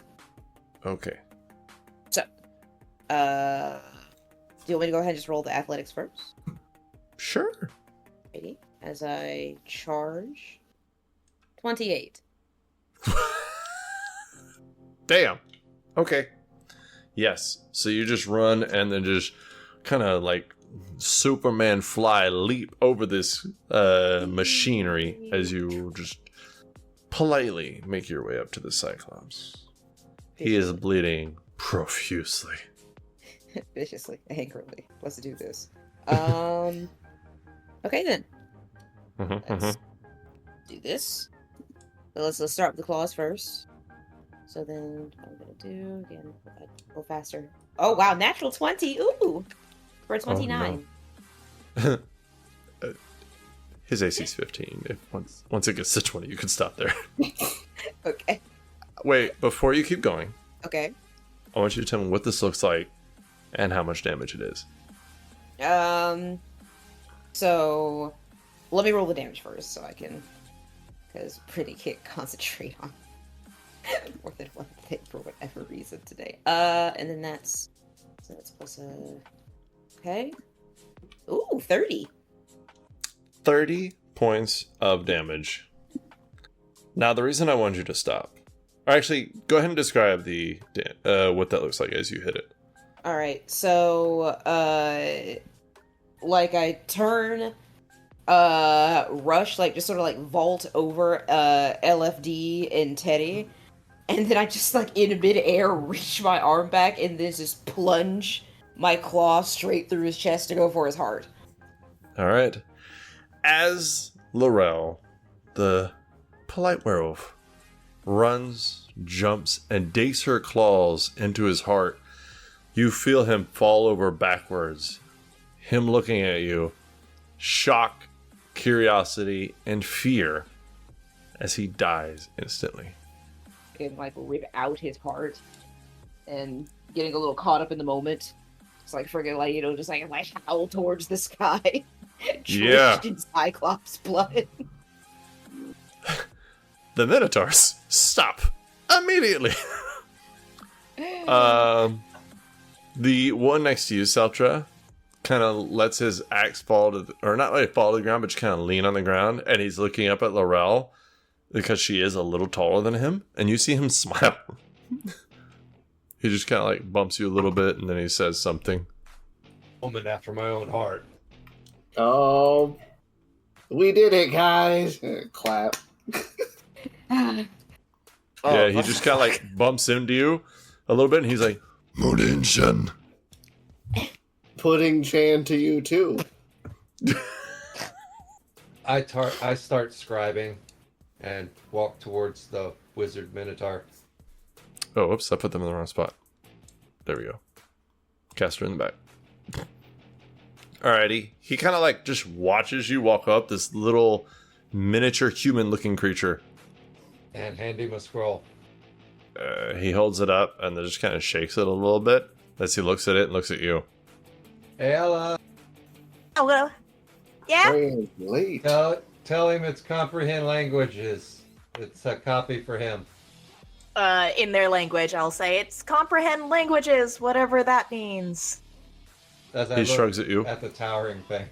Okay. So, do you want me to go ahead and just roll the athletics first? Sure. Ready? As I charge. 28. Damn. Okay. Yes. So you just run and then just kind of like Superman fly leap over this machinery as you just politely make your way up to the Cyclops. He is bleeding profusely. Viciously, angrily. Let's do this. Okay then. Let's do this. So let's start with the claws first. So then what I'm gonna do again, go faster. Oh wow, natural 20. Ooh, for a 29. Oh, no. His AC's 15. If once it gets to 20, you can stop there. Okay. Wait, before you keep going, Okay. I want you to tell me what this looks like and how much damage it is. So let me roll the damage first so I can, because pretty can't concentrate on more than one thing for whatever reason today. And then that's plus a, okay. Ooh, 30. 30 points of damage. Now, the reason I want you to stop, or actually, go ahead and describe the what that looks like as you hit it. All right, so like I turn, rush, like just sort of like vault over LFD and Teddy, and then I just like in midair reach my arm back and then just plunge my claw straight through his chest to go for his heart. All right. As Laurel, the polite werewolf, runs, jumps, and digs her claws into his heart, you feel him fall over backwards. Him looking at you, shock, curiosity, and fear as he dies instantly. And like rip out his heart and getting a little caught up in the moment. It's like friggin' like, just like howl towards the sky. Yeah. Drenched in Cyclops blood. The Minotaurs stop immediately. The one next to you, Seltra, kind of lets his axe fall to, or not really fall to the ground, but just kind of lean on the ground, and he's looking up at Laurel because she is a little taller than him, and you see him smile. He just kind of like bumps you a little bit, and then he says something. Woman after my own heart. Oh, we did it, guys! Clap. Yeah, he just kind of like bumps into you a little bit, and he's like, Munin-shan. Pudding Chan to you too. I start scribing and walk towards the wizard Minotaur. Oh, whoops! I put them in the wrong spot. There we go. Caster in the back. Alrighty. He kind of like just watches you walk up, this little miniature human-looking creature. And hand him a scroll. He holds it up and then just kind of shakes it a little bit as he looks at it and looks at you. Aella, Oh, well, yeah? Translate. tell him it's comprehend languages. It's a copy for him. In their language, I'll say it's comprehend languages, whatever that means. As I He look shrugs at you. At the towering thing.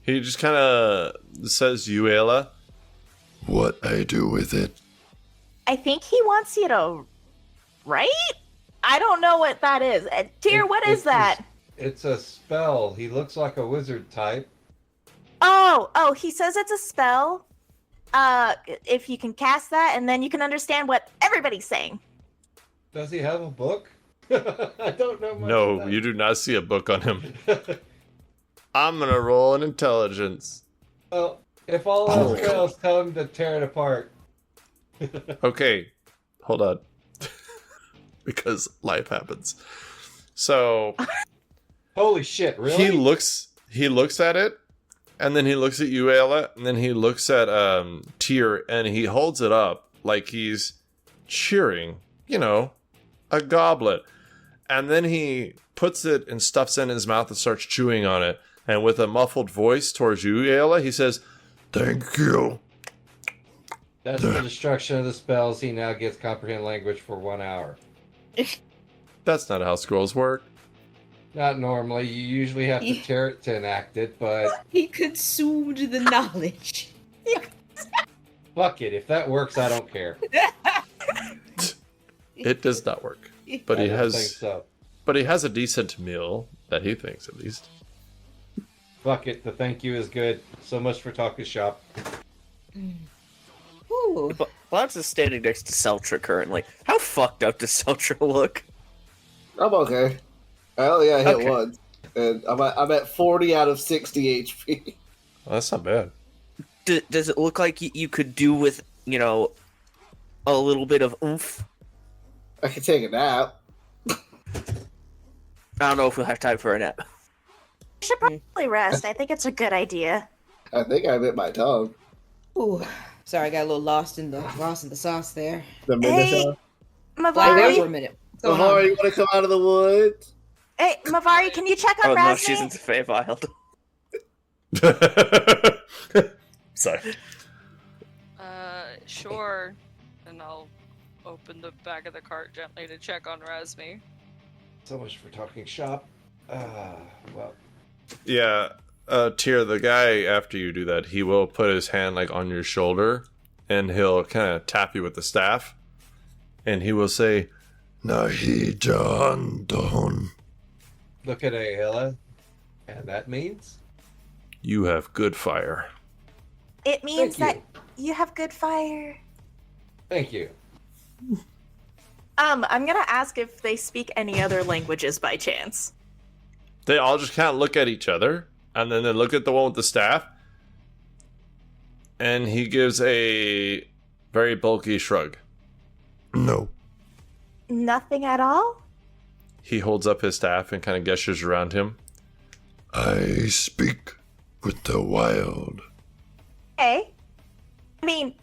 He just kind of says, you, Aella. What I do with it? I think he wants you to write? I don't know what that is. Tyr, what is that? It's a spell. He looks like a wizard type. Oh, he says it's a spell. If you can cast that, and then you can understand what everybody's saying. Does he have a book? I don't know much. No, you do not see a book on him. I'm going to roll an intelligence. Well, if all else fails, tell him to tear it apart. Okay, hold on. Because life happens. So Holy shit, really? he looks at it, and then he looks at you, Aella, and then he looks at Tyr, and he holds it up like he's cheering, a goblet. And then he puts it and stuffs it in his mouth and starts chewing on it. And with a muffled voice towards you, Aella, he says, Thank you. That's the destruction of the spells. He now gets comprehend language for 1 hour. that's not how scrolls work. Not normally. You usually have to tear it to enact it, but He consumed the knowledge. fuck it. If that works, I don't care. It does not work. But I he don't has think so. but he has a decent meal that he thinks at least. Fuck it. The thank you is good. So much for talking shop. Ooh. Lance is standing next to Seltra currently. How fucked up does Seltra look? I'm okay. I only got hit Okay. once, and I'm at 40 out of 60 HP. Well, that's not bad. Does it look like you could do with, a little bit of oomph? I can take a nap. I don't know if we'll have time for a nap. You should probably rest. I think it's a good idea. I think I bit my tongue. Ooh. Sorry, I got a little lost in the sauce there. The Hey, Minotaur. Blacked out for Mavari, a minute. What's going Before on? you want to come out of the woods? hey, Mavari, can you check on Oh no, Razmi? she's in the Feywild. Sorry. Sure. And I'll open the back of the cart gently to check on Razmi. So much for talking shop. Well, Yeah, Tyr, the guy after you do that, he will put his hand like on your shoulder, and he'll kind of tap you with the staff, and he will say, Nahi Jan Don. look at Aella. And that means? "You have good fire." It means Thank that you have good fire. Thank you. I'm gonna ask if they speak any other languages by chance. They all just kind of look at each other, and then they look at the one with the staff, and he gives a very bulky shrug. No. Nothing at all? He holds up his staff and kind of gestures around him. I speak with the wild. Okay. I mean,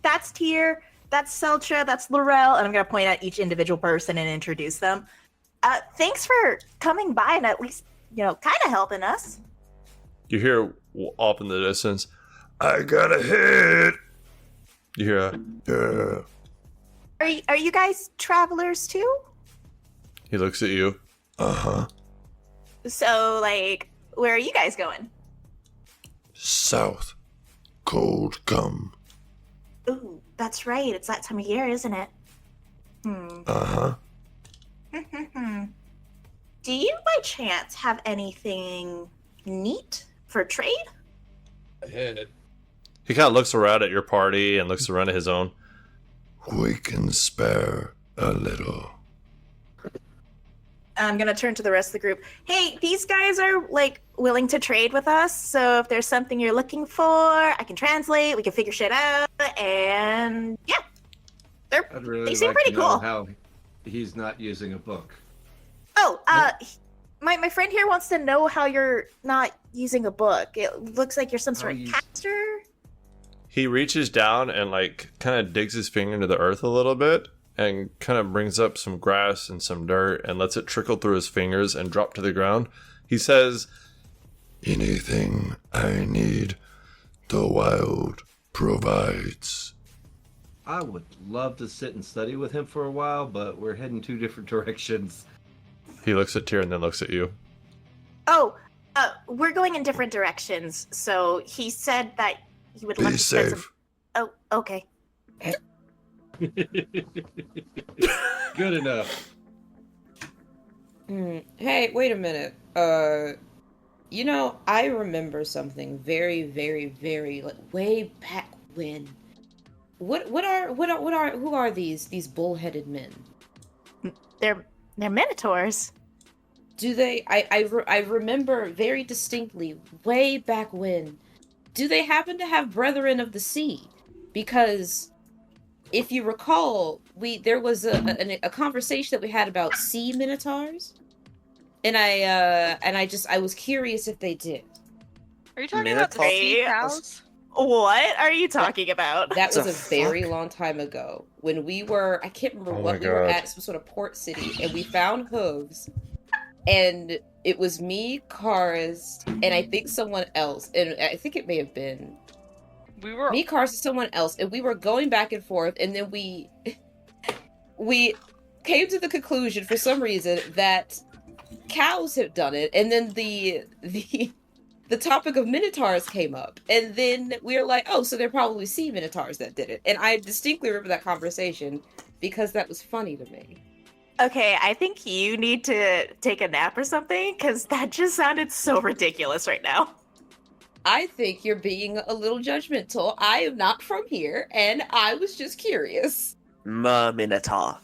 that's Tyr, that's Seltra, that's Laurel, and I'm gonna point at each individual person and introduce them. Thanks for coming by and at least, kind of helping us. You hear off in the distance, I got a hit. you hear a, Yeah. Are you guys travelers too? he looks at you. Uh-huh. So, where are you guys going? South. Cold come. Ooh, that's right. It's that time of year, isn't it? Uh-huh. Do you by chance have anything neat for trade? Ahead. He kind of looks around at your party and looks around at his own. We can spare a little. I'm gonna turn to the rest of the group. Hey, these guys are like willing to trade with us. So if there's something you're looking for, I can translate. We can figure shit out. And yeah, I'd really they seem like pretty to know cool. how he's not using a book. Oh, my friend here wants to know how you're not using a book. It looks like you're some sort of caster. He reaches down and like kind of digs his finger into the earth a little bit and kind of brings up some grass and some dirt and lets it trickle through his fingers and drop to the ground. He says, Anything I need, the wild provides. I would love to sit and study with him for a while, but we're heading two different directions. he looks at Tyr and then looks at you. Oh, we're going in different directions. So he said that he would love Be to spend some... safe. Oh, okay. Good enough. Hey, wait a minute. You know, I remember something very, very, very like way back when. Who are these bull-headed men? They're Minotaurs. Do they? I remember very distinctly way back when. Do they happen to have Brethren of the Sea? Because if you recall, there was a conversation that we had about sea minotaurs, and I was curious if they did. Are you talking about the sea cows? What are you talking about? That was The a very long time ago when we were, I can't remember what we were at, some sort of port city, and we found hooves, and it was me, Karis, and I think someone else, and I think it may have been me, Karis, and someone else, and we were going back and forth, and then we came to the conclusion for some reason that cows had done it, and then the topic of minotaurs came up, and then we were like, oh, so they're probably sea minotaurs that did it. And I distinctly remember that conversation because that was funny to me. Okay, I think you need to take a nap or something, because that just sounded so ridiculous right now. I think you're being a little judgmental. I am not from here, and I was just curious. Minotaur.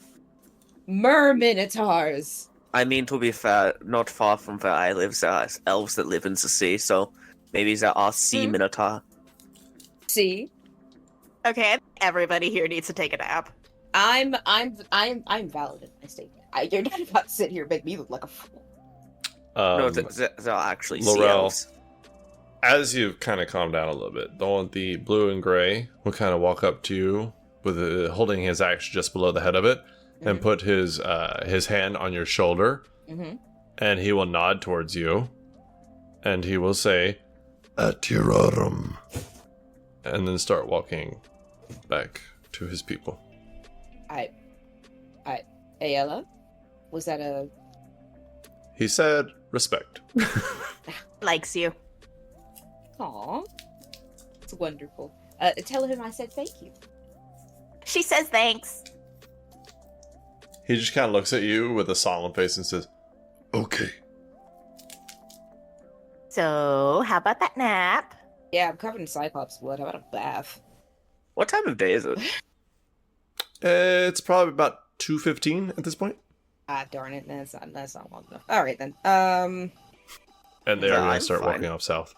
Minotaurs. I mean, to be fair, not far from where I live, there are elves that live in the sea, so maybe there are sea minotaur. See? Okay, everybody here needs to take a nap. I'm valid in my statement. You're not about to sit here and make me look like a fool. No, there are actually sea Laurel, elves. as you kind of calm down a little bit, the one with the blue and gray will kind of walk up to you with holding his axe just below the head of it, and put his hand on your shoulder, and he will nod towards you, and he will say, At your autumn. and then start walking back to his people. Aella? Was that a... He said, respect. Likes you. Aw. It's wonderful. Tell him I said thank you. She says thanks. He just kind of looks at you with a solemn face and says, Okay. So, how about that nap? Yeah, I'm covered in Cyclops blood. How about a bath? What time of day is it? it's probably about 2:15 at this point. Ah, darn it. That's not long enough. Alright then. And they are Yeah, going I'm to start fine. walking off south.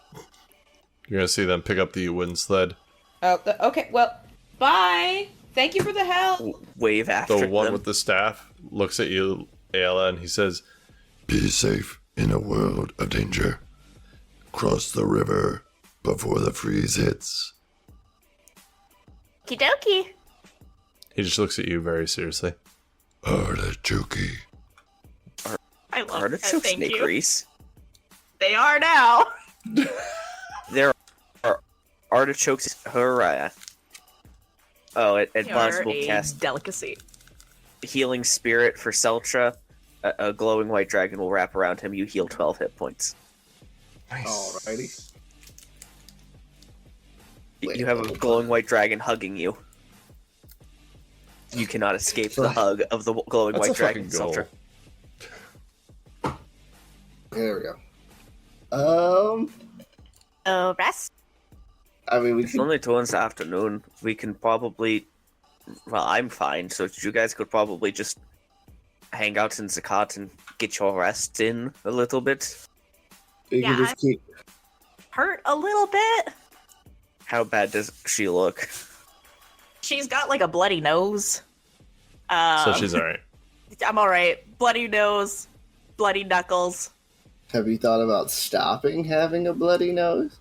You're going to see them pick up the wooden sled. Oh, okay. Well, bye. Thank you for the help. Wave after The one them. with the staff looks at you, Aella, and he says, Be safe in a world of danger. Cross the river before the freeze hits. Okie dokie. he just looks at you very seriously. Artichoke. I love that. Artichoke Thank snake you. grease. They are now. There are artichokes. Hurrah. Oh, advisable You're a cast delicacy. healing spirit for Seltra. A glowing white dragon will wrap around him. You heal 12 hit points. Alrighty. You have a glowing white dragon hugging you. You cannot escape the hug of the glowing That's white a dragon, fucking goal. Seltra. There we go. Rest. I mean, we It's can. only towards the afternoon. We can probably... Well, I'm fine, so you guys could probably just hang out in Zakat and get your rest in a little bit? You Yeah, can just keep. Hurt a little bit. How bad does she look? She's got like a bloody nose. So she's alright. I'm all right. Bloody nose, bloody knuckles. Have you thought about stopping having a bloody nose?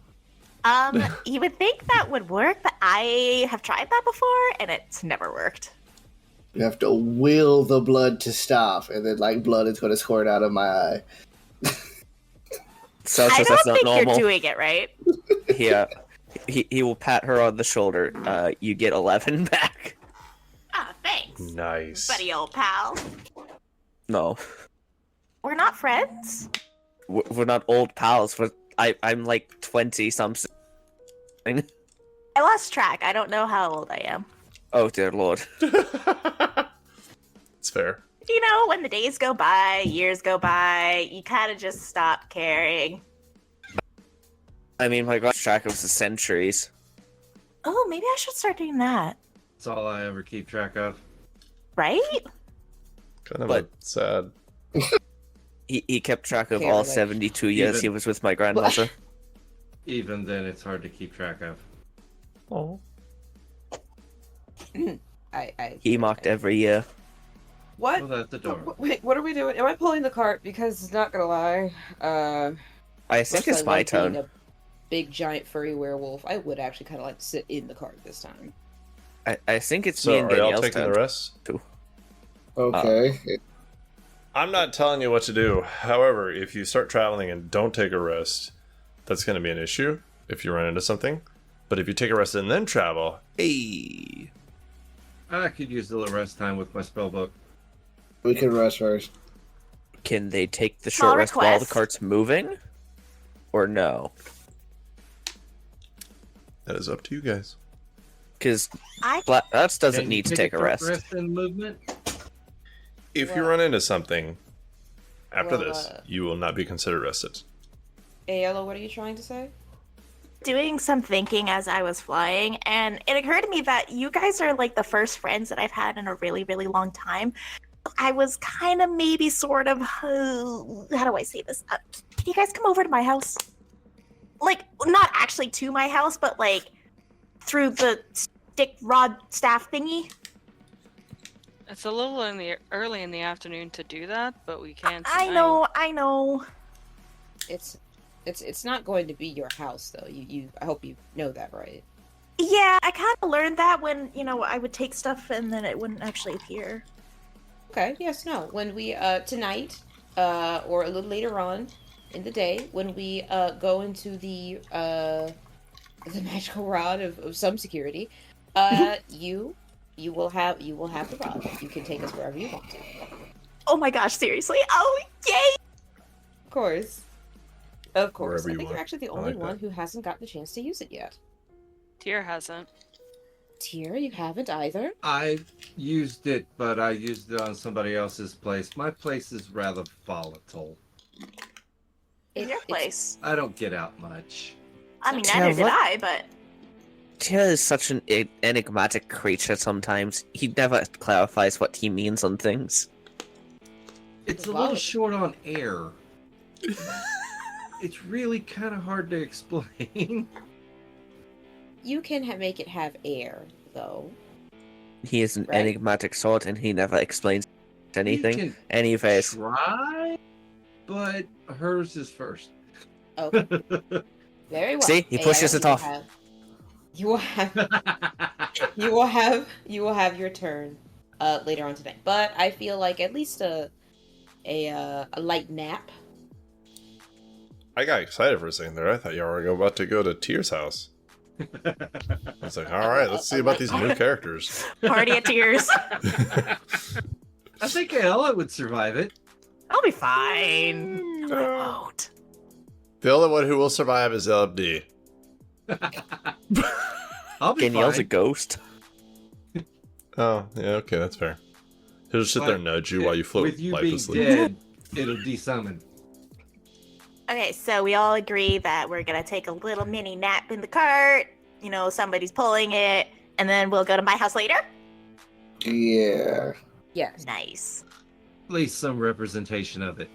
You would think that would work, but I have tried that before and it's never worked. You have to will the blood to stop, and then like blood is going to squirt out of my eye. So I that's don't not think normal. you're doing it right. Yeah. He will pat her on the shoulder. You get 11 back. Ah, thanks, Nice. buddy old pal. No. We're not friends. We're not old pals. I'm like 20 something. I lost track. I don't know how old I am. Oh dear lord. It's fair. You know, when the days go by, years go by, you kind of just stop caring. I mean, my lost track of the centuries. Oh, maybe I should start doing that. That's all I ever keep track of. Right? Kind of But- sad. He kept track of Okay, all like- 72 years Even- he was with my grandmother. Even then, it's hard to keep track of. Oh. He mocked every year. What? Oh, that's adorable. Wait, what are we doing? Am I pulling the cart? Because not gonna lie, I think it's my being turn. a big giant furry werewolf, I would actually kind of like to sit in the cart this time. I think it's So me and are y'all Danielle's taking turn. the rest? Okay. I'm not telling you what to do. However, if you start traveling and don't take a rest, that's going to be an issue if you run into something. But if you take a rest and then travel, hey. I could use a little rest time with my spell book. We can rest first. Can they take the Small short rest while the request. cart's moving? Or no? That is up to you guys. Because I Blats doesn't Can you need to take take a short rest. Rest and movement. If you Well- run into something after Well, this, you will not be considered rested. Aella, what are you trying to say? doing some thinking as I was flying, and it occurred to me that you guys are like the first friends that I've had in a really, really long time. I was kind of maybe sort of, how do I say this? Can you guys come over to my house? Like, not actually to my house, but like through the stick rod staff thingy. It's a little early in the afternoon to do that, but we can. I tonight. know. It's not going to be your house though. I hope you know that, right? Yeah, I kind of learned that when, I would take stuff and then it wouldn't actually appear. Okay, yes, no. When we tonight, or a little later on in the day, when we go into the magical rod of some security, you will have the rod. You can take us wherever you want to. Oh my gosh, seriously? Oh, yay! Of course. Of course. Wherever I you think want. you're actually the I only like one that. who hasn't gotten the chance to use it yet. Tyr hasn't. Tyr, you haven't either? I've used it, but I used it on somebody else's place. My place is rather volatile. In your place. I don't get out much. I mean, Yeah, neither did what- I, but Tyr is such an enigmatic creature sometimes. He never clarifies what he means on things. It's a Wow. little short on air. It's really kind of hard to explain. You can make it have air, though. He is an Right. enigmatic sort and he never explains You anything. can Anyways, try, but hers is first. Okay, very well. See? He pushes it off. You will have your turn later on tonight. But I feel like at least a light nap. I got excited for a second there. I thought y'all were about to go to Tyr's house. I was like, all right, let's see about these new characters. party at tears. I think Aella would survive it. I'll be fine. No, I won't. The only one who will survive is LFD. I'll be Danielle's a fine. ghost. Oh, yeah, okay, that's fair. He'll just sit there and nudge you while you float With you lifelessly. being dead, it'll desummon. Okay, so we all agree that we're gonna take a little mini nap in the cart. Somebody's pulling it, and then we'll go to my house later. Yeah. Yes. Nice. least some representation of it.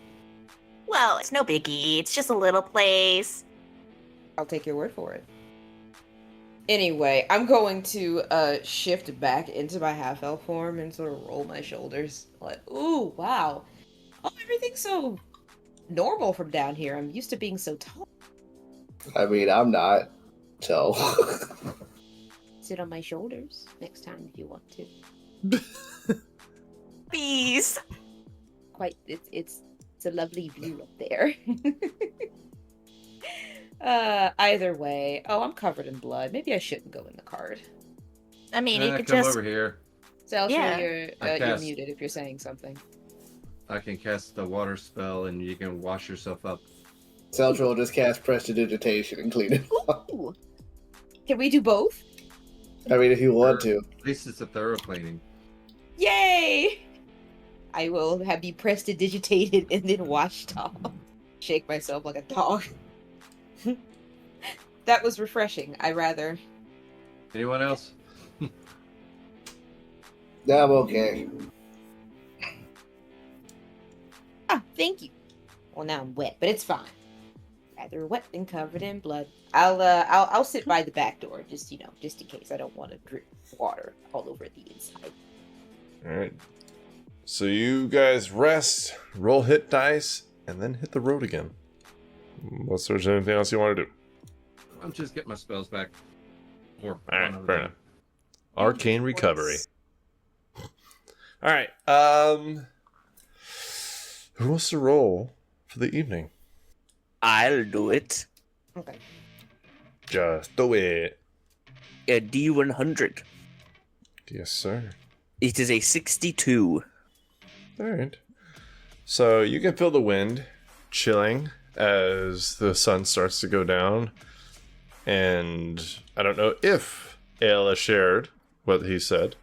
Well, it's no biggie. It's just a little place. I'll take your word for it. Anyway, I'm going to shift back into my half-elf form and sort of roll my shoulders. Like, ooh, wow. Oh, everything's so normal from down here. I'm used to being so tall. I mean, I'm not. So. Sit on my shoulders next time if you want to. Please. Quite, it's a lovely view up there. Either way. Oh, I'm covered in blood. Maybe I shouldn't go in the card. I mean, you could come just... over here. Celsius, Yeah. you're cast- muted if you're saying something. I can cast the water spell and you can wash yourself up. Celtra will just cast Prestidigitation and clean it up. Ooh. Can we do both? I mean, if you want to. At least it's a thorough cleaning. Yay! I will be prestidigitated and then washed off. Shake myself like a dog. That was refreshing. Anyone else? Yeah, I'm okay. Ah, thank you. Well, now I'm wet, but it's fine. Rather wet than covered in blood. I'll sit by the back door, just in case. I don't want to drip water all over the inside. All right. So you guys rest, roll hit dice, and then hit the road again. Unless there's anything else you want to do. I'm just getting my spells back. Or All right, one of fair them. enough. Arcane recovery. All right. Who wants to roll for the evening? I'll do it. Okay. Just do it. A D100. Yes, sir. It is a 62. All right. So you can feel the wind chilling as the sun starts to go down. And I don't know if Aella shared what he said,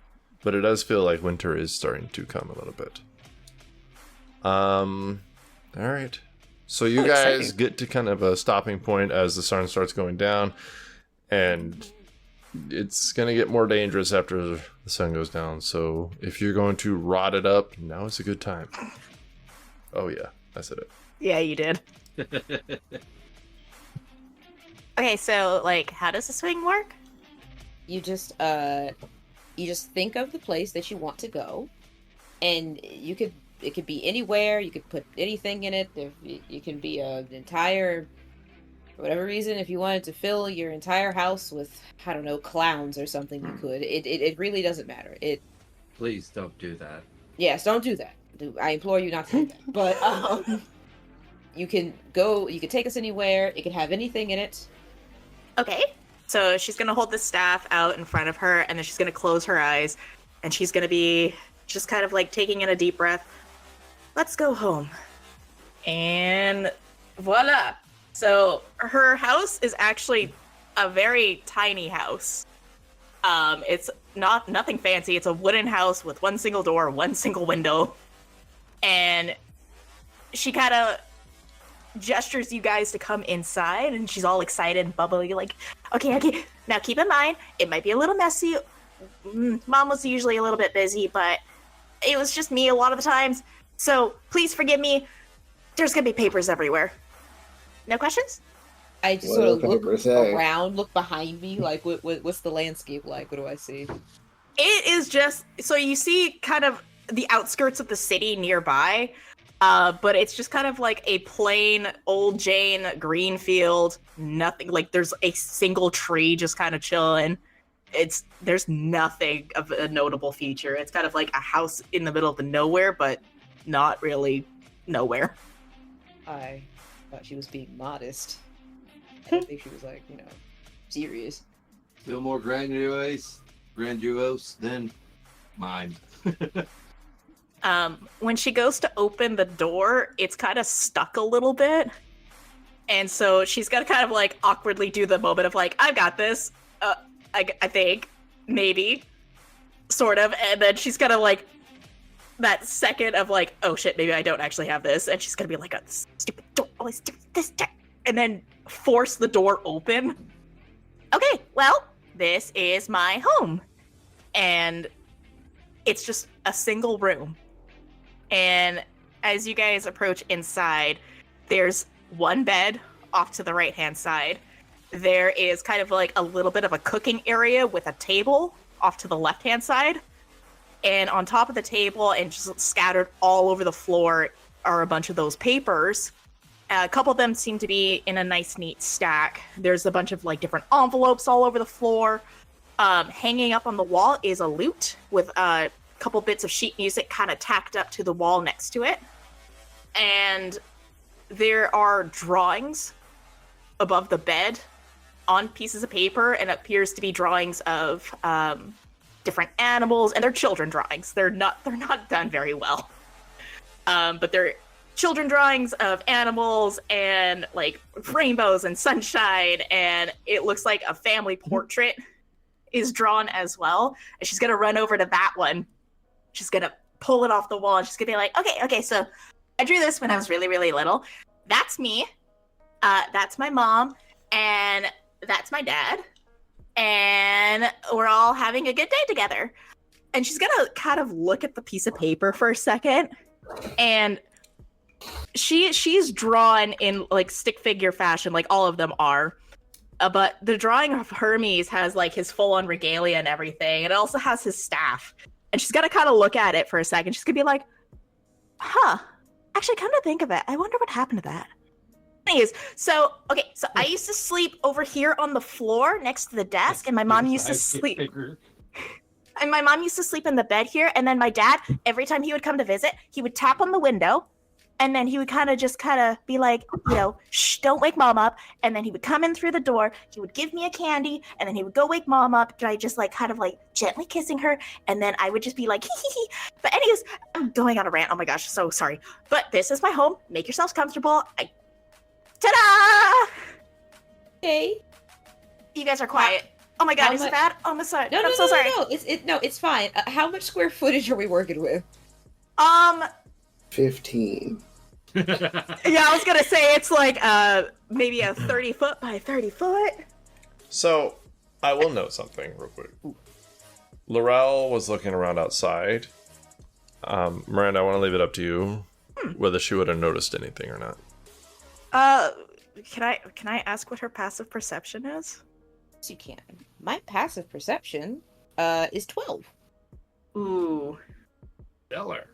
but it does feel like winter is starting to come a little bit. All right. So you guys exciting. get to kind of a stopping point as the sun starts going down, and it's going to get more dangerous after the sun goes down. So if you're going to rot it up, now is a good time. Oh yeah, I said it. Yeah, you did. Okay, so, like, how does the swing work? You just think of the place that you want to go, and it could be anywhere. You could put anything in it. You can be an entire, for whatever reason, if you wanted to fill your entire house with, I don't know, clowns or something, you could. It really doesn't matter. Please don't do that. Yes, don't do that. I implore you not to do that. But you can take us anywhere. It can have anything in it. Okay, so she's gonna hold the staff out in front of her, and then she's gonna close her eyes, and she's gonna be just kind of like taking in a deep breath. Let's go home. And voila. So her house is actually a very tiny house. It's nothing fancy. It's a wooden house with one single door, one single window. And she kind of gestures you guys to come inside, and she's all excited and bubbly, like, okay. Now keep in mind, it might be a little messy. Mom was usually a little bit busy, but it was just me a lot of the times. So please forgive me. There's gonna be papers everywhere. No questions? I just What sort of do look papers say? around, look behind me, like what's the landscape like? What do I see? It is just, so you see kind of the outskirts of the city nearby, but it's just kind of like a plain old Jane green field. Nothing, like there's a single tree just kind of chilling. There's nothing of a notable feature. It's kind of like a house in the middle of the nowhere, but not really nowhere. I thought she was being modest. I didn't think she was like, serious. Still more grandiose than mine. When she goes to open the door, it's kind of stuck a little bit. And so she's got to kind of like awkwardly do the moment of like, I've got this. I think, maybe, sort of. And then she's gonna like, that second of like, oh shit, maybe I don't actually have this. And she's gonna be like, a stupid door, always do this. And then force the door open. Okay, well, this is my home. And it's just a single room. And as you guys approach inside, there's one bed off to the right-hand side. There is kind of like a little bit of a cooking area with a table off to the left-hand side. And on top of the table and just scattered all over the floor are a bunch of those papers. A couple of them seem to be in a nice, neat stack. There's a bunch of like different envelopes all over the floor. Hanging up on the wall is a lute with a couple bits of sheet music kind of tacked up to the wall next to it. And there are drawings above the bed on pieces of paper, and it appears to be drawings of different animals, and they're children drawings. They're not done very well. But they're children drawings of animals and like rainbows and sunshine, and it looks like a family portrait is drawn as well. And she's gonna run over to that one. She's gonna pull it off the wall, and she's gonna be like, okay, so I drew this when I was really, really little. That's me. That's my mom, and that's my dad. And we're all having a good day together. And she's gonna kind of look at the piece of paper for a second, and she's drawn in like stick figure fashion, like all of them are. But the drawing of Hermes has like his full-on regalia and everything. And it also has his staff. And she's gonna kind of look at it for a second. She's gonna be like, huh, actually come to think of it, I wonder what happened to that. Anyways, so I used to sleep over here on the floor next to the desk, and my mom used to sleep. And my mom used to sleep in the bed here, and then my dad, every time he would come to visit, he would tap on the window, and then he would kind of be like, shh, don't wake mom up. And then he would come in through the door, he would give me a candy, and then he would go wake mom up, and I just like kind of like gently kissing her, and then I would just be like, hee hee hee. But anyways, I'm going on a rant, oh my gosh, so sorry. But this is my home, make yourselves comfortable. Ta-da! Okay. You guys are quiet. Oh my god, is it bad? Oh, I'm sorry. No, I'm so sorry. No, it's fine. How much square footage are we working with? 15. Yeah, I was gonna say it's like maybe a 30 foot by 30 foot. So, I will note something real quick. Laurel was looking around outside. Miranda, I want to leave it up to you whether she would have noticed anything or not. Can I ask what her passive perception is? Yes, you can. My passive perception is 12. Ooh. Stellar.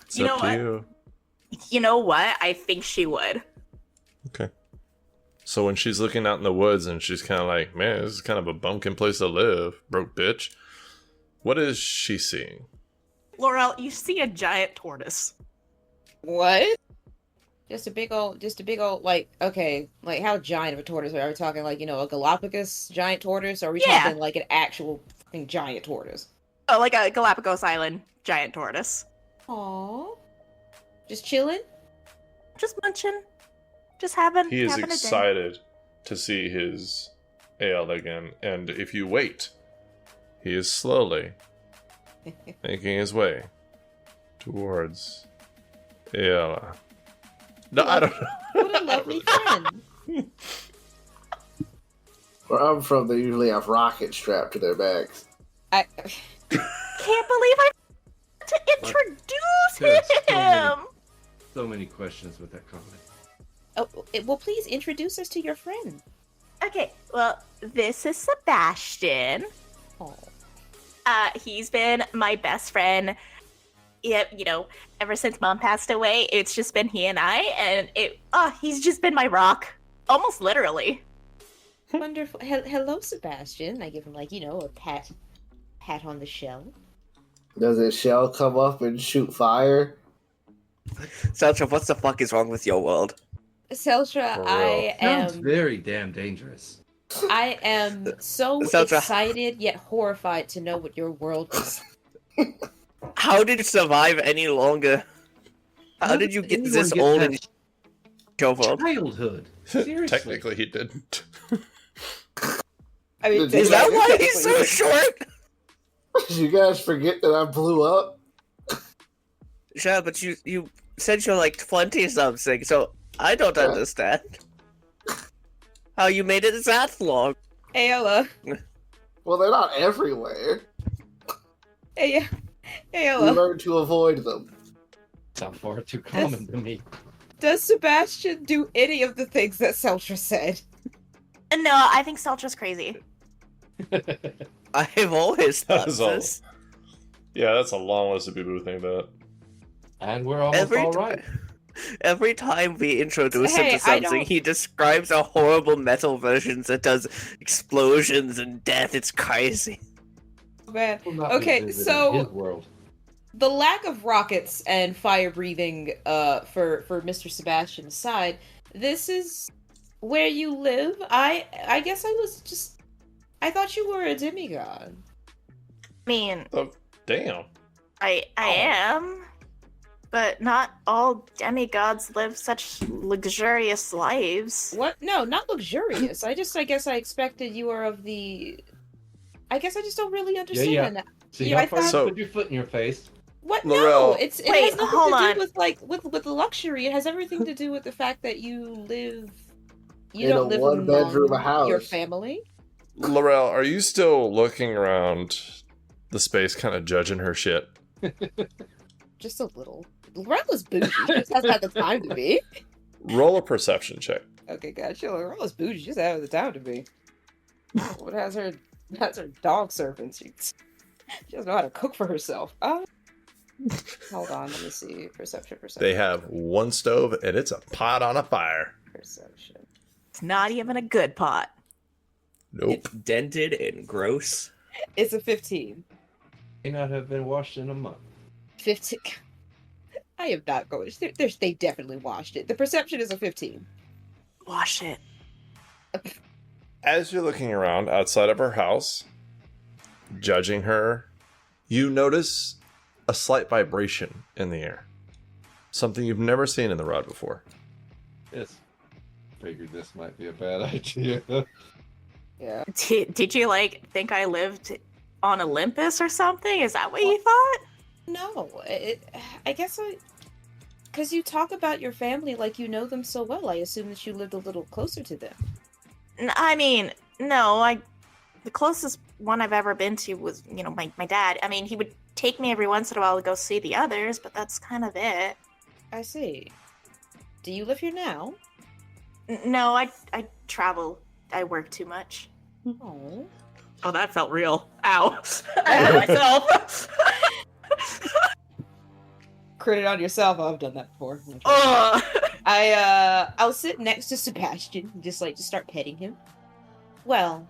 It's up to you. You know what? I think she would. Okay. So when she's looking out in the woods and she's kind of like, man, this is kind of a bumpkin place to live, broke bitch. What is she seeing? Laurel, you see a giant tortoise. What? Just a big old, like, okay, like how giant of a tortoise are we talking? Like, a Galapagos giant tortoise? Or are we talking like an actual fucking giant tortoise? Oh, like a Galapagos Island giant tortoise. Aww. Just chilling? Just munching. Just having He is having excited to see his Aella again, and if you wait, he is slowly making his way towards Aella. No, I don't know. What a lovely friend. Where I'm from, they usually have rockets strapped to their backs. I can't believe I to introduce him. So many questions with that comment. Oh, well, please introduce us to your friend. Okay, well, this is Sebastian. Oh. He's been my best friend. Ever since Mom passed away, it's just been he and I, and he's just been my rock, almost literally. Wonderful. Hello, Sebastian. I give him a pat on the shell. Does his shell come up and shoot fire? Seltra, what the fuck is wrong with your world? Seltra, I Sounds am very damn dangerous. I am so Seltra. excited yet horrified to know what your world is. How did you survive any longer? How did you get anyone this get old that in your world? Childhood. Seriously. Technically, he didn't. I mean, Is that why he's so short? Did you guys forget that I blew up? Sure, but you said you're like 20-something, so I don't understand. How you made it that long? Aella. Well, they're not everywhere. Hey, We Aella, learn to avoid them. Sound far too common to me. does Sebastian do any of the things that Seltra said? No, I think Seltra's crazy. I've always That thought is all. this. Yeah, that's a long list of people who think that. And we're almost Every all ti- right. Every time we introduce him Hey, to I something, don't- he describes a horrible metal version that does explosions and death. It's crazy. Man. We'll not be Okay, visiting so his world. the lack of rockets and fire breathing for Mr. Sebastian aside, this is where you live. I guess I thought you were a demigod. I mean, Oh, damn. I am, but not all demigods live such luxurious lives. What? No, not luxurious. I guess I expected you were of the. I guess I just don't really understand. See Yeah, how I far you thought- put your foot in your face? What? Laurel- No, it Wait, has nothing hold to do on. with with luxury. It has everything to do with the fact that you live. You In don't a live one-bedroom among house. your family. Laurel, are you still looking around the space, kind of judging her shit? Just a little. Lorella's bougie. She just hasn't had the time to be. Roll a perception check. Okay, gotcha. Lorella's bougie. She just hasn't had the time to be. What has her? That's her dog servants. She doesn't know how to cook for herself. Hold on, let me see. Perception. They have one stove, and it's a pot on a fire. Perception. It's not even a good pot. Nope. It's dented and gross. It's a 15. May not have been washed in a month. 15. I am not going. They definitely washed it. The perception is a 15. Wash it. As you're looking around outside of her house, judging her, you notice a slight vibration in the air. Something you've never seen in the rod before. Yes. Figured this might be a bad idea. Yeah. Did you think I lived on Olympus or something? Is that what you thought? No, I guess because you talk about your family like you know them so well. I assume that you lived a little closer to them. I mean, no. The closest one I've ever been to was, my dad. I mean, he would take me every once in a while to go see the others, but that's kind of it. I see. Do you live here now? No, I travel. I work too much. Oh. Oh, that felt real. Ow. I hurt myself. Credit on yourself. I've done that before. Ugh. I'll sit next to Sebastian and just start petting him. Well,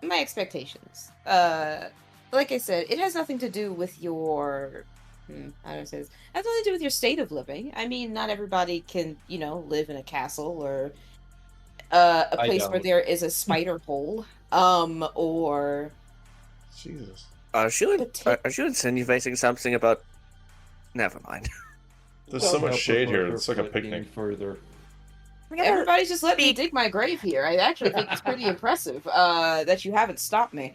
my expectations. Like I said, it has nothing to do with your how do I say this? It has nothing to do with your state of living. I mean, not everybody can, live in a castle or a place where don't. there is a spider hole. Or Jesus. Are you insinuating something about? Never mind. There's so Don't much help shade her here. put her It's like a foot picnic. any Further. everybody's just let me speak. dig my grave here. I actually think it's pretty impressive that you haven't stopped me.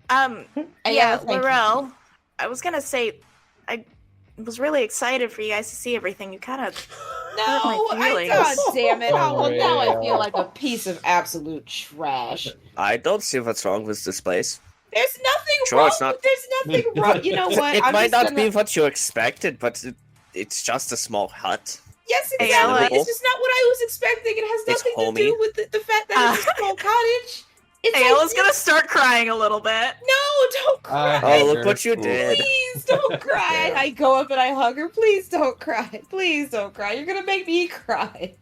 Yeah, thank you. Laurel. I was gonna say, I was really excited for you guys to see everything. You kind of No, my feelings. God damn it. Oh, well, now I Yeah. feel like a piece of absolute trash. I don't see what's wrong with this place. There's nothing Sure, wrong. it's not- There's nothing wrong. You know what? It I'm might just not be what you expected, but it's just a small hut. Yes, Hey, exactly. Aella. It's just not what I was expecting. It has It's nothing to homey. do with the fact that it's a small cottage. It's Ayla's gonna start crying a little bit. No, don't cry. Oh, look what you Ooh. did. Please don't cry. I go up and I hug her. Please don't cry. Please don't cry. You're gonna make me cry.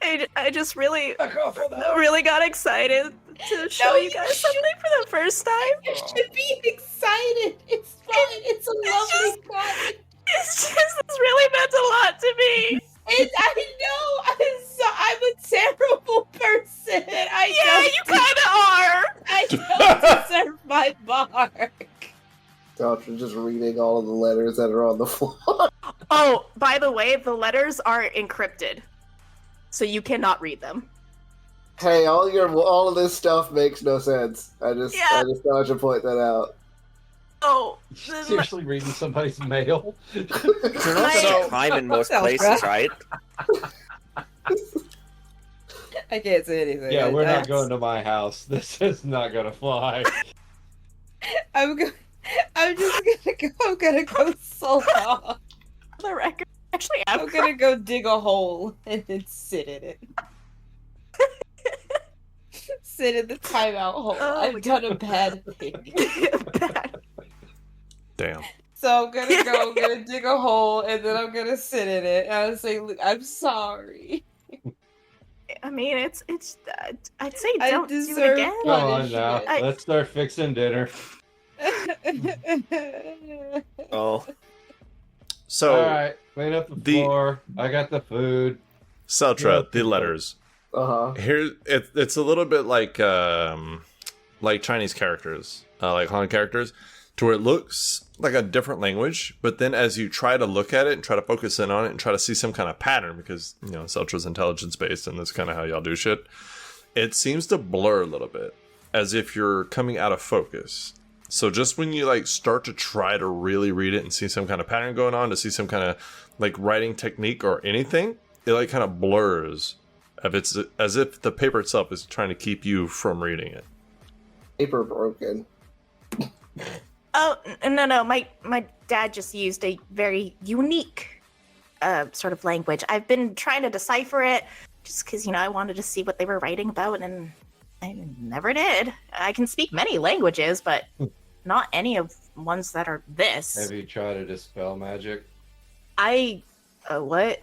I just really Back off of that. really got excited to show you guys something for the first time. You should be excited. It's fine. It's a lovely cottage. It's just, this really meant a lot to me. I know. I'm a terrible person. Yeah, you kinda are. I don't deserve my mark. Doctor just reading all of the letters that are on the floor. Oh, by the way, the letters are encrypted. So you cannot read them. Hey, all of this stuff makes no sense. I just thought I should point that out. Oh, Seriously, reading somebody's mail? You're not So- a crime in most Self, places, right? I can't say anything. Yeah, we're not going to my house. This is not gonna fly. I'm I'm just gonna go. I'm gonna go sulk off. The record. Actually, I'm gonna go dig a hole and then sit in it. Sit in the timeout hole. Oh my I've done a bad thing. Damn. So I'm gonna dig a hole and then I'm gonna sit in it and I'll say, I'm sorry. I mean, it's. I'd say I don't do it deserve again. Come on now. punishment. Let's start fixing dinner. Oh, So, All right, clean up the floor. I got the food. Seltra, the letters. Here, it's a little bit like Chinese characters, like Han characters, to where it looks like a different language, but then as you try to look at it and try to focus in on it and try to see some kind of pattern, because Seltra's intelligence based and that's kind of how y'all do shit, it seems to blur a little bit, as if you're coming out of focus. So just when you like start to try to really read it and see some kind of pattern going on, to see some kind of like writing technique or anything, it like kind of blurs. It's as if the paper itself is trying to keep you from reading it. Paper broken. Oh no! My dad just used a very unique sort of language. I've been trying to decipher it just because I wanted to see what they were writing about, and I never did. I can speak many languages, but not any of ones that are this. Have you tried to dispel magic? What?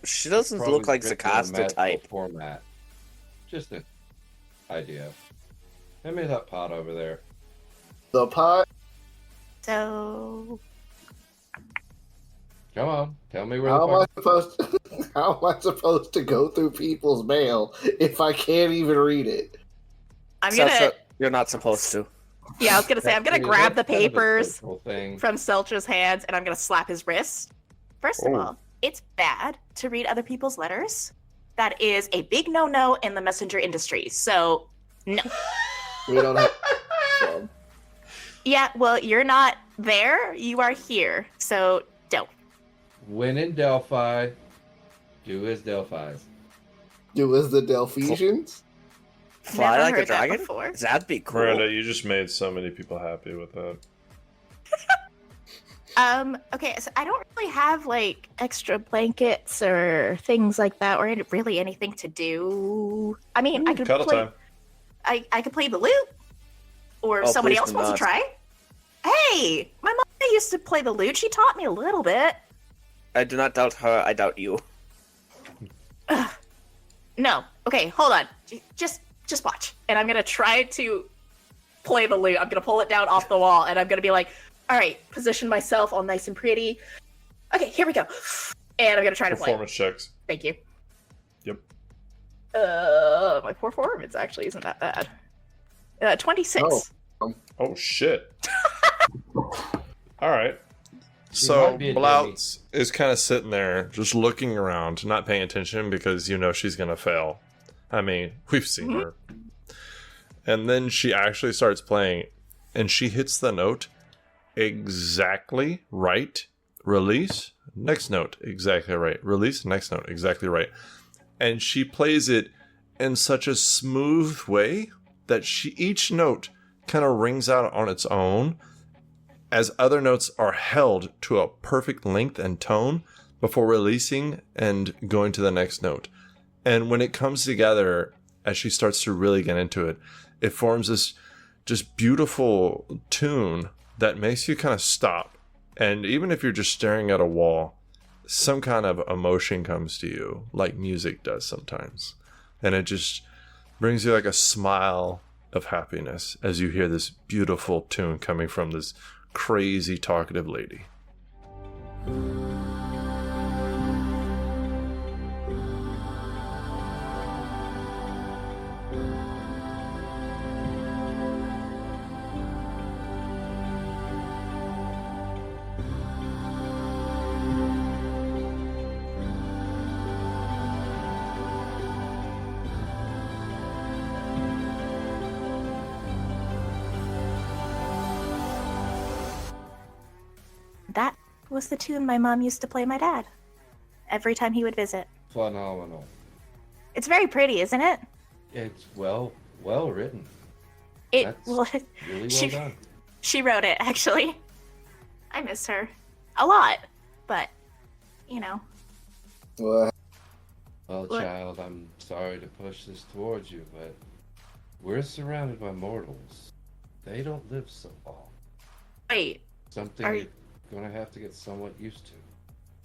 she doesn't Probably look like written in a Zakasta magical type. format. Just an idea. Hand me that pot over there. The pot. So Come on, tell me where How the am I pot. supposed? How am I supposed to go through people's mail if I can't even read it? I'm Seltra, gonna. you're not supposed to. Yeah, I was gonna say I'm gonna That's grab the kind of a papers simple thing. from Seltra's hands and I'm gonna slap his wrist. First of Oh. all, it's bad to read other people's letters. That is a big no-no in the messenger industry. So no. We don't have. So, Yeah, well, you're not there. You are here. So don't. When in Delphi, do as Delphi's. do as the Delphisians. Fly Never like a heard that dragon? before. That'd be cool. Miranda, you just made so many people happy with that. Okay, so I don't really have like extra blankets or things like that, or really anything to do. I mean, I could Cuddle play. time. I could play the lute, or if Oh, somebody please else do wants to not. try. Hey, my mom used to play the lute. She taught me a little bit. I do not doubt her, I doubt you. No, okay, hold on. Just watch, and I'm gonna try to play the lute. I'm gonna pull it down off the wall, and I'm gonna be like, all right, position myself all nice and pretty. Okay, here we go. And I'm gonna try to play. Performance checks. Thank you. Yep. My performance actually isn't that bad. 26. Oh shit. All right. She So might be a Blouts is kind of sitting there, just looking around, not paying attention because she's gonna fail. I mean, we've seen her. And then she actually starts playing, and she hits the note exactly right. Release. Next note, exactly right. Release. Next note, exactly right. And she plays it in such a smooth way that each note kind of rings out on its own, as other notes are held to a perfect length and tone before releasing and going to the next note. And when it comes together, as she starts to really get into it, it forms this just beautiful tune that makes you kind of stop. And even if you're just staring at a wall, some kind of emotion comes to you, like music does sometimes. And it just brings you like a smile of happiness as you hear this beautiful tune coming from this crazy talkative lady. That was the tune my mom used to play my dad every time he would visit. Phenomenal. It's very pretty, isn't it? It's well written. It That's well, Really well she done. She wrote it, actually. I miss her a lot, but, you know. Well, Well, What? child, I'm sorry to push this towards you, but we're surrounded by mortals. They don't live so long. Wait, Something Are- you're gonna have to get somewhat used to.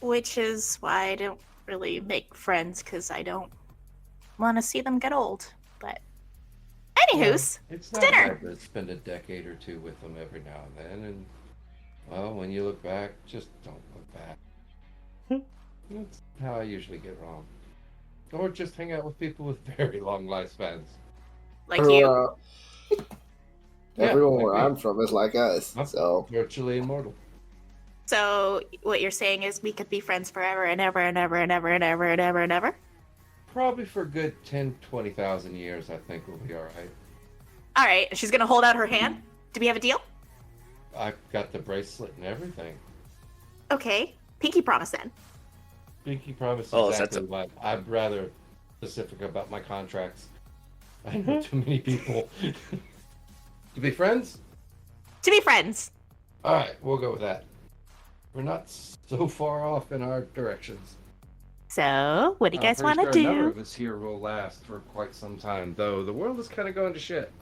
which is why I don't really make friends, because I don't want to see them get old. But, anywho's, It's not dinner. bad to spend a decade or two with them every now and then, and well, when you look back, just don't look back. That's how I usually get wrong. Or just hang out with people with very long lifespans. like you. Yeah, everyone like where me. I'm from is like us, I'm so virtually immortal. So, what you're saying is we could be friends forever and ever and ever and ever and ever and ever and ever? Probably for a good 10, 20,000 years, I think we'll be alright. All right, she's going to hold out her hand. Do we have a deal? I've got the bracelet and everything. Okay. Pinky promise then. Pinky promise Oh, so exactly that's what. I'm rather specific about my contracts. I know too many people. To be friends? To be friends. Alright, we'll go with that. We're not so far off in our directions. So, what do you guys I'm want to pretty sure a number do? of us here will last for quite some time, though the world is kind of going to shit.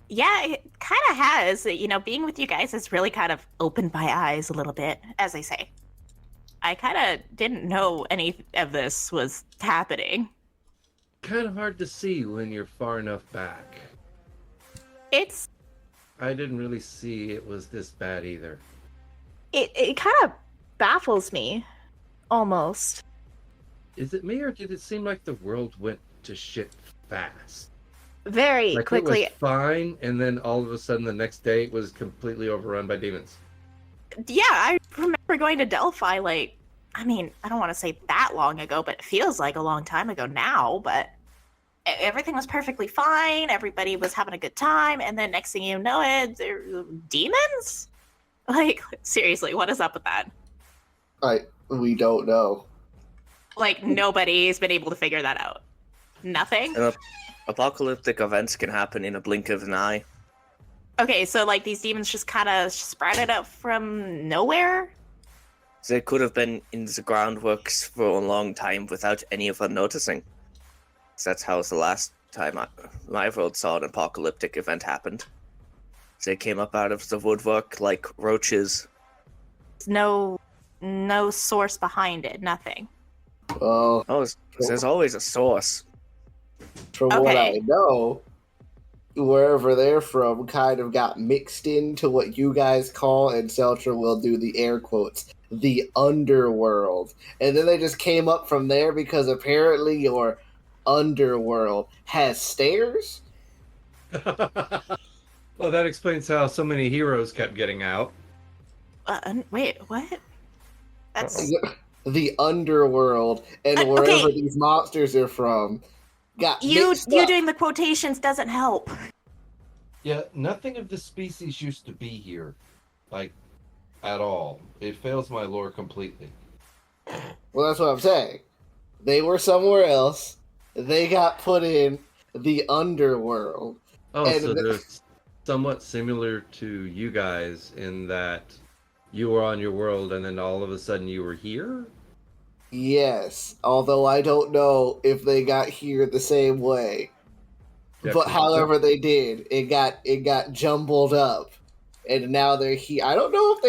Yeah, it kind of has. You know, being with you guys has really kind of opened my eyes a little bit, as I say. I kind of didn't know any of this was happening. Kind of hard to see when you're far enough back. It's I didn't really see it was this bad either. it kind of baffles me, almost. Is it me, or did it seem like the world went to shit fast? Very Like quickly. it was fine, and then all of a sudden the next day it was completely overrun by demons. Yeah, I remember going to Delphi, like, I mean, I don't want to say that long ago, but it feels like a long time ago now, but everything was perfectly fine. Everybody was having a good time. And then next thing you know, there demons? Like, seriously, what is up with that? we don't know. Like, nobody's been able to figure that out. Nothing? Apocalyptic events can happen in a blink of an eye. Okay, so, like, these demons just kind of sprouted up from nowhere? They could have been in the groundworks for a long time without any of us noticing. That's how the last time my world saw an apocalyptic event happened. They came up out of the woodwork like roaches. No source behind it, nothing. Well, Oh, there's always a source. from what Okay. I know, wherever they're from kind of got mixed into what you guys call, and Seltra will do the air quotes, the underworld. And then they just came up from there because apparently your underworld has stairs? Well, that explains how so many heroes kept getting out. Wait, what? That's... The underworld and Okay. wherever these monsters are from got You mixed up. doing the quotations doesn't help. Yeah, nothing of the species used to be here. Like, at all. It fails my lore completely. Well, that's what I'm saying. They were somewhere else. They got put in the underworld. Oh, And so they're somewhat similar to you guys in that you were on your world and then all of a sudden you were here? Yes, although I don't know if they got here the same way. Yeah, But 'cause- however they did, it got jumbled up, and now they're here. I don't know if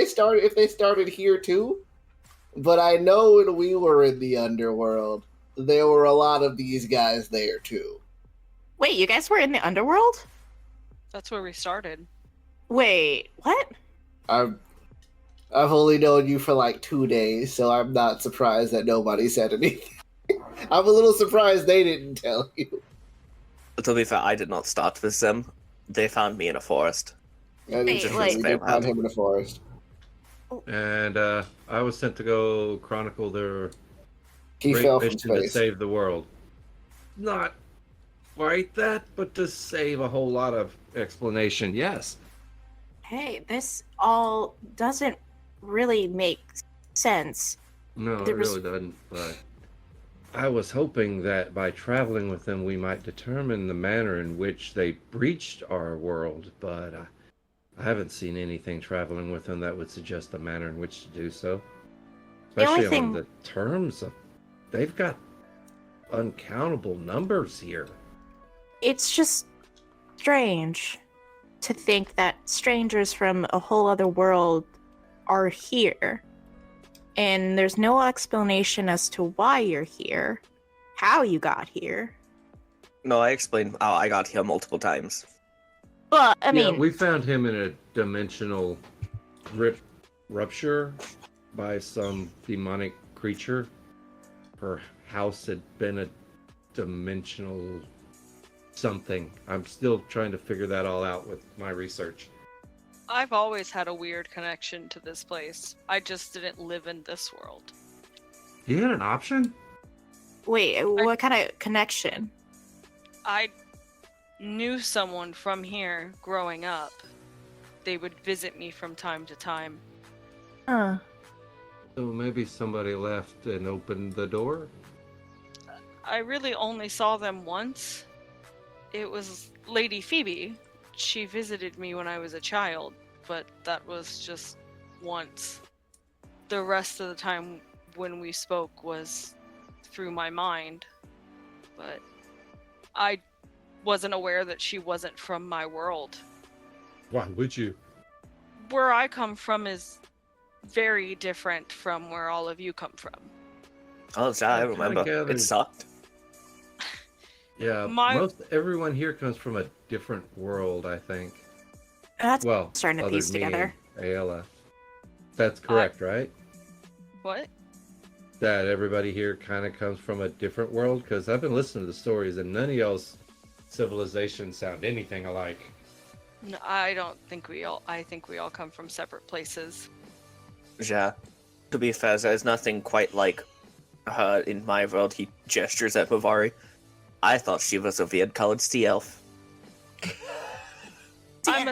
they started here too, but I know when we were in the underworld, there were a lot of these guys there too. Wait, you guys were in the underworld? That's where we started. Wait, what? I've only known you for like 2 days, so I'm not surprised that nobody said anything. I'm a little surprised they didn't tell you. But to be fair, I did not start with them. They found me in a forest. I Wait, did, like- we did find him in the forest. And I was sent to go chronicle their He great fell from mission to space. save the world. Not quite that, but to save a whole lot of explanation, yes. Hey, this all doesn't really make sense. No, There it was- really doesn't, but I was hoping that by traveling with them we might determine the manner in which they breached our world, but I haven't seen anything traveling with them that would suggest a manner in which to do so. The only Especially on thing- the terms of, they've got uncountable numbers here. It's just strange to think that strangers from a whole other world are here. And there's no explanation as to why you're here, how you got here. No, I explained how I got here multiple times. But, I Yeah, mean, we found him in a dimensional rupture by some demonic creature. Her house had been a dimensional something. I'm still trying to figure that all out with my research. I've always had a weird connection to this place. I just didn't live in this world. He had an option? wait, what kind of connection? I knew someone from here growing up. They would visit me from time to time. Huh. So maybe somebody left and opened the door? I really only saw them once. It was Lady Phoebe. She visited me when I was a child, but that was just once. The rest of the time when we spoke was through my mind, but I wasn't aware that she wasn't from my world. Why would you? Where I come from is very different from where all of you come from. Oh, yeah, I I kinda remember. gathered- It sucked. Yeah, most everyone here comes from a different world, I think. That's Well, starting to other piece than me together. and Aella. That's correct, right? What? That everybody here kind of comes from a different world? Because I've been listening to the stories and none of y'all's civilizations sound anything alike. No, I don't think we all. I think we all come from separate places. Yeah. To be fair, there's nothing quite like her in my world. He gestures at Mavari. I thought she was a weird colored sea elf. I'm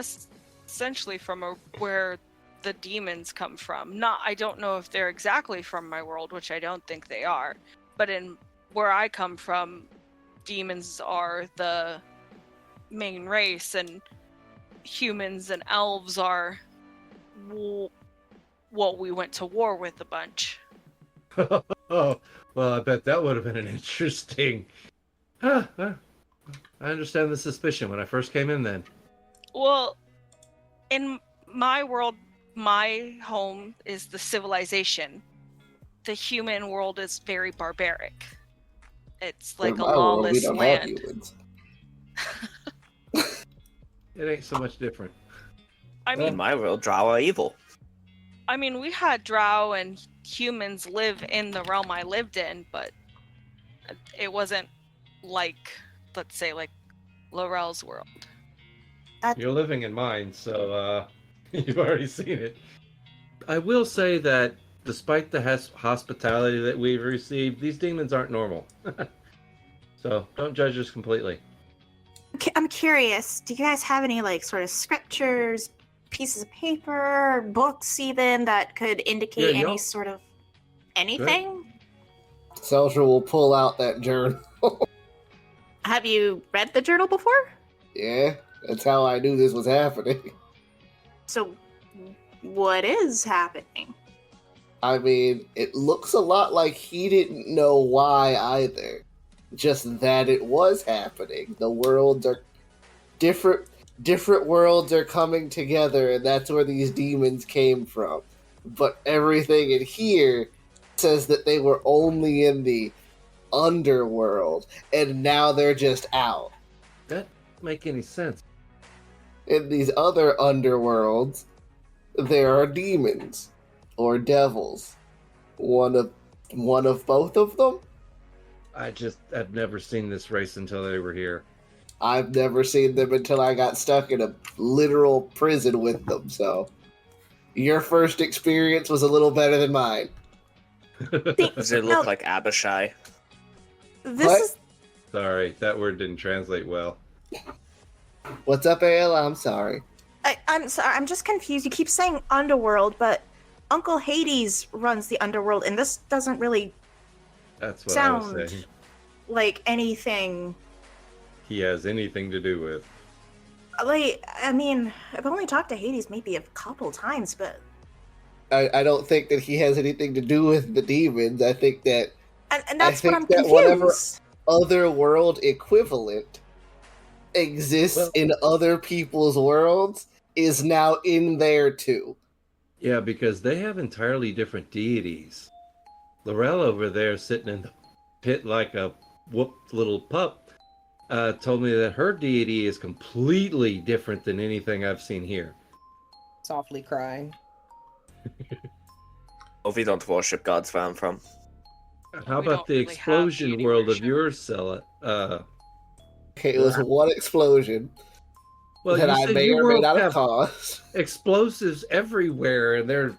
essentially from where the demons come from. I don't know if they're exactly from my world, which I don't think they are. But in where I come from, demons are the main race, and humans and elves are what we went to war with a bunch. Oh, well, I bet that would have been an interesting. I understand the suspicion when I first came in then. Well, in my world, my home is the civilization. The human world is very barbaric. It's like In a my world, we lawless don't have land. humans. It ain't so much different. I In mean, my world, Drow are evil. we had drow and humans live in the realm I lived in, but it wasn't like, let's say, like Laurel's world. You're living in mine, so you've already seen it. I will say that despite the hospitality that we've received, these demons aren't normal. So don't judge us completely. I'm curious, do you guys have any, like, sort of scriptures, pieces of paper, books even, that could indicate Yeah, any y'all- sort of anything? Seltra will pull out that journal. Have you read the journal before? Yeah, that's how I knew this was happening. So, what is happening? I mean, it looks a lot like he didn't know why either. Just that it was happening. The worlds are different worlds are coming together, and that's where these demons came from. But everything in here says that they were only in the underworld, and now they're just out. That doesn't make any sense. In these other underworlds, there are demons or devils. One of both of them. I've never seen this race until they were here. I've never seen them until I got stuck in a literal prison with them. So, your first experience was a little better than mine. Does it No. look like Abishai? This What? is Sorry, that word didn't translate well. What's up, Aella? I'm sorry. I'm sorry, I'm just confused. You keep saying underworld, but Uncle Hades runs the underworld, and this doesn't really That's what I was sound saying. like anything. He has anything to do with. Like, I mean, I've only talked to Hades maybe a couple times, but I don't think that he has anything to do with the demons. I think that and that's what I'm whatever confused. other world equivalent exists Well- in other people's worlds is now in there too. Yeah, because they have entirely different deities. Lorel over there sitting in the pit like a whooped little pup told me that her deity is completely different than anything I've seen here. Softly crying. Oh, we don't worship gods where I'm from. How We about don't the really have explosion deity world of worship. yours, Sella? Okay, it was one explosion Well, that you I said may your or may world not have have caused. explosives everywhere, and they're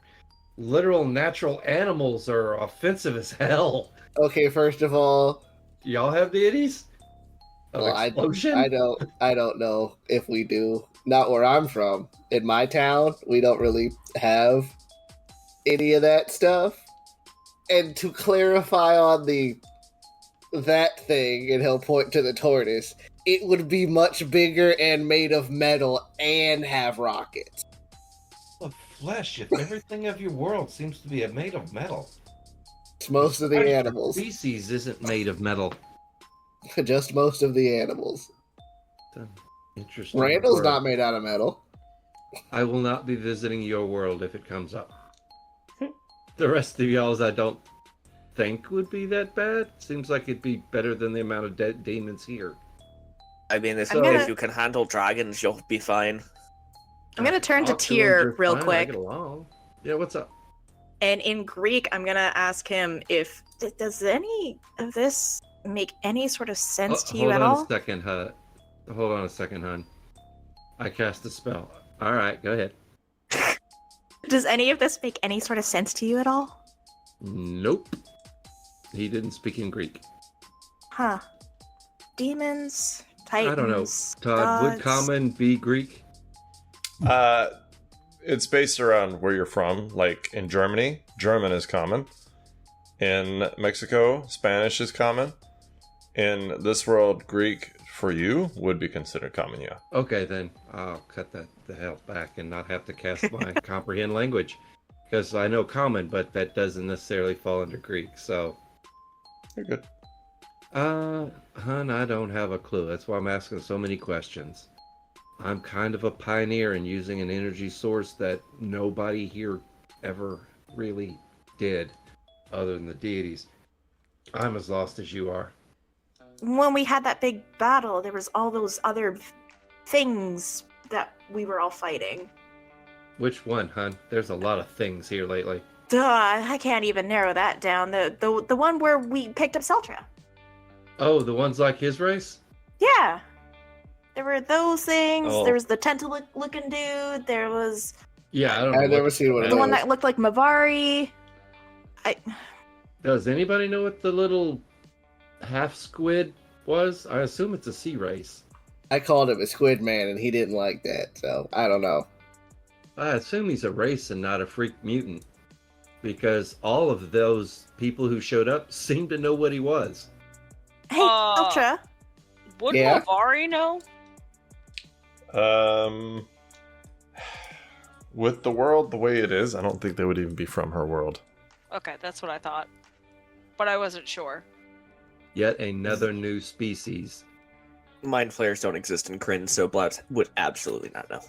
literal natural animals are offensive as hell. Okay, first of all, Y'all have deities? Of well, explosion? I don't know if we do. Not where I'm from. In my town, we don't really have any of that stuff. And to clarify on that thing, and he'll point to the tortoise, it would be much bigger and made of metal and have rockets. Of flesh, if everything of your world seems to be made of metal. It's most of the Christ, animals. your species isn't made of metal. Just most of the animals. Interesting. Randall's world. not made out of metal. I will not be visiting your world if it comes up. The rest of y'all's I don't think would be that bad. Seems like it'd be better than the amount of dead demons here. I mean, if I'm gonna- you can handle dragons, you'll be fine. I'm gonna turn to Talk them, Tyr you're real fine, I quick. get along. Yeah, what's up? And in Greek, I'm gonna ask him if does any of this make any sort of sense to you Hold at on all? a second, Hold on a second, hon. I cast a spell. All right, go ahead. Does any of this make any sort of sense to you at all? Nope. He didn't speak in Greek. Huh. Demons, titans, I don't know. Todd, would gods. common be Greek? It's based around where you're from. Like in Germany, German is common. In Mexico, Spanish is common. In this world, Greek for you would be considered common, yeah. Okay, then I'll cut that the hell back and not have to cast my comprehend language. Because I know common, but that doesn't necessarily fall under Greek, so... You're good. Hun, I don't have a clue. That's why I'm asking so many questions. I'm kind of a pioneer in using an energy source that nobody here ever really did, other than the deities. I'm as lost as you are. When we had that big battle, there was all those other things that we were all fighting. Which one, hun? There's a lot of things here lately. Duh, I can't even narrow that down. The one where we picked up Seltra. Oh, the ones like his race? Yeah. There were those things. Oh. There was the tentacle-looking dude. There was Yeah, I don't know. I've never seen one of the one those. that looked like Mavari. Does anybody know what the little half squid was? I assume it's a sea race. I called him a squid man, and he didn't like that, so I don't know. I assume he's a race and not a freak mutant. Because all of those people who showed up seemed to know what he was. Hey, Seltra. Would Yeah? Mavari know? With the world the way it is, I don't think they would even be from her world. Okay, that's what I thought. But I wasn't sure. Yet another new species. Mind flayers don't exist in Kryn, so Blood would absolutely not know.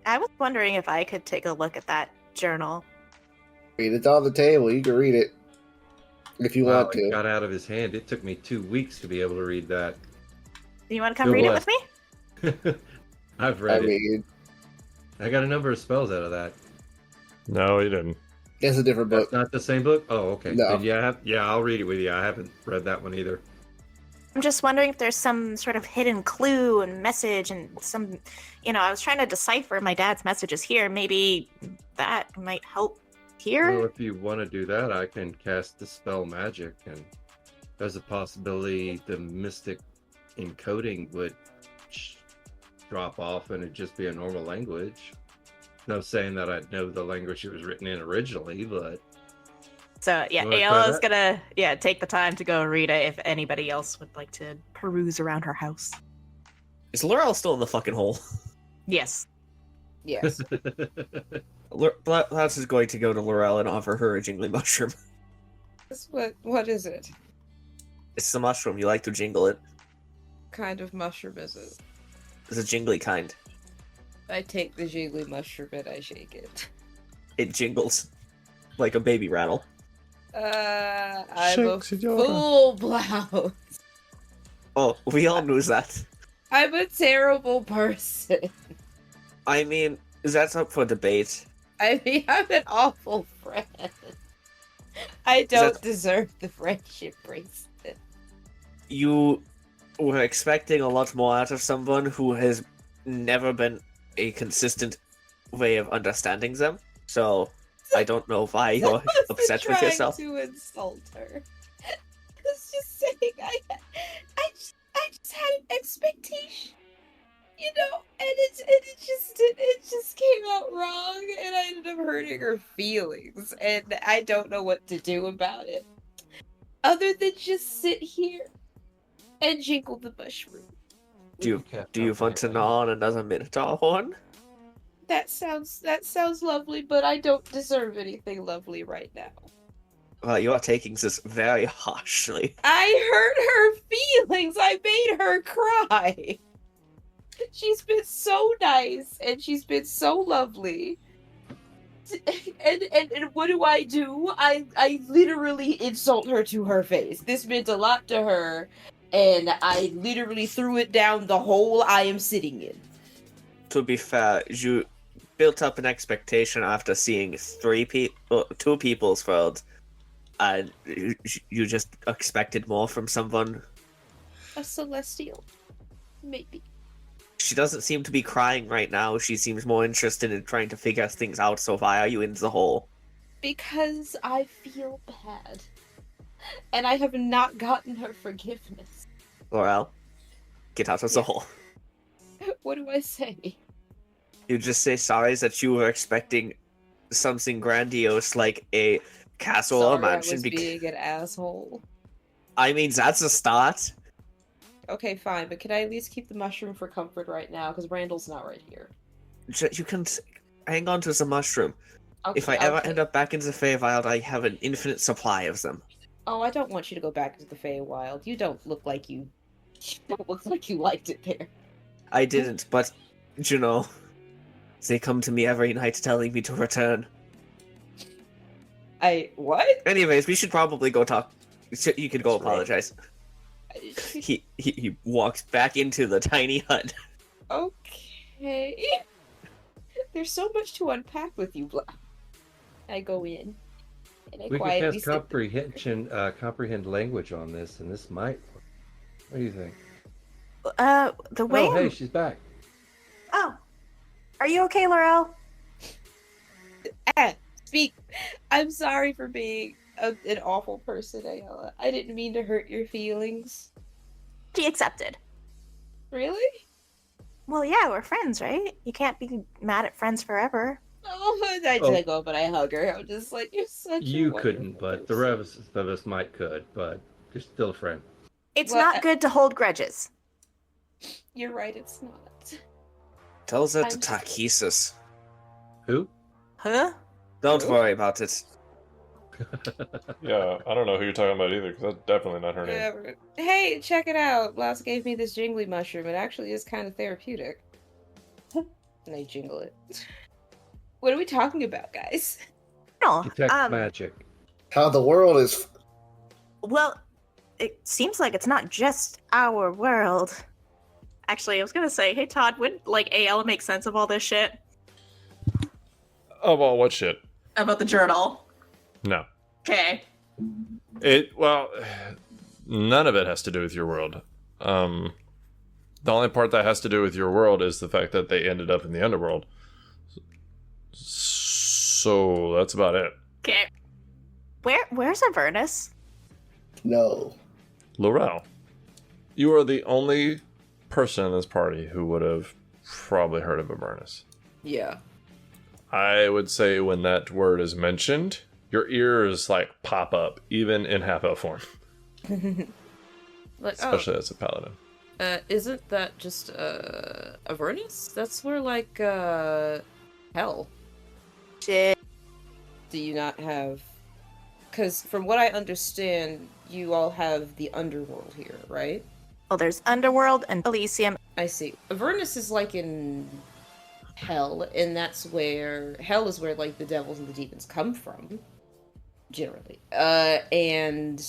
I was wondering if I could take a look at that journal. I mean, it's on the table. You can read it if you Wow, want it to. got out of his hand. It took me 2 weeks to be able to read that. Do you want to come Feel read blessed. it with me? I've I read it. mean, I got a number of spells out of that. No, he didn't. it's a different book. That's not the same book? Oh, okay. No. Then yeah, I'll read it with you. I haven't read that one either. I'm just wondering if there's some sort of hidden clue and message and some, I was trying to decipher my dad's messages here. Maybe that might help here. Well, if you want to do that, I can cast Dispel Magic, and there's a possibility the mystic encoding would drop off and it'd just be a normal language. No saying that I'd know the language it was written in originally, but... So yeah, You wanna try Aella's that? gonna take the time to go read it if anybody else would like to peruse around her house. Is Laurel still in the fucking hole? Yes. Yes. Blatz is going to go to Laurel and offer her a jingly mushroom. What is it? It's the mushroom. You like to jingle it. What kind of mushroom is it? It's a jingly kind. I take the jiggly mushroom and I shake it. It jingles like a baby rattle. I'm a Shakes it, Yoda. full blouse. Oh, we all knew that. I'm a terrible person. I mean, that's up for debate. I mean, I'm an awful friend. I don't that- deserve the friendship bracelet. You were expecting a lot more out of someone who has never been a consistent way of understanding them, so I don't know why you're I wasn't upset with yourself. trying to insult her. I was just saying, I just had an expectation, you know, and it just came out wrong, and I ended up hurting her feelings, and I don't know what to do about it, other than just sit here and jingle the mushroom. Do you want to gnaw on another Minotaur horn? That sounds lovely, but I don't deserve anything lovely right now. Well, you are taking this very harshly. I hurt her feelings. I made her cry. She's been so nice and she's been so lovely. And what do? I literally insult her to her face. This meant a lot to her, and I literally threw it down the hole I am sitting in. To be fair, you built up an expectation after seeing two people's worlds, and you just expected more from someone. A celestial, maybe. She doesn't seem to be crying right now. She seems more interested in trying to figure things out, so why are you in the hole? Because I feel bad. And I have not gotten her forgiveness. Laurel, get out of the hole. What do I say? You just say sorry that you were expecting something grandiose like a castle or Sorry, I mansion. was being an asshole. I mean, that's a start. Okay, fine, but can I at least keep the mushroom for comfort right now? Because Randall's not right here. You can hang on to the mushroom. Okay, If I ever okay. end up back in the Feywild, I have an infinite supply of them. Oh, I don't want you to go back into the Feywild. You don't look like you liked it there. I didn't, but, you know, they come to me every night telling me to return. What? Anyways, we should probably go talk. You could go apologize. He walks back into the tiny hut. Okay. There's so much to unpack with you, Blah. I go in, and I We quietly can cast comprehend language on this, and this might. What do you think? The way. Oh, hey, she's back. Oh, are you okay, Laurel? Speak. I'm sorry for being an awful person, Aella. I didn't mean to hurt your feelings. She accepted. Really? Well, yeah, we're friends, right? You can't be mad at friends forever. Oh, I go up and I hug her. I'm just like, you're such You a wonderful couldn't, but the person. rest of us might could, but you're still a friend. It's Well, not good to hold grudges. You're right, it's not. Tell that to I'm- Takesis. Who? Huh? Don't worry about it. Yeah, I don't know who you're talking about either, because that's definitely not her name. Whatever. Hey, check it out. Blas gave me this jingly mushroom. It actually is kind of therapeutic. And I jingle it. What are we talking about, guys? No. Detect magic. How the world is. Well, it seems like it's not just our world. Actually, I was gonna say, hey Todd, would like Aella make sense of all this shit Oh, well, what shit? About the journal. No. Okay. Well, none of it has to do with your world. The only part that has to do with your world is the fact that they ended up in the underworld. So that's about it. Okay. Where's Avernus? No. Laurel, you are the only person in this party who would have probably heard of Avernus. Yeah. I would say when that word is mentioned, your ears like pop up, even in half elf form. Like, Especially as a paladin. Isn't that just Avernus? That's where like hell. Shit. Do you not have? Because from what I understand, you all have the underworld here, right? Well, there's Underworld and Elysium. I see. Avernus is like in hell, and that's where hell is where like the devils and the demons come from, generally. And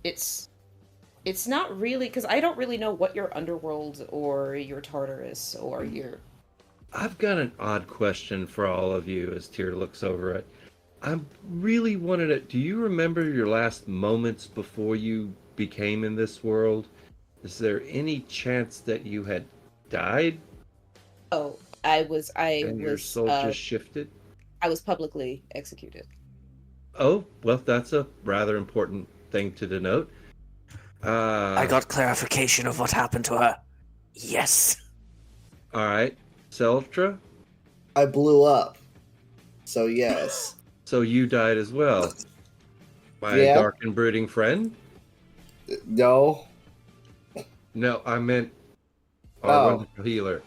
it's not really because I don't really know what your underworld or your Tartarus or your. I've got an odd question for all of you as Tyr looks over it. I really wanted to. Do you remember your last moments before you became in this world? Is there any chance that you had died Oh, I was and your soul just shifted? I was publicly executed. Oh, well, that's a rather important thing to denote. I got clarification of what happened to her. Yes. All right, Seltra. I blew up. So yes. So you died as well. My Yeah. dark and brooding friend? No. No, I meant our wonderful healer.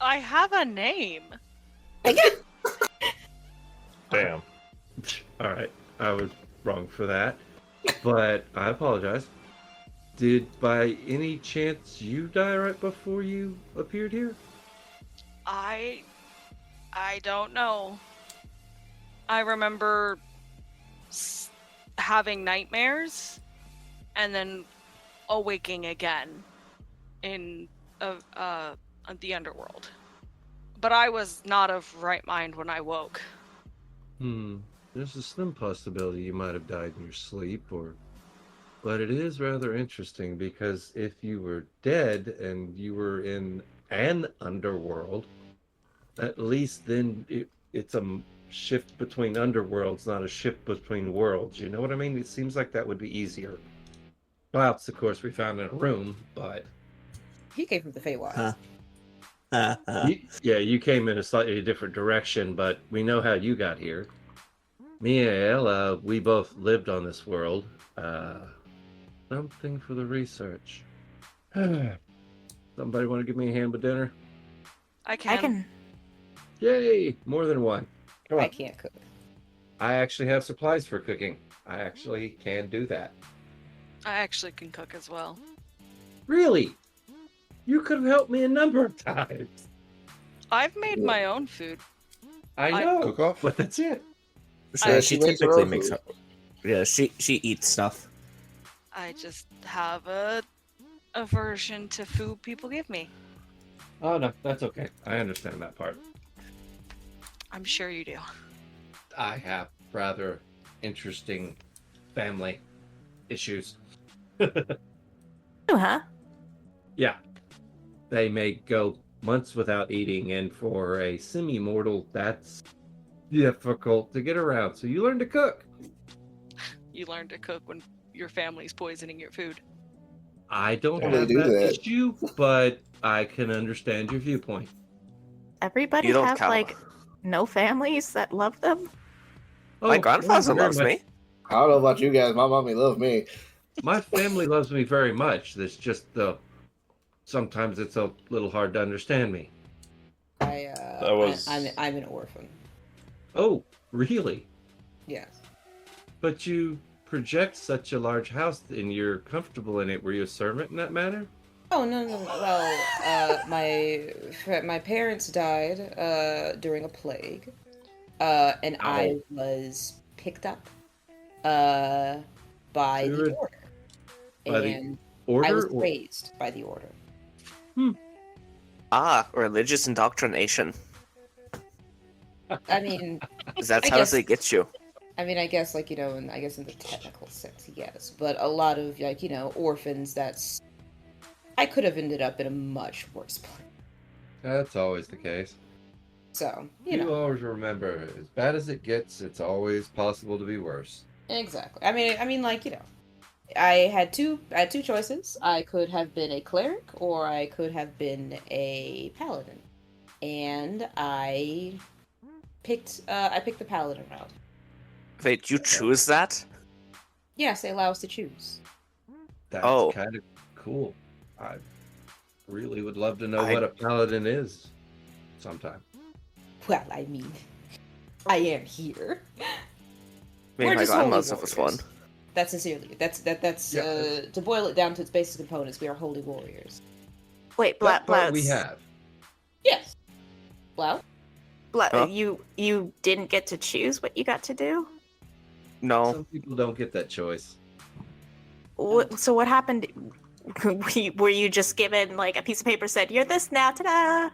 I have a name. Damn. All right, I was wrong for that, but I apologize. Did by any chance you die right before you appeared here? I don't know. I remember having nightmares and then awaking again in the underworld. But I was not of right mind when I woke. There's a slim possibility you might have died in your sleep, but it is rather interesting because if you were dead and you were in an underworld, at least then it's a shift between underworlds, not a shift between worlds. You know what I mean? It seems like that would be easier. Well, of course, we found in a room, but He came from the Feywild. you came in a slightly different direction, but we know how you got here. Me and Aella, we both lived on this world. Something for the research. Somebody want to give me a hand with dinner? I can. I can. Yay! More than one. Come on. I can't cook. I actually have supplies for cooking. I actually can do that. I actually can cook as well. Really? You could have helped me a number of times. I've made my own food. I know, Cook off? but that's it. Yeah, she she makes her typically own makes food. up. Yeah, she eats stuff. I just have a aversion to food people give me. Oh no, that's okay. I understand that part. I'm sure you do. I have rather interesting family issues. Oh, huh? Yeah. They may go months without eating, and for a semi-mortal, that's difficult to get around. So you learn to cook. You learn to cook when your family's poisoning your food. I don't Yeah, they have do that that. issue, but I can understand your viewpoint. Everybody You don't have count. like no families that love them. My Oh, grandfather very loves much. me. I don't know about you guys. My mommy loves me. My family loves me very much. There's just sometimes it's a little hard to understand me. I'm an orphan. Oh, really? Yes. But you project such a large house and you're comfortable in it. Were you a servant in that manner? Oh no. Well, my parents died during a plague, and I was picked up by You the were- order, by the and Order? I was or- raised by the order. Ah, religious indoctrination. I mean, That's I how guess- they get you. I guess like I guess in the technical sense, yes, but a lot of like orphans. I could have ended up in a much worse place. That's always the case. So You always remember, as bad as it gets, it's always possible to be worse. exactly. I mean, like I had two choices. I could have been a cleric, or I could have been a paladin, and I picked the paladin route. Wait, you choose that? Yes, they allow us to choose. That's Oh. kind of cool. I really would love to know what a paladin is sometime. Well, I mean, I am here. Me and my grandma stuff was fun. That's sincerely. That's Yeah. To boil it down to its basic components. We are holy warriors. Wait, That part Blouse. we have. Yes. Well, Huh? You didn't get to choose what you got to do? No. Some people don't get that choice. So what happened? Were you just given like a piece of paper said, you're this now, ta-da?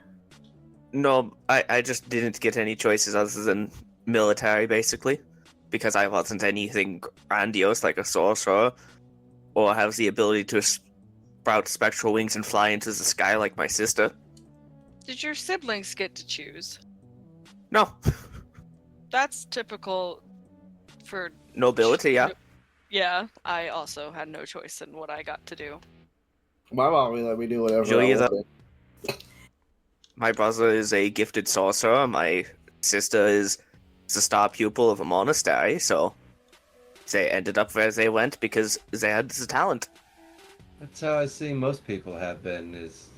No, I just didn't get any choices other than military, basically. Because I wasn't anything grandiose like a sorcerer, or have the ability to sprout spectral wings and fly into the sky like my sister. Did your siblings get to choose? No. That's typical for Nobility, yeah. Yeah, I also had no choice in what I got to do. My mom would let me do whatever Julia, I wanted. My brother is a gifted sorcerer. My sister is the star pupil of a monastery, so they ended up where they went because they had the talent. That's how I see most people have been, is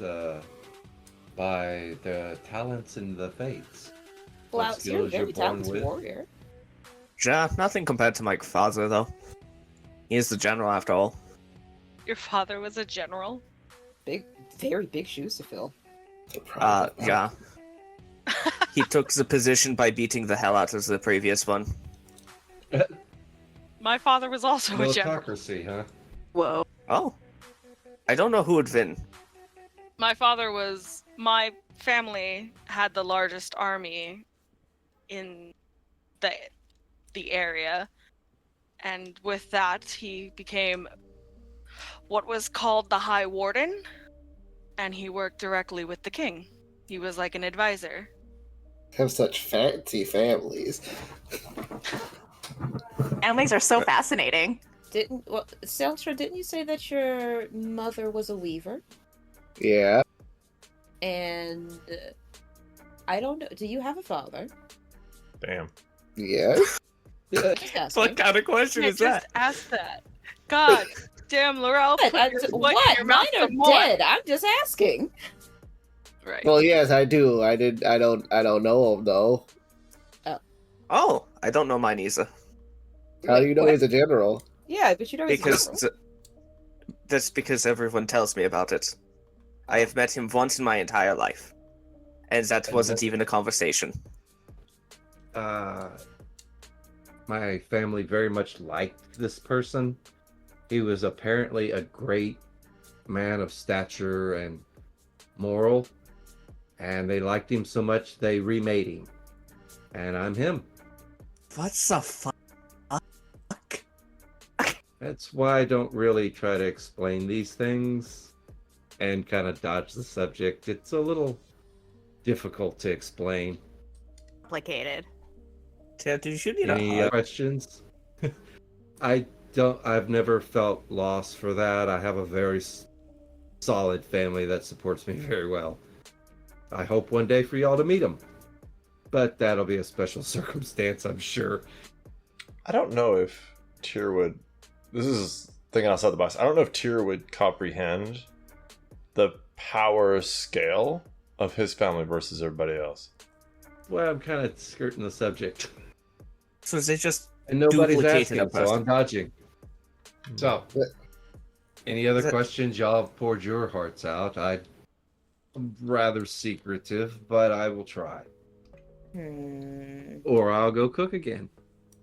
by the talents and the fates. Blouse, What you're a skills you're very born talented with. warrior. Yeah, nothing compared to my father, though. He is the general, after all. Your father was a general? Very big shoes to fill. Yeah. He took the position by beating the hell out of the previous one. My father was also a general. Autocracy, huh? Whoa. Oh. I don't know who would win. My family had the largest army in the area, and with that he became what was called the High Warden, and he worked directly with the king. He was like an advisor. Have such fancy families. Families are so fascinating. Seltra, didn't you say that your mother was a weaver? Yeah. And I don't know. Do you have a father? Damn. Yes. Just asking. What kind of question is Just that? ask that. God damn, Laurel, put your foot in your mouth Mine are some more. dead. I'm just asking. Right. Well, yes, I do. I don't know him though. Oh, I don't know mine either. How do you know What? he's a general? Yeah, but you know he's a Because general. that's because everyone tells me about it. I have met him once in my entire life. And that wasn't even a conversation. My family very much liked this person. He was apparently a great man of stature and moral, and they liked him so much they remade him. And I'm him. What the fuck? That's why I don't really try to explain these things and kind of dodge the subject. It's a little difficult to explain. Complicated. Ted, did you need Any a hug? questions? I've never felt loss for that. I have a very solid family that supports me very well. I hope one day for y'all to meet them. But that'll be a special circumstance, I'm sure. I don't know if Tyr would. This is thinking outside the box. I don't know if Tyr would comprehend the power scale of his family versus everybody else. Well, I'm kind of skirting the subject. So they just And nobody's duplicated a asking, so I'm person. dodging. So, any other Is that- questions? Y'all have poured your hearts out. I'm rather secretive, but I will try. Or I'll go cook again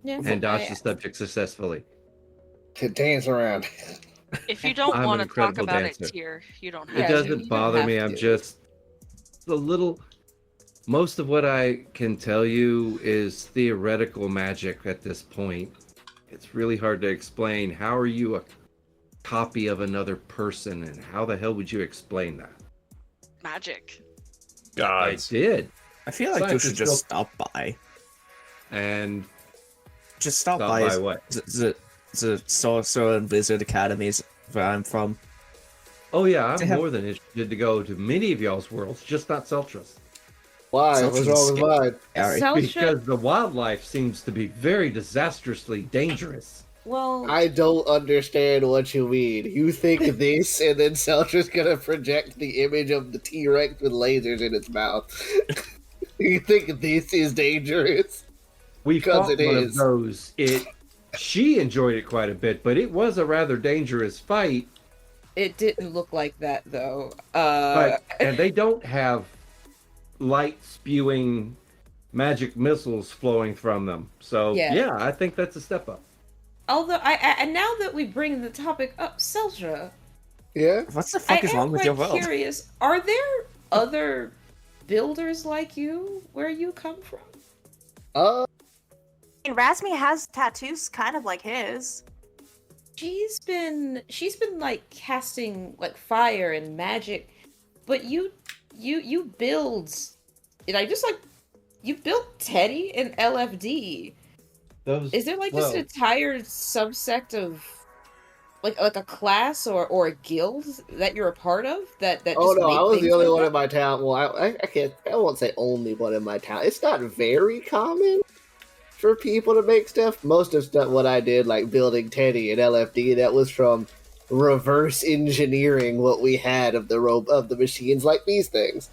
Yeah. and dodge the subject successfully. To dance around. If you don't I'm an want to talk incredible about dancer. it here, you don't have It Yeah, to. you doesn't don't bother have me. I'm to. just a little. Most of what I can tell you is theoretical magic at this point. It's really hard to explain. How are you a copy of another person, and how the hell would you explain that? Magic. Gods. I did, I feel like you Science should is just stop by. and Just stop not by by what? the Sorcerer and Wizard Academies where I'm from. Oh yeah, They I'm have- more than interested to go to many of y'all's worlds, just not Seltra's. Why? Seltra's What's wrong with scary. mine? Gary. Seltra, Because the wildlife seems to be very disastrously dangerous. Well, I don't understand what you mean. You think this, and then Seltra's gonna project the image of the T-Rex with lasers in its mouth. You think this is dangerous? We 'Cause fought it one of is. those. She enjoyed it quite a bit, but it was a rather dangerous fight. it didn't look like that though. And they don't have light spewing magic missiles flowing from them. So Yeah. I think that's a step up. Although and now that we bring the topic up, Seltra, Yeah? What the fuck is wrong with your world? Curious, are there other builders like you where you come from? And Razmi has tattoos kind of like his. She's been like casting like fire and magic, but you build, and I just like you built Teddy and LFD. Is there like just an entire subsect of like a class or a guild that you're a part of that Oh just no, make I was the things only like one that? in my town. Well, I won't say only one in my town. It's not very common for people to make stuff. Most of stuff what I did, like building Teddy and LFD, that was from reverse engineering what we had of the machines like these things.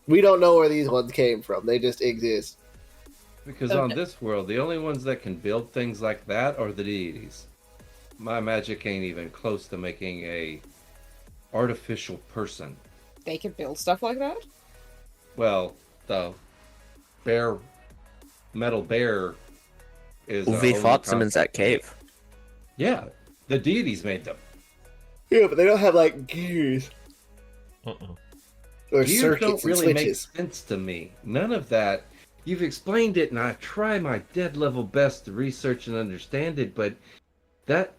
We don't know where these ones came from. They just exist. Because on this world, the only ones that can build things like that are the deities. My magic ain't even close to making a artificial person. They can build stuff like that? Well, the metal bear is We fought them in that cave. Yeah, the deities made them. Yeah, but they don't have like gears or Gears circuits don't and really make switches. sense to me. None of that. You've explained it, and I try my dead level best to research and understand it, but that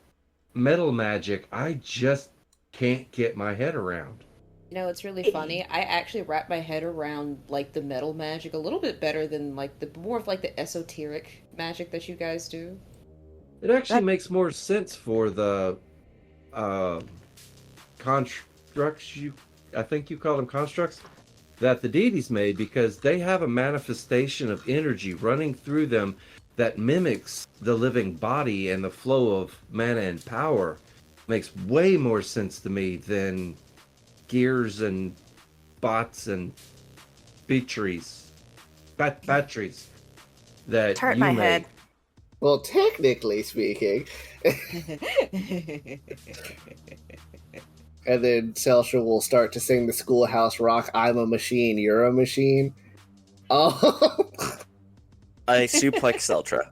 metal magic, I just can't get my head around. You know, it's really funny. I actually wrap my head around like the metal magic a little bit better than like the more of like the esoteric magic that you guys do. It actually makes more sense for the constructs I think you call them constructs that the deities made, because they have a manifestation of energy running through them that mimics the living body, and the flow of mana and power makes way more sense to me than gears and bots and batteries that Hurt you my make. head. Well, technically speaking. And then Seltra will start to sing the Schoolhouse Rock, I'm a machine, you're a machine. Oh. I suplex Seltra.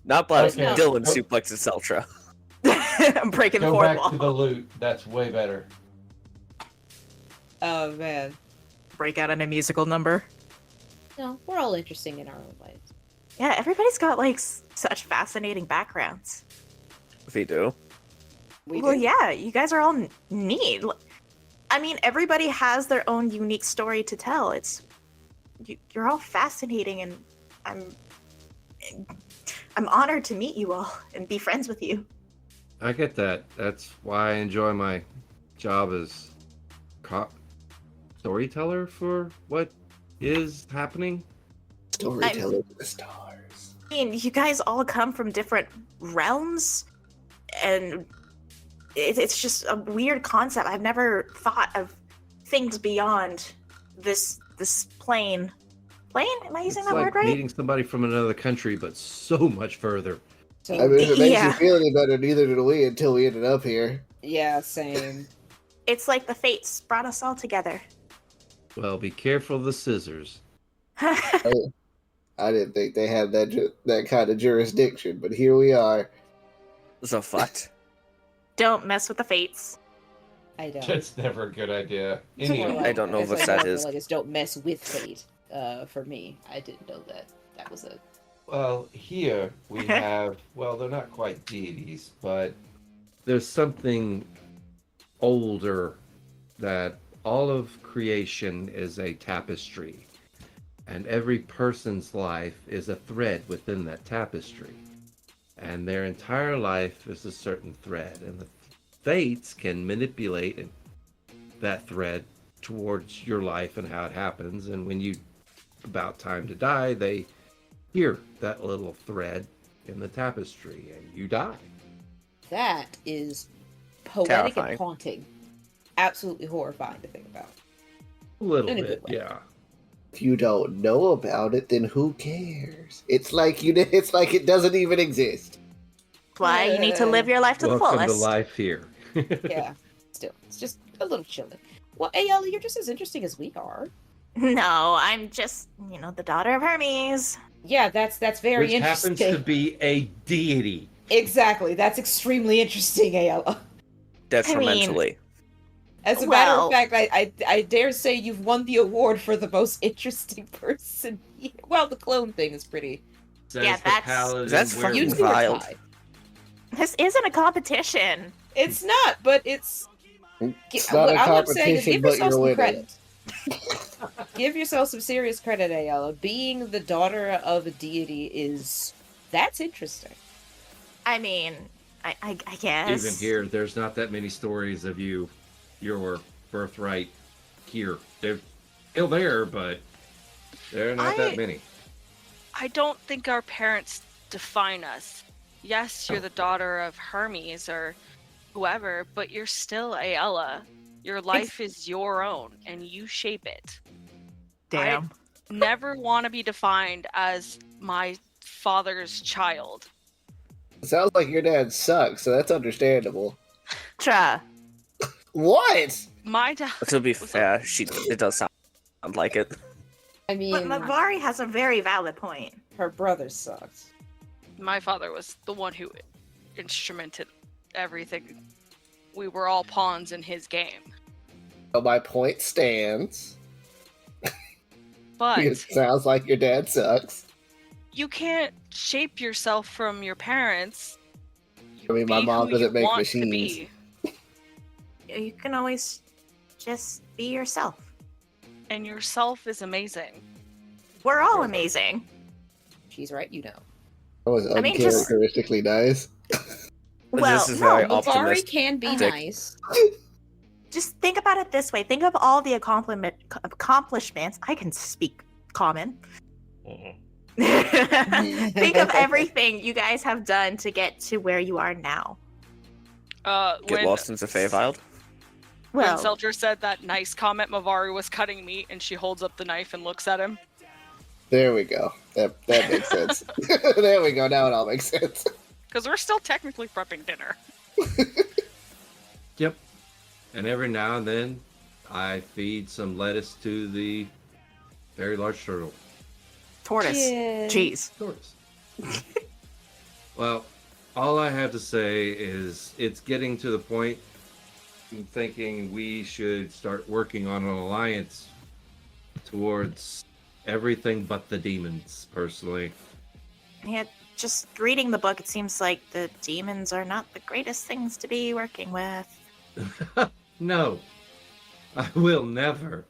Not Blood. Okay. Dylan suplexes Seltra. I'm breaking the Go fourth back wall. to the loot. That's way better. Oh man. Break out in a musical number. No, we're all interesting in our own ways. Yeah, everybody's got like such fascinating backgrounds. We do. Well, yeah, you guys are all neat. I mean, everybody has their own unique story to tell. You're all fascinating, and I'm honored to meet you all and be friends with you. I get that. That's why I enjoy my job as storyteller for what is happening. Storyteller to the stars. I mean, you guys all come from different realms, and it's just a weird concept. I've never thought of things beyond this plane. Plane? Am I using It's that like word right? meeting somebody from another country, but so much further. So, I mean, if it makes Yeah. you feel any better, neither did we until we ended up here. yeah, same. It's like the fates brought us all together. Well, be careful of the scissors. I didn't think they had that kind of jurisdiction, but here we are. So fucked. Don't mess with the fates. I don't. That's never a good idea. It's more I don't know it's what like that more is. Like it's don't mess with fate. For me, I didn't know that. That was a. Well, here we have, well, they're not quite deities, but there's something older that all of creation is a tapestry, and every person's life is a thread within that tapestry, and their entire life is a certain thread, and the fates can manipulate that thread towards your life and how it happens, and when you about time to die, they Here, that little thread in the tapestry, and you die. That is poetic Terrifying. and haunting. Absolutely horrifying to think about. A little In a bit, good way. yeah. If you don't know about it, then who cares? It's like it's like it doesn't even exist. That's why you need to live your life to the Welcome to fullest. life here. Yeah, still, it's just a little chilling. Well, Aella, you're just as interesting as we are. No, I'm just, the daughter of Hermes. Yeah, that's very Which interesting. happens to be a deity. Exactly, that's extremely interesting, Aella. Detrimentally. As a matter Well- of fact, I dare say you've won the award for the most interesting person. Well, the clone thing is pretty. Says Yeah, the that's- paladin That's werewolf. fucking You two are Wild. tied. This isn't a competition. It's not, but it's. It's not a All I'm saying is competition, give but yourself you're some winning. credit. Give yourself some serious credit, Aella. Being the daughter of a deity that's interesting. I mean, I guess. Even here, there's not that many stories of your birthright here. They're still there, but there are not that many. I don't think our parents define us. Yes, you're the daughter of Hermes or whoever, but you're still Aella. Your life is your own, and you shape it. Damn. Never want to be defined as my father's child. It sounds like your dad sucks, so that's understandable. Tra. What? My dad. To be fair, it does sound like it. I mean, But Mavari has a very valid point. her brother sucks. My father was the one who instrumented everything. We were all pawns in his game. So my point stands. But It sounds like your dad sucks. you can't shape yourself from your parents. You I mean, my be mom who doesn't you make want to machines. be, You can always just be yourself. and yourself is amazing. We're all amazing. She's right, you know. That was I mean, just- uncharacteristically nice. Well, This is no, very Mavari optimistic. can be Dick. nice. just think about it this way. Think of all the accomplishments. I can speak common. Think of everything you guys have done to get to where you are now. Get When, lost into Feywild. when Well, Seltzer said that nice comment, Mavari was cutting meat, and she holds up the knife and looks at him. There we go. That makes sense. There we go. Now it all makes sense. Because we're still technically prepping dinner. Yep. And every now and then, I feed some lettuce to the very large turtle. tortoise. Yeah. Jeez. Tortoise. Well, all I have to say is it's getting to the point I'm thinking we should start working on an alliance towards everything but the demons, personally. Yeah, just reading the book, it seems like the demons are not the greatest things to be working with. No, I will never.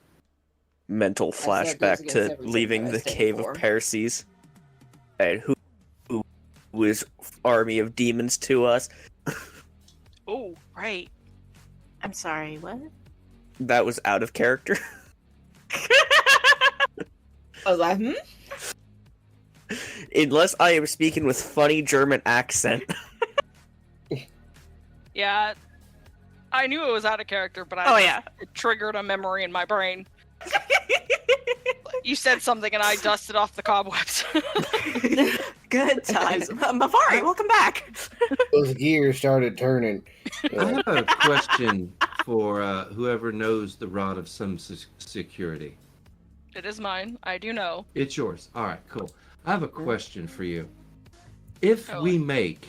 Mental said goes flashback against to everything leaving that I the stand cave for. of Perses. And who is army of demons to us? Oh, right. I'm sorry, what? That was out of character. I was like, Unless I am speaking with funny German accent. Yeah, I knew it was out of character, but it triggered a memory in my brain. You said something and I dusted off the cobwebs. Good times. Mavari, welcome back. Those gears started turning. I have a question for whoever knows the rod of some security. It is mine. I do know. It's yours. All right, cool. I have a question for you. If we make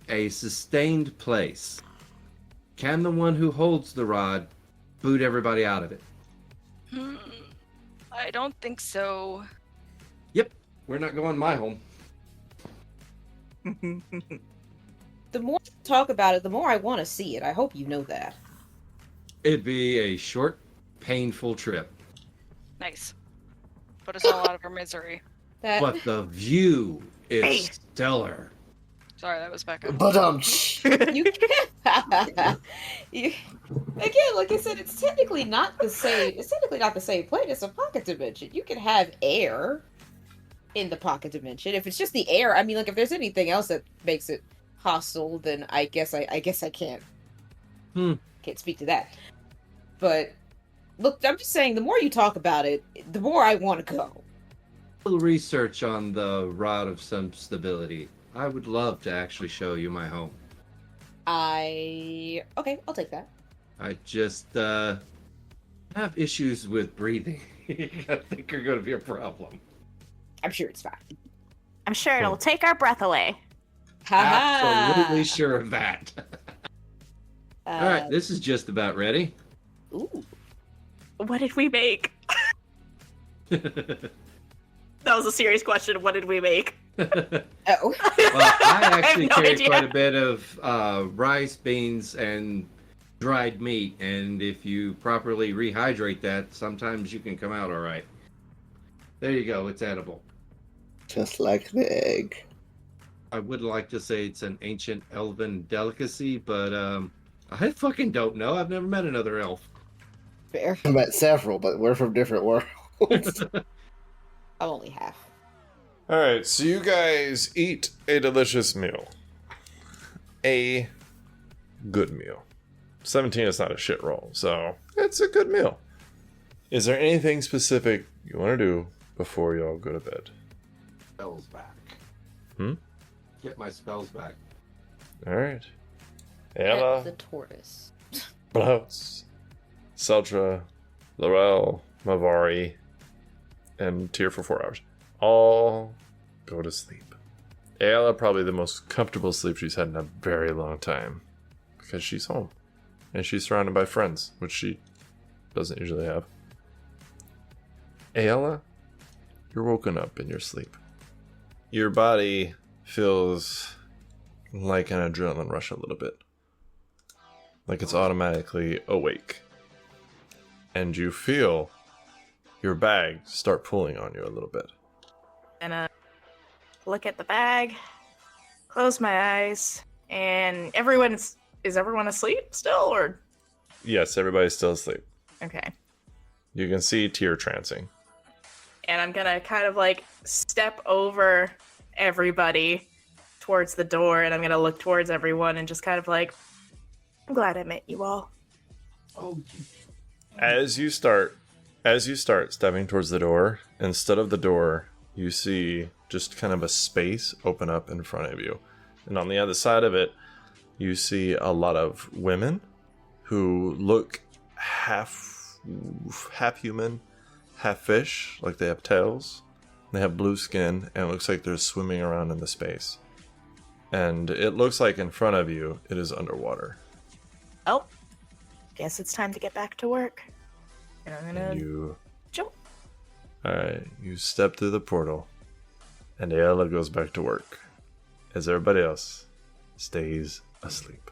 a sustained place, can the one who holds the rod boot everybody out of it? I don't think so. Yep, we're not going my home. the more you talk about it, the more I want to see it. I hope you know that. It'd be a short, painful trip, Nice. Put us all out of our misery. but the view is Hey. stellar. Sorry, that was Becca. But You can't. you, again, like I said, it's technically not the same. It's technically not the same plane. It's a pocket dimension. You can have air. in the pocket dimension. If it's just the air, I mean, like, if there's anything else that makes it hostile, then I guess I can't can't speak to that. But look, I'm just saying, the more you talk about it, the more I want to go. A little research on the Rod of some stability. I would love to actually show you my home. Okay, I'll take that. I just have issues with breathing. I think are going to be a problem. I'm sure it's fine. I'm sure it'll take our breath away. Absolutely sure of that. All right, this is just about ready. Ooh. What did we make? That was a serious question. What did we make? Oh. Well, I actually no carry idea. quite a bit of rice, beans, and dried meat, and if you properly rehydrate that, sometimes you can come out all right. There you go. It's edible. Just like the egg. I would like to say it's an ancient elven delicacy, but I fucking don't know. I've never met another elf. Fair. I met several, but we're from different worlds. I'm only half. All right, so you guys eat a delicious meal. A good meal. 17 is not a shit roll, so it's a good meal. Is there anything specific you want to do before y'all go to bed? Spells back. Hmm? Get my spells back. All right. Pet Aella, the tortoise. Blouse, Seltra, Laurel, Mavari, and Tyr for 4 hours. All go to sleep. Aella probably the most comfortable sleep she's had in a very long time because she's home and she's surrounded by friends, which she doesn't usually have. Aella, you're woken up in your sleep. Your body feels like an adrenaline rush a little bit. Like it's automatically awake. And you feel your bag start pulling on you a little bit. And look at the bag, close my eyes, and is everyone asleep still, or? Yes, everybody's still asleep. Okay. You can see Tyr trancing. And I'm gonna kind of like step over everybody towards the door, and I'm gonna look towards everyone and just kind of like, I'm glad I met you all. Oh, As you start stepping towards the door, instead of the door, you see just kind of a space open up in front of you. And on the other side of it, you see a lot of women who look half human, half fish, like they have tails. They have blue skin, and it looks like they're swimming around in the space. And it looks like in front of you, it is underwater. Oh, guess it's time to get back to work. And I'm gonna You jump. Alright, you step through the portal, and Aella goes back to work, as everybody else stays asleep.